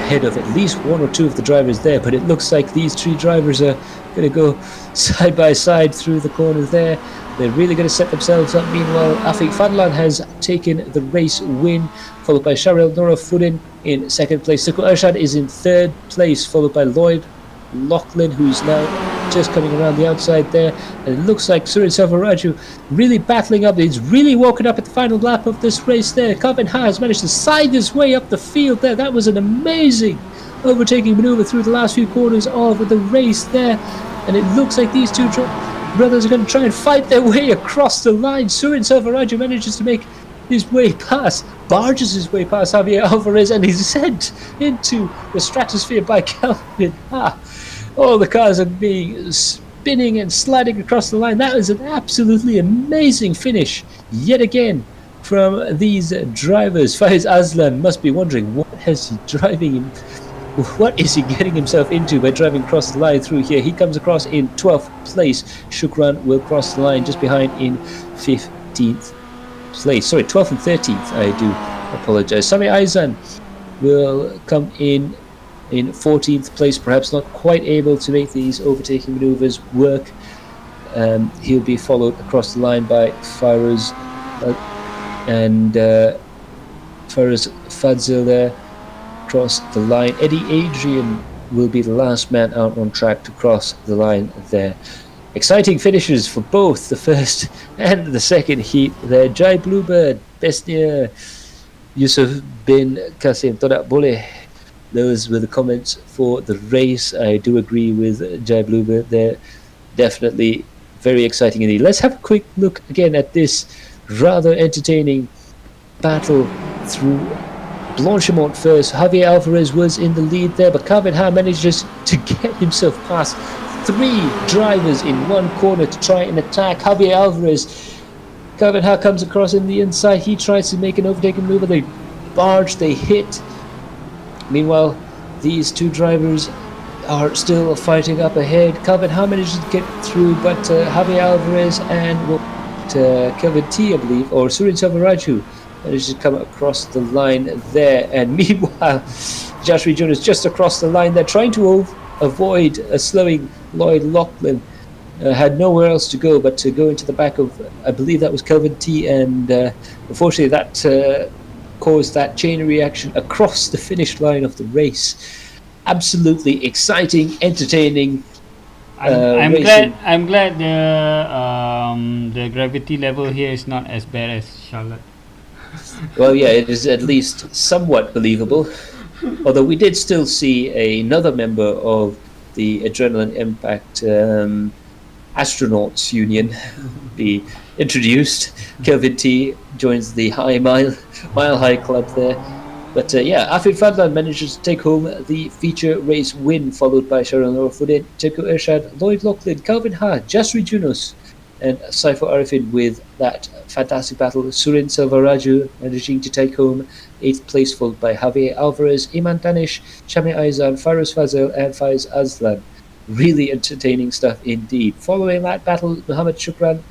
ahead of at least one or two of the drivers there, but it looks like these three drivers are going to go side by side through the corner there. They're really going to set themselves up. Meanwhile, Afik Fadlan has taken the race win, followed by Sharil Norafuddin in second place. Sukul Arshad is in third place, followed by Lloyd Lachlan, who's now just coming around the outside there. And it looks like Surin Savaraju really battling up. He's really woken up at the final lap of this race there. Calvin Ha has managed to side his way up the field there. That was an amazing overtaking maneuver through the last few corners of the race there. And it looks like these two brothers are going to try and fight their way across the line. Surin Savaraju manages to make his way past, barges his way past Javier Alvarez, and he's sent into the stratosphere by Calvin Ha. All the cars are being spinning and sliding across the line. That was an absolutely amazing finish yet again from these drivers. Faiz Aslan must be wondering, what is he getting himself into by driving across the line through here? He comes across in 12th place. Shukran will cross the line just behind in 15th place. Sorry, 12th and 13th. I do apologize. Sami Aizan will come in 14th place, perhaps not quite able to make these overtaking maneuvers work. He'll be followed across the line by Fairuz and Fairuz Fadzil there across the line. Eddie Adrian will be the last man out on track to cross the line there. Exciting finishes for both the first and the second heat there. Jai Bluebird, bestnya Yusuf bin Kasim, tak boleh. Those were the comments for the race. I do agree with Jai Bluebird there. Definitely very exciting indeed. Let's have a quick look again at this rather entertaining battle through Blanchimont first. Javier Alvarez was in the lead there, but Calvin Ha manages to get himself past three drivers in one corner to try and attack Javier Alvarez. Calvin Ha comes across in the inside. He tries to make an overtaking maneuver. They barge, they hit. Meanwhile, these two drivers are still fighting up ahead. Calvin Ha manages to get through, but Javier Alvarez and Kelvin T, I believe, or Surin Savaraju manages to come across the line there. And meanwhile, Joshua Jonas just across the line there, trying to avoid a slowing Lloyd Lachlan. Had nowhere else to go but to go into the back of, I believe that was Kelvin T, and unfortunately that caused that chain reaction across the finish line of the race. Absolutely exciting, entertaining. I'm glad the gravity level here is not as bad as Charlotte. Well, yeah, it is at least somewhat believable. Although we did still see another member of the Adrenaline Impact Astronauts Union be introduced. Kelvin T joins the Mile High Club there. But Afif Fadlan manages to take home the feature race win, followed by Sharon Norafuddin, Teko Ershad, Lloyd Lachlan, Calvin Ha, Jasri Junus, and Saiful Arifin with that fantastic battle. Surin Selvaraju managing to take home 8th place, followed by Javier Alvarez, Iman Danish, Shami Aizan, Fairuz Fazil, and Faiz Aslan. Really entertaining stuff indeed. Following that battle, Muhammad Shukran,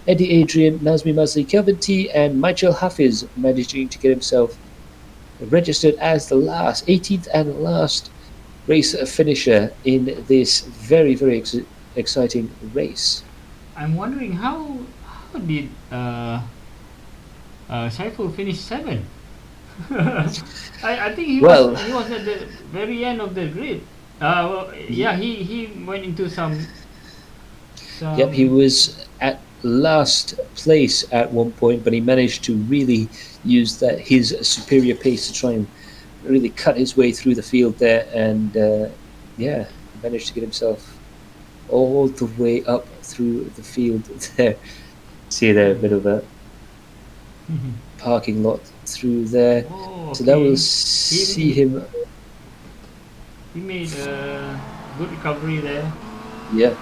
Eddie Adrian, Nazmi Mazli, Kelvin T, and Michael Hafiz managing to get himself registered as the 18th and last race finisher in this very, very exciting race. I'm wondering how did Saiful finish 7th? I think he Well- was at the very end of the grid. Yeah, he went into some. Yep, he was at last place at one point, but he managed to really use that his superior pace to try and really cut his way through the field there, and yeah, managed to get himself all the way up through the field there. See there, a bit of a parking lot through there. Oh, So that okay. will see him. He made a good recovery there. Yeah,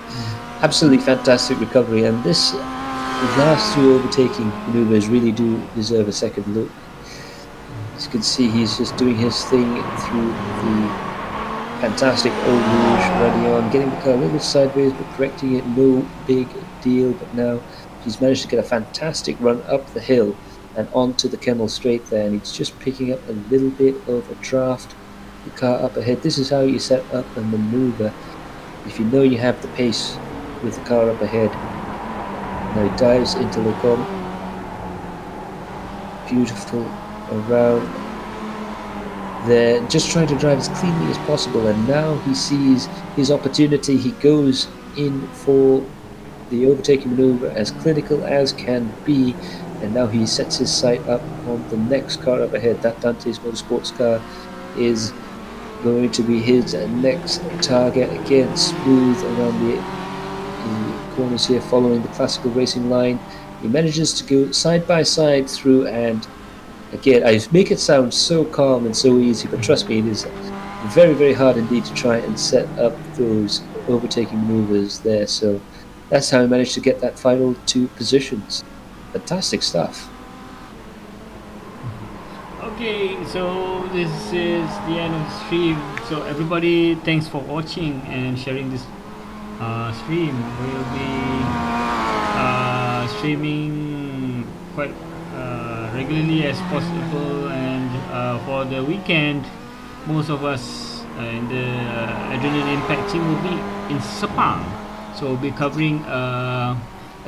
absolutely fantastic recovery, and this last two overtaking maneuvers really do deserve a second look. As you can see, he's just doing his thing through the fantastic Eau Rouge, running on, getting the car a little bit sideways, but correcting it, no big deal. But now he's managed to get a fantastic run up the hill and onto the Kemmel straight there, and he's just picking up a little bit of a draft. The car up ahead. This is how you set up a maneuver. If you know you have the pace with the car up ahead. Now he dives into Lecom. Beautiful around there, just trying to drive as cleanly as possible, and now he sees his opportunity. He goes in for the overtaking maneuver as clinical as can be, and now he sets his sight up on the next car up ahead. That Dante's Motorsports car is going to be his next target. Again, smooth around the corners here, following the classical racing line. He manages to go side by side through, and again, I make it sound so calm and so easy, but trust me, it is very, very hard indeed to try and set up those overtaking maneuvers there. So that's how I managed to get that final two positions. Fantastic stuff. Okay, so this is the end of the stream. So everybody, thanks for watching and sharing this stream. We'll be streaming quite regularly as possible, and for the weekend, most of us in the Adrenaline Impact team will be in Sepang. So we'll be covering a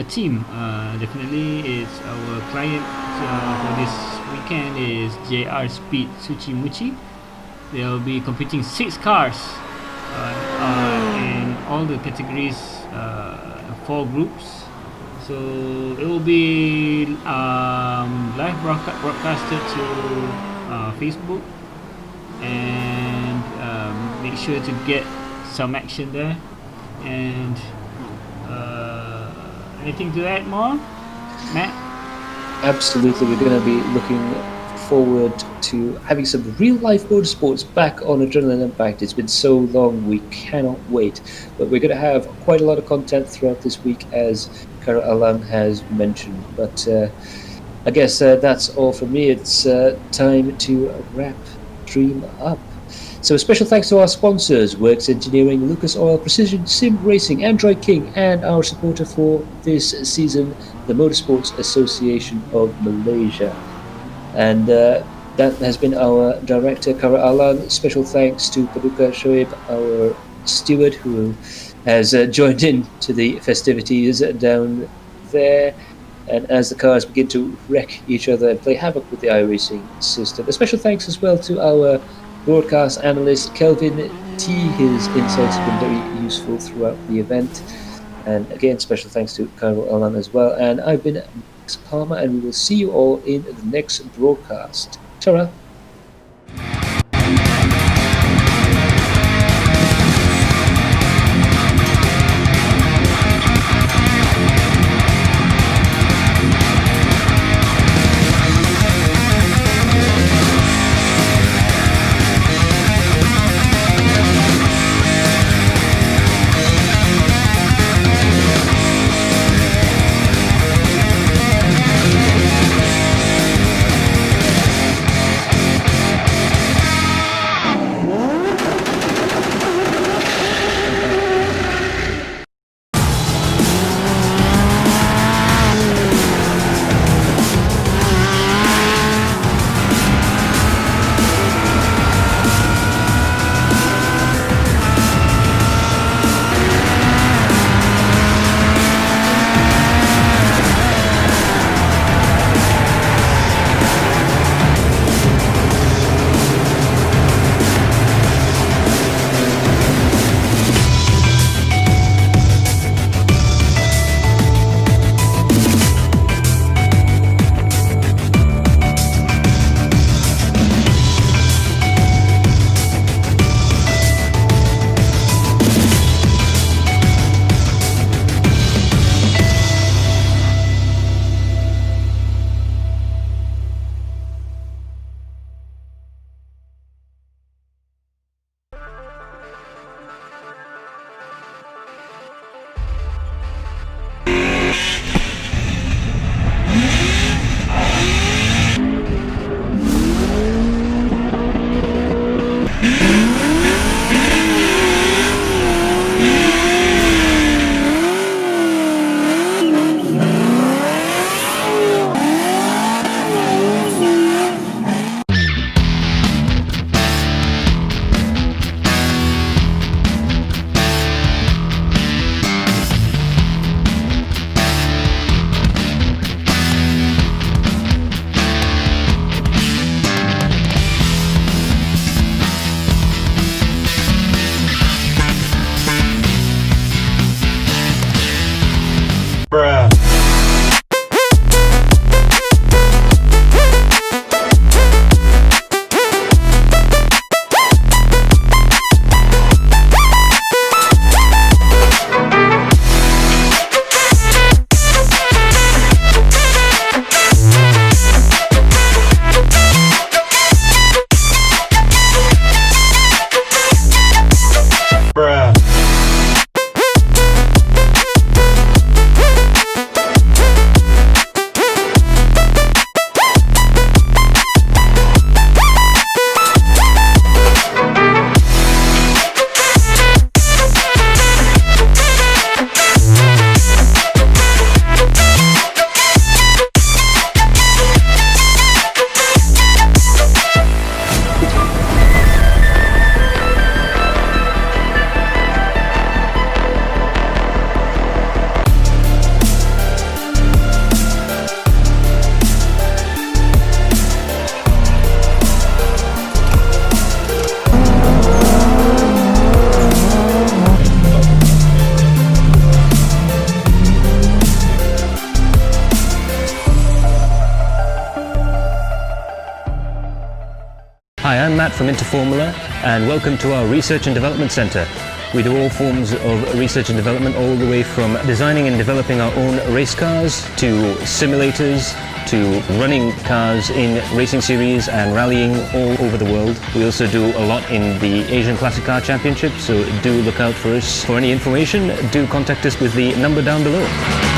team. Definitely, it's our client for this weekend is JR Speed Suchi Muchi. They'll be competing 6 cars in all the categories, 4 groups. So it will be live broadcasted to Facebook, and make sure to get some action there. And anything to add more, Matt? Absolutely, we're going to be looking forward to having some real life motorsports back on Adrenaline Impact. It's been so long, we cannot wait. But we're going to have quite a lot of content throughout this week, as Kara Alang has mentioned. But I guess that's all from me. It's time to wrap Dream up. So a special thanks to our sponsors, Works Engineering, Lucas Oil, Precision Sim Racing, Android King, and our supporter for this season, the Motorsports Association of Malaysia. And that has been our director, Kara Alan. Special thanks to Paduka Shoaib, our steward, who has joined in to the festivities down there. And as the cars begin to wreck each other and play havoc with the iRacing system. A special thanks as well to our broadcast analyst, Kelvin T. His insights have been very useful throughout the event. And again, special thanks to Khairul Alan as well. And I've been Max Palmer, and we will see you all in the next broadcast. Ta-ra! Matt from Interformula, and welcome to our Research and Development Centre. We do all forms of research and development, all the way from designing and developing our own race cars to simulators to running cars in racing series and rallying all over the world. We also do a lot in the Asian Classic Car Championship, so do look out for us. For any information, do contact us with the number down below.